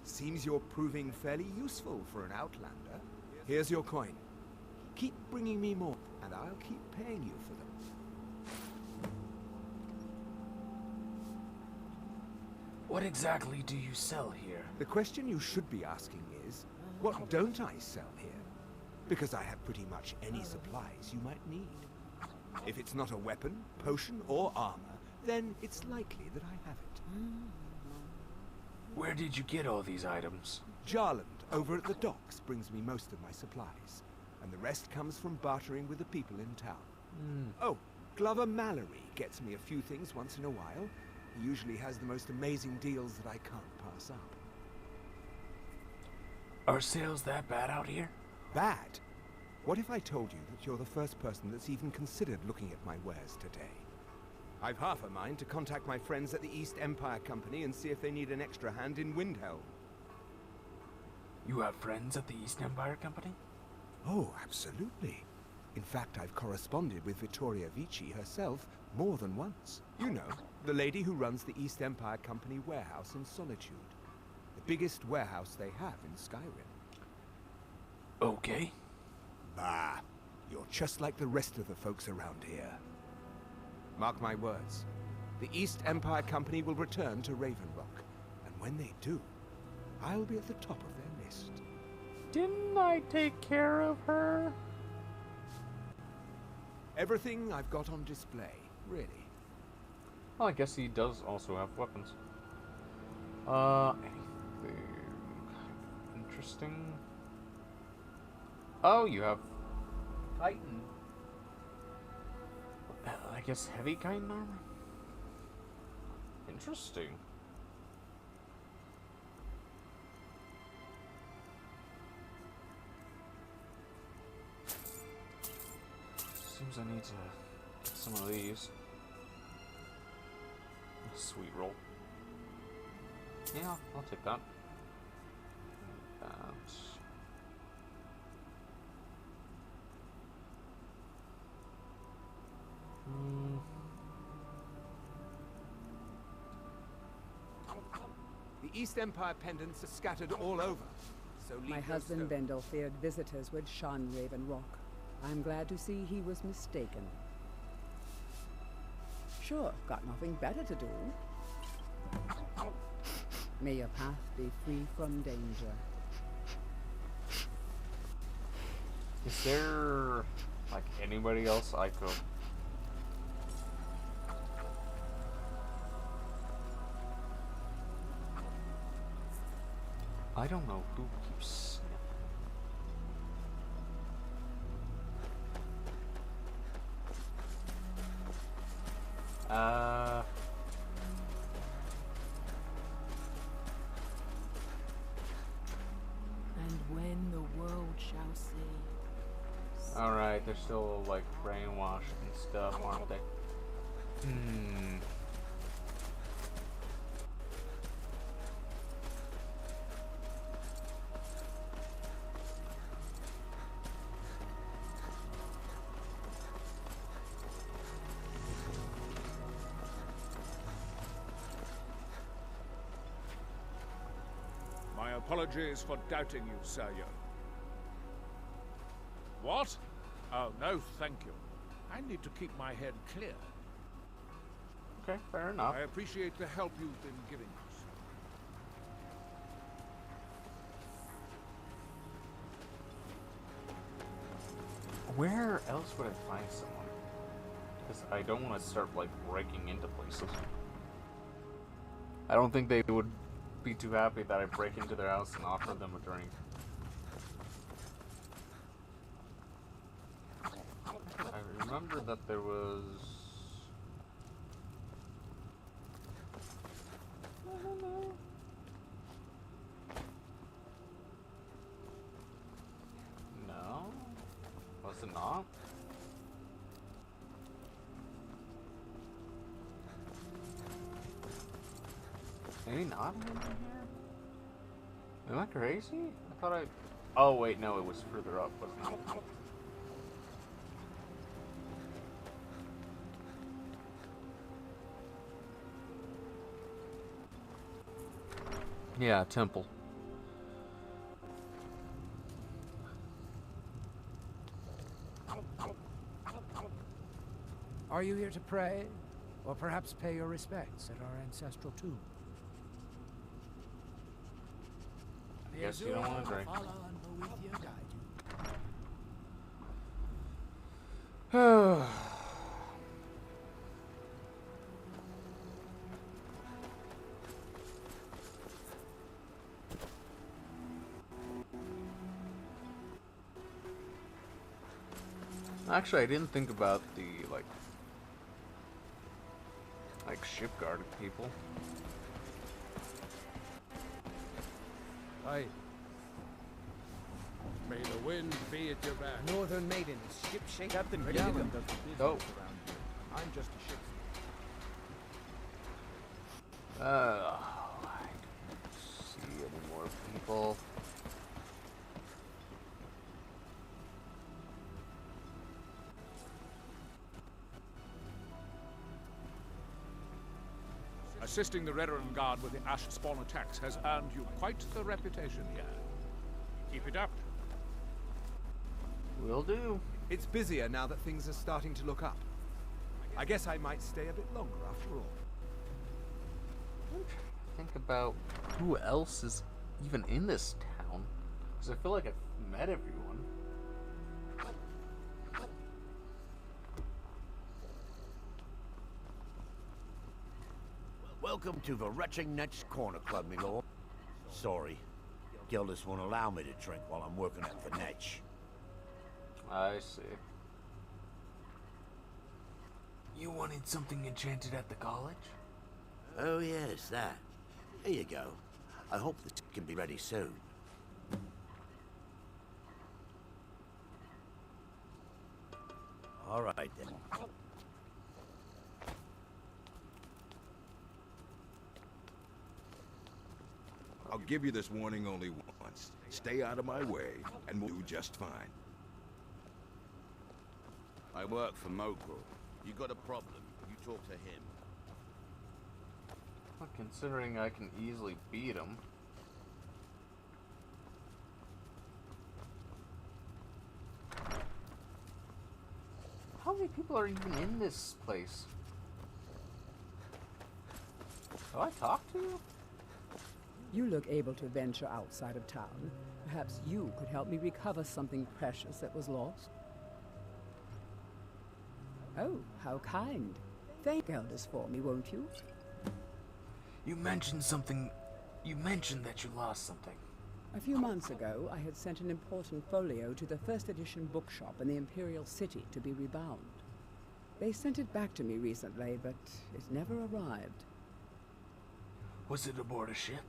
Seems you're proving fairly useful for an outlander. Here's your coin. Keep bringing me more, and I'll keep paying you for them. What exactly do you sell here? The question you should be asking is, what don't I sell here? Because I have pretty much any supplies you might need. If it's not a weapon, potion, or armor, then it's likely that I have it. Where did you get all these items? Jarland, over at the docks, brings me most of my supplies, and the rest comes from bartering with the people in town. Oh, Glover Mallory gets me a few things once in a while. He usually has the most amazing deals that I can't pass up. Are sales that bad out here? Bad? What if I told you that you're the first person that's even considered looking at my wares today? I've half a mind to contact my friends at the East Empire Company and see if they need an extra hand in Windhelm. You have friends at the East Empire Company? Oh, absolutely. In fact, I've corresponded with Vittoria Vici herself more than once. You know, the lady who runs the East Empire Company warehouse in Solitude. The biggest warehouse they have in Skyrim. Okay. Bah, you're just like the rest of the folks around here. Mark my words. The East Empire Company will return to Raven Rock, and when they do, I'll be at the top of their list. Didn't I take care of her? Everything I've got on display, really. Well, I guess he does also have weapons. Anything interesting? Oh, you have chitin. I guess heavy chitin armor? Interesting. Seems I need to get some of these. Sweet roll. Yeah, I'll take that. That. The East Empire pendants are scattered all over, so leave My no husband stone. Bendel feared visitors would shun Raven Rock. I'm glad to see he was mistaken. Sure, got nothing better to do. May your path be free from danger. Is there, like, anybody else I could... I don't know who keeps... And when the world shall see. Alright, they're still, like, brainwashed and stuff, aren't they? My apologies for doubting you, Sayo. What? Oh, no, thank you. I need to keep my head clear. Okay, fair enough. I appreciate the help you've been giving us. Where else would I find someone? Because I don't want to start, like, breaking into places. I don't think they would be too happy that I break into their house and offer them a drink. I remember that there was... No? Was it not? Maybe not in here? Am I crazy? I thought I... Oh wait, no, it was further up, wasn't it? Yeah, temple. Are you here to pray? Or perhaps pay your respects at our ancestral tomb? I guess you don't want to drink. Actually, I didn't think about the, like shipguard people. Aye. May the wind be at your back. Northern Maiden, ship shape. Captain Ready to Gallon go. does the business Oh. around here. I'm just a ship's... I don't see any more people. Assisting the Redoran Guard with the Ash Spawn attacks has earned you quite the reputation here. Keep it up. Will do. It's busier now that things are starting to look up. I guess I might stay a bit longer after all. Think about who else is even in this town, because I feel like I've met everyone. Welcome to the Retching Nets Corner Club, my lord. Sorry, Gildas won't allow me to drink while I'm working at the Netch. I see. You wanted something enchanted at the college? Oh yes, that. Here you go. I hope this can be ready soon. All right then. I'll give you this warning only once. Stay out of my way, and we'll do just fine. I work for Mokril. You got a problem, you talk to him. Well, considering I can easily beat him. How many people are even in this place? Do I talk to you? You look able to venture outside of town. Perhaps you could help me recover something precious that was lost. Oh, how kind. Thank elders for me, won't you? You mentioned something. You mentioned that you lost something. A few months ago, I had sent an important folio to the first edition bookshop in the Imperial City to be rebound. They sent it back to me recently, but it never arrived. Was it aboard a ship?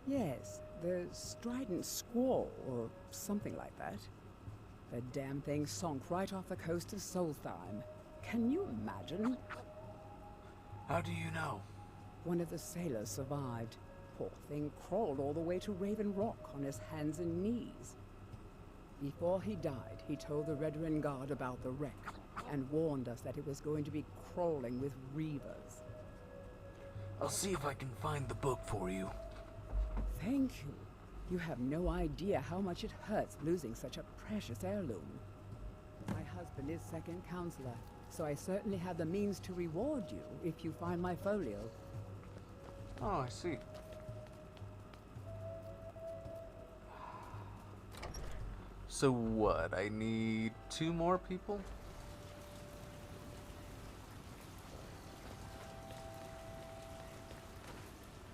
Yes, the Strident Squall, or something like that. The damn thing sunk right off the coast of Solstheim. Can you imagine? How do you know? One of the sailors survived. Poor thing crawled all the way to Raven Rock on his hands and knees. Before he died, he told the Redoran Guard about the wreck and warned us that it was going to be crawling with reavers. I'll see if I can find the book for you. Thank you. You have no idea how much it hurts losing such a precious heirloom. My husband is second counselor, so I certainly have the means to reward you if you find my folio. Oh, I see. So what? I need 2 more people?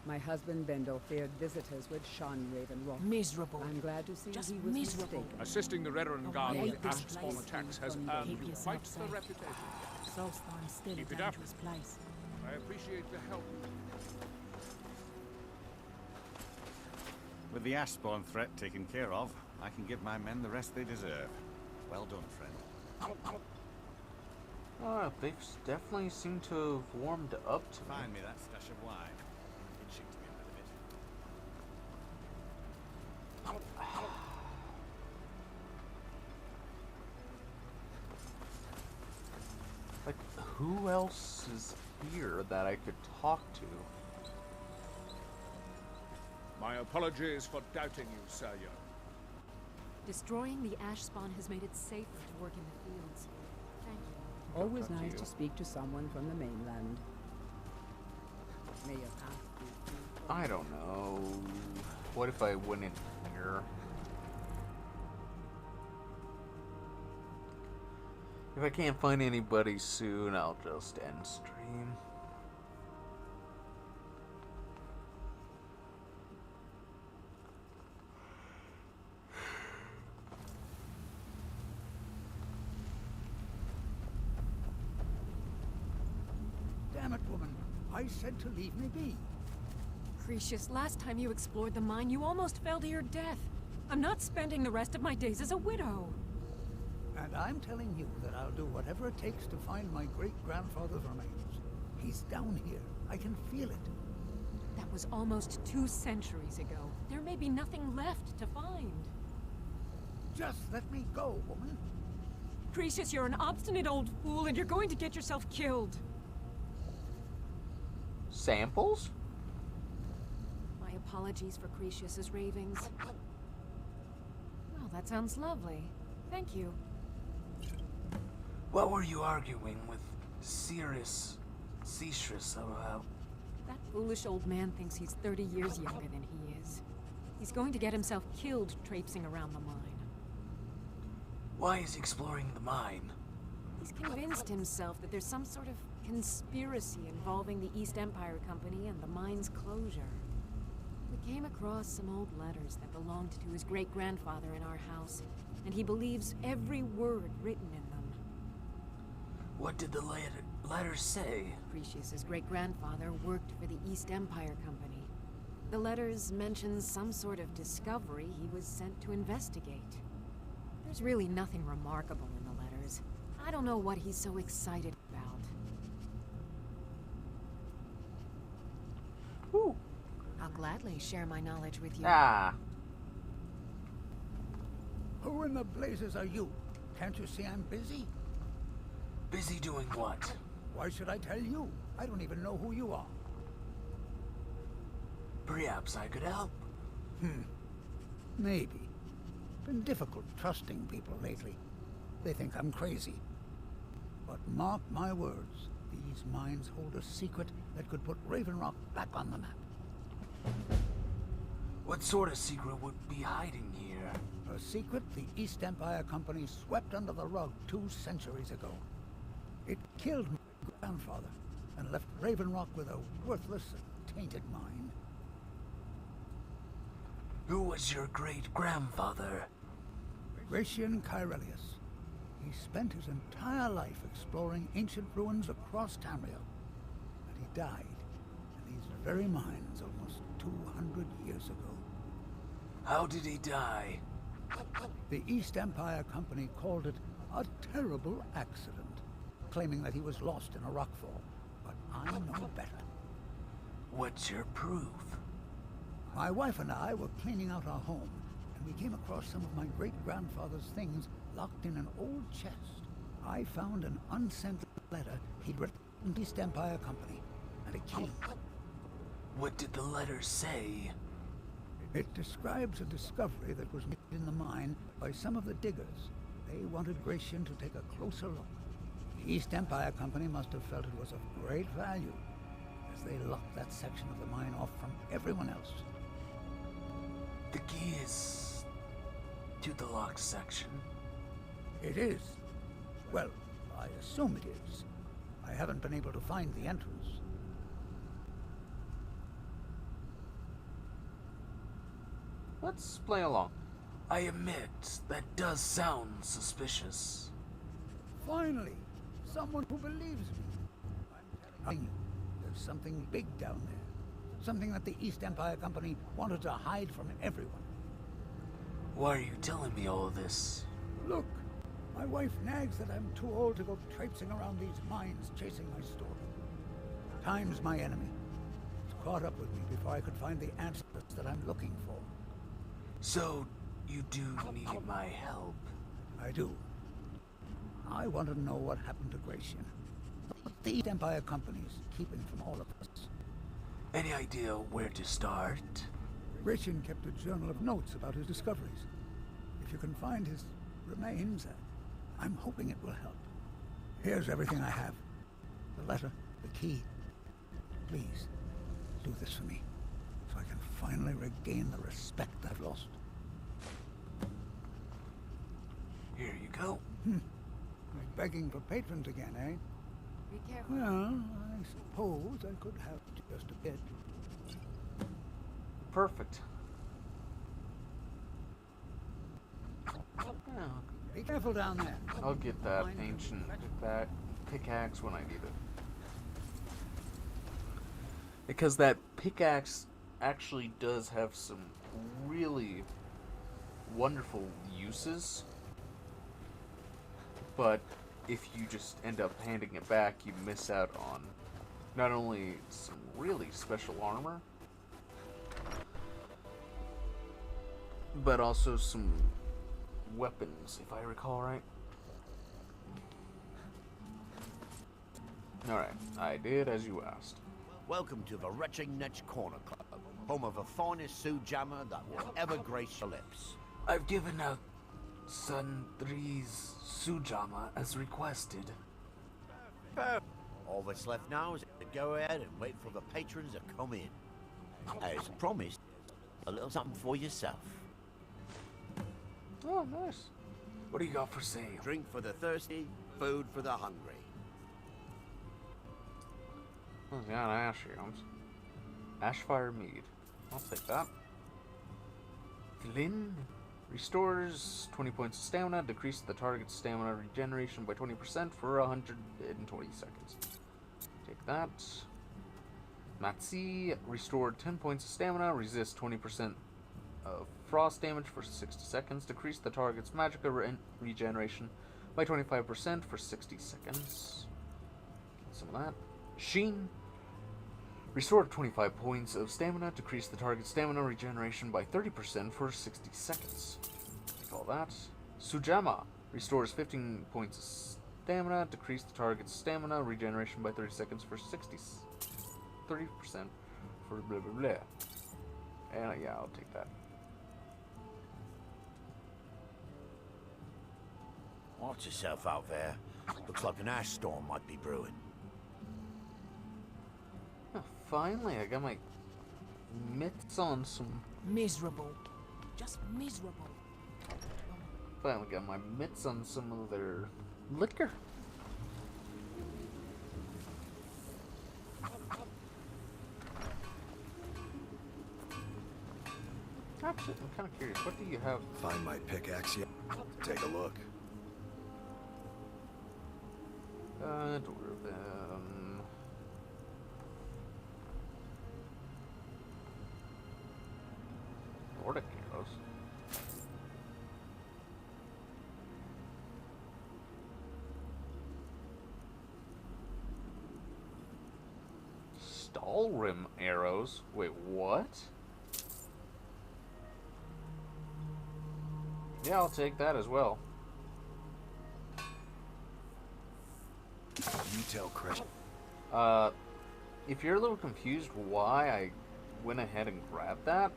My husband Bendel feared visitors would shun Raven Rock. Miserable. I'm glad to see Just he was miserable. mistaken. Assisting the Redoran Guard I with hate this Ashspawn place. attacks has Keep earned you yourself quite the safe. reputation. Solstheim's still Keep a it up. dangerous place. I appreciate the help. With the Ashspawn threat taken care of, I can give my men the rest they deserve. Well done, friend. They definitely seem to have warmed up to me. Find me that stash of wine. Itching to get rid of it. Like, who else is here that I could talk to? My apologies for doubting you, Sir Yo. Destroying the ash spawn has made it safer to work in the fields. Thank you. Always Up to nice you. to speak to someone from the mainland. May your path be free. I don't know. What if I went in here? If I can't find anybody soon, I'll just end stream. Damn it, woman. I said to leave me be. Cretius, last time you explored the mine, you almost fell to your death. I'm not spending the rest of my days as a widow. And I'm telling you that I'll do whatever it takes to find my great-grandfather's remains. He's down here. I can feel it. That was almost 2 centuries ago. There may be nothing left to find. Just let me go, woman. Cretius, you're an obstinate old fool and you're going to get yourself killed. Samples? My apologies for Cretius's ravings. Well, that sounds lovely. Thank you. What were you arguing with Cestrus about? That foolish old man thinks he's 30 years younger than he is. He's going to get himself killed traipsing around the mine. Why is he exploring the mine? He's convinced himself that there's some sort of conspiracy involving the East Empire Company and the mine's closure. We came across some old letters that belonged to his great-grandfather in our house, and he believes every word written in them. What did the letters say? Cretius's great-grandfather worked for the East Empire Company. The letters mention some sort of discovery he was sent to investigate. There's really nothing remarkable in the letters. I don't know what he's so excited about. Ooh. I'll gladly share my knowledge with you. Ah. Who in the blazes are you? Can't you see I'm busy? Busy doing what? Why should I tell you? I don't even know who you are. Perhaps I could help. Maybe. Been difficult trusting people lately. They think I'm crazy. But mark my words, these mines hold a secret that could put Raven Rock back on the map. What sort of secret would be hiding here? A secret the East Empire Company swept under the rug 2 centuries ago. It killed my grandfather and left Raven Rock with a worthless and tainted mine. Who was your great-grandfather? Gratian Kyrelius. He spent his entire life exploring ancient ruins across Tamriel. And he died in these very mines almost 200 years ago. How did he die? The East Empire Company called it a terrible accident, claiming that he was lost in a rockfall. But I know better. What's your proof? My wife and I were cleaning out our home, and we came across some of my great-grandfather's things locked in an old chest. I found an unsent letter he'd written to the East Empire Company, and a key. What did the letter say? It describes a discovery that was made in the mine by some of the diggers. They wanted Gratian to take a closer look. The East Empire Company must have felt it was of great value, as they locked that section of the mine off from everyone else. The key is to the locked section. It is. Well, I assume it is. I haven't been able to find the entrance. Let's play along. I admit, that does sound suspicious. Finally, someone who believes me. I'm telling you, there's something big down there. Something that the East Empire Company wanted to hide from everyone. Why are you telling me all of this? Look, my wife nags that I'm too old to go traipsing around these mines chasing my story. Time's my enemy. It's caught up with me before I could find the answers that I'm looking for. So, you do need my help? I do. I want to know what happened to Gratian. The East Empire Company's keeping from all of us. Any idea where to start? Gratian kept a journal of notes about his discoveries. If you can find his remains, I'm hoping it will help. Here's everything I have. The letter, the key. Please, do this for me, so I can finally regain the respect I've lost. Here you go. Begging for patrons again, eh? Be careful. Well, I suppose I could have just a bit. Perfect. Be careful down there. I'll get that ancient pickaxe when I need it. Because that pickaxe actually does have some really wonderful uses. But if you just end up handing it back, you miss out on not only some really special armor, but also some weapons, if I recall right. Alright, I did as you asked. Welcome to the Retching Netch Corner Club, home of the finest Sujammer that will ever grace your lips. I've given out Sundry's Sujammer as requested. All that's left now is to go ahead and wait for the patrons to come in. As promised, a little something for yourself. Oh, nice. What do you got for sale? Drink for the thirsty, food for the hungry. Oh, yeah, ash yams. Ashfire mead. I'll take that. Flynn? Restores 20 points of stamina, decrease the target's stamina regeneration by 20% for 120 seconds. Take that. Matsi, restored 10 points of stamina, resist 20% of frost damage for 60 seconds, decrease the target's magicka regeneration by 25% for 60 seconds. Get some of that. Sheen, restored 25 points of stamina, decrease the target's stamina regeneration by 30% for 60 seconds. Take all that. Sujamma, restores 15 points of stamina, decrease the target's stamina regeneration by 30 seconds for 30% for blah blah blah. And yeah, I'll take that. Watch yourself out there. Looks like an ash storm might be brewing. Oh, finally, I got my mitts on some Miserable. Just miserable. Finally got my mitts on some of their liquor. Actually, I'm kind of curious. What do you have? Find my pickaxe yet? Take a look. Dwarven. Nordic arrows. Stalrim arrows? Wait, what? Yeah, I'll take that as well. You tell Crash. If you're a little confused why I went ahead and grabbed that,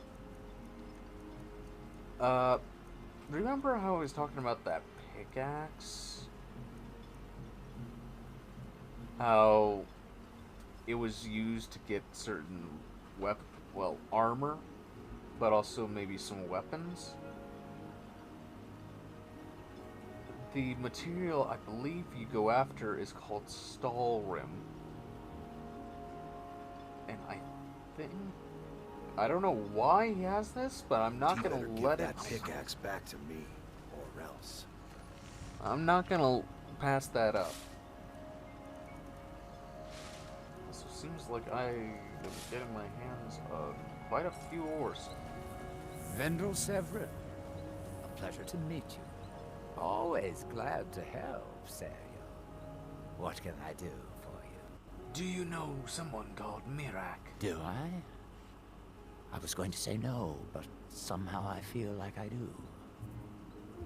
remember how I was talking about that pickaxe? How it was used to get certain armor, but also maybe some weapons? The material I believe you go after is called Stalrim. And I don't know why he has this, but I'm not gonna let it. That pickaxe back to me, or else. I'm not gonna pass that up. So it seems like I am getting my hands on quite a few ores. Vendel Severin, a pleasure to meet you. Always glad to help, Samuel. What can I do for you? Do you know someone called Mirak? Do I? I was going to say no, but somehow I feel like I do.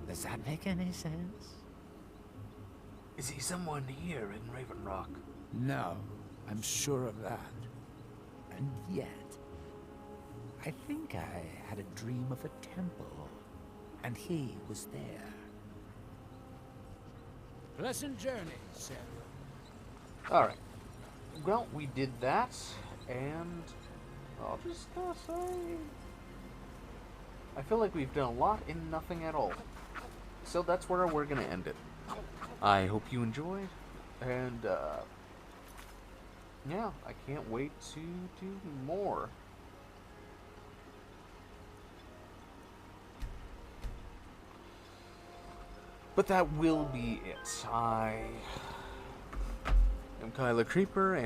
Does that make any sense? Is he someone here in Raven Rock? No, I'm sure of that. And yet, I think I had a dream of a temple, and he was there. Pleasant journey, Samuel. Alright. Well, we did that, and I'll just gotta say, I feel like we've done a lot in nothing at all. So that's where we're gonna end it. I hope you enjoyed, and yeah, I can't wait to do more. But that will be it. I am Kyler Creeper, and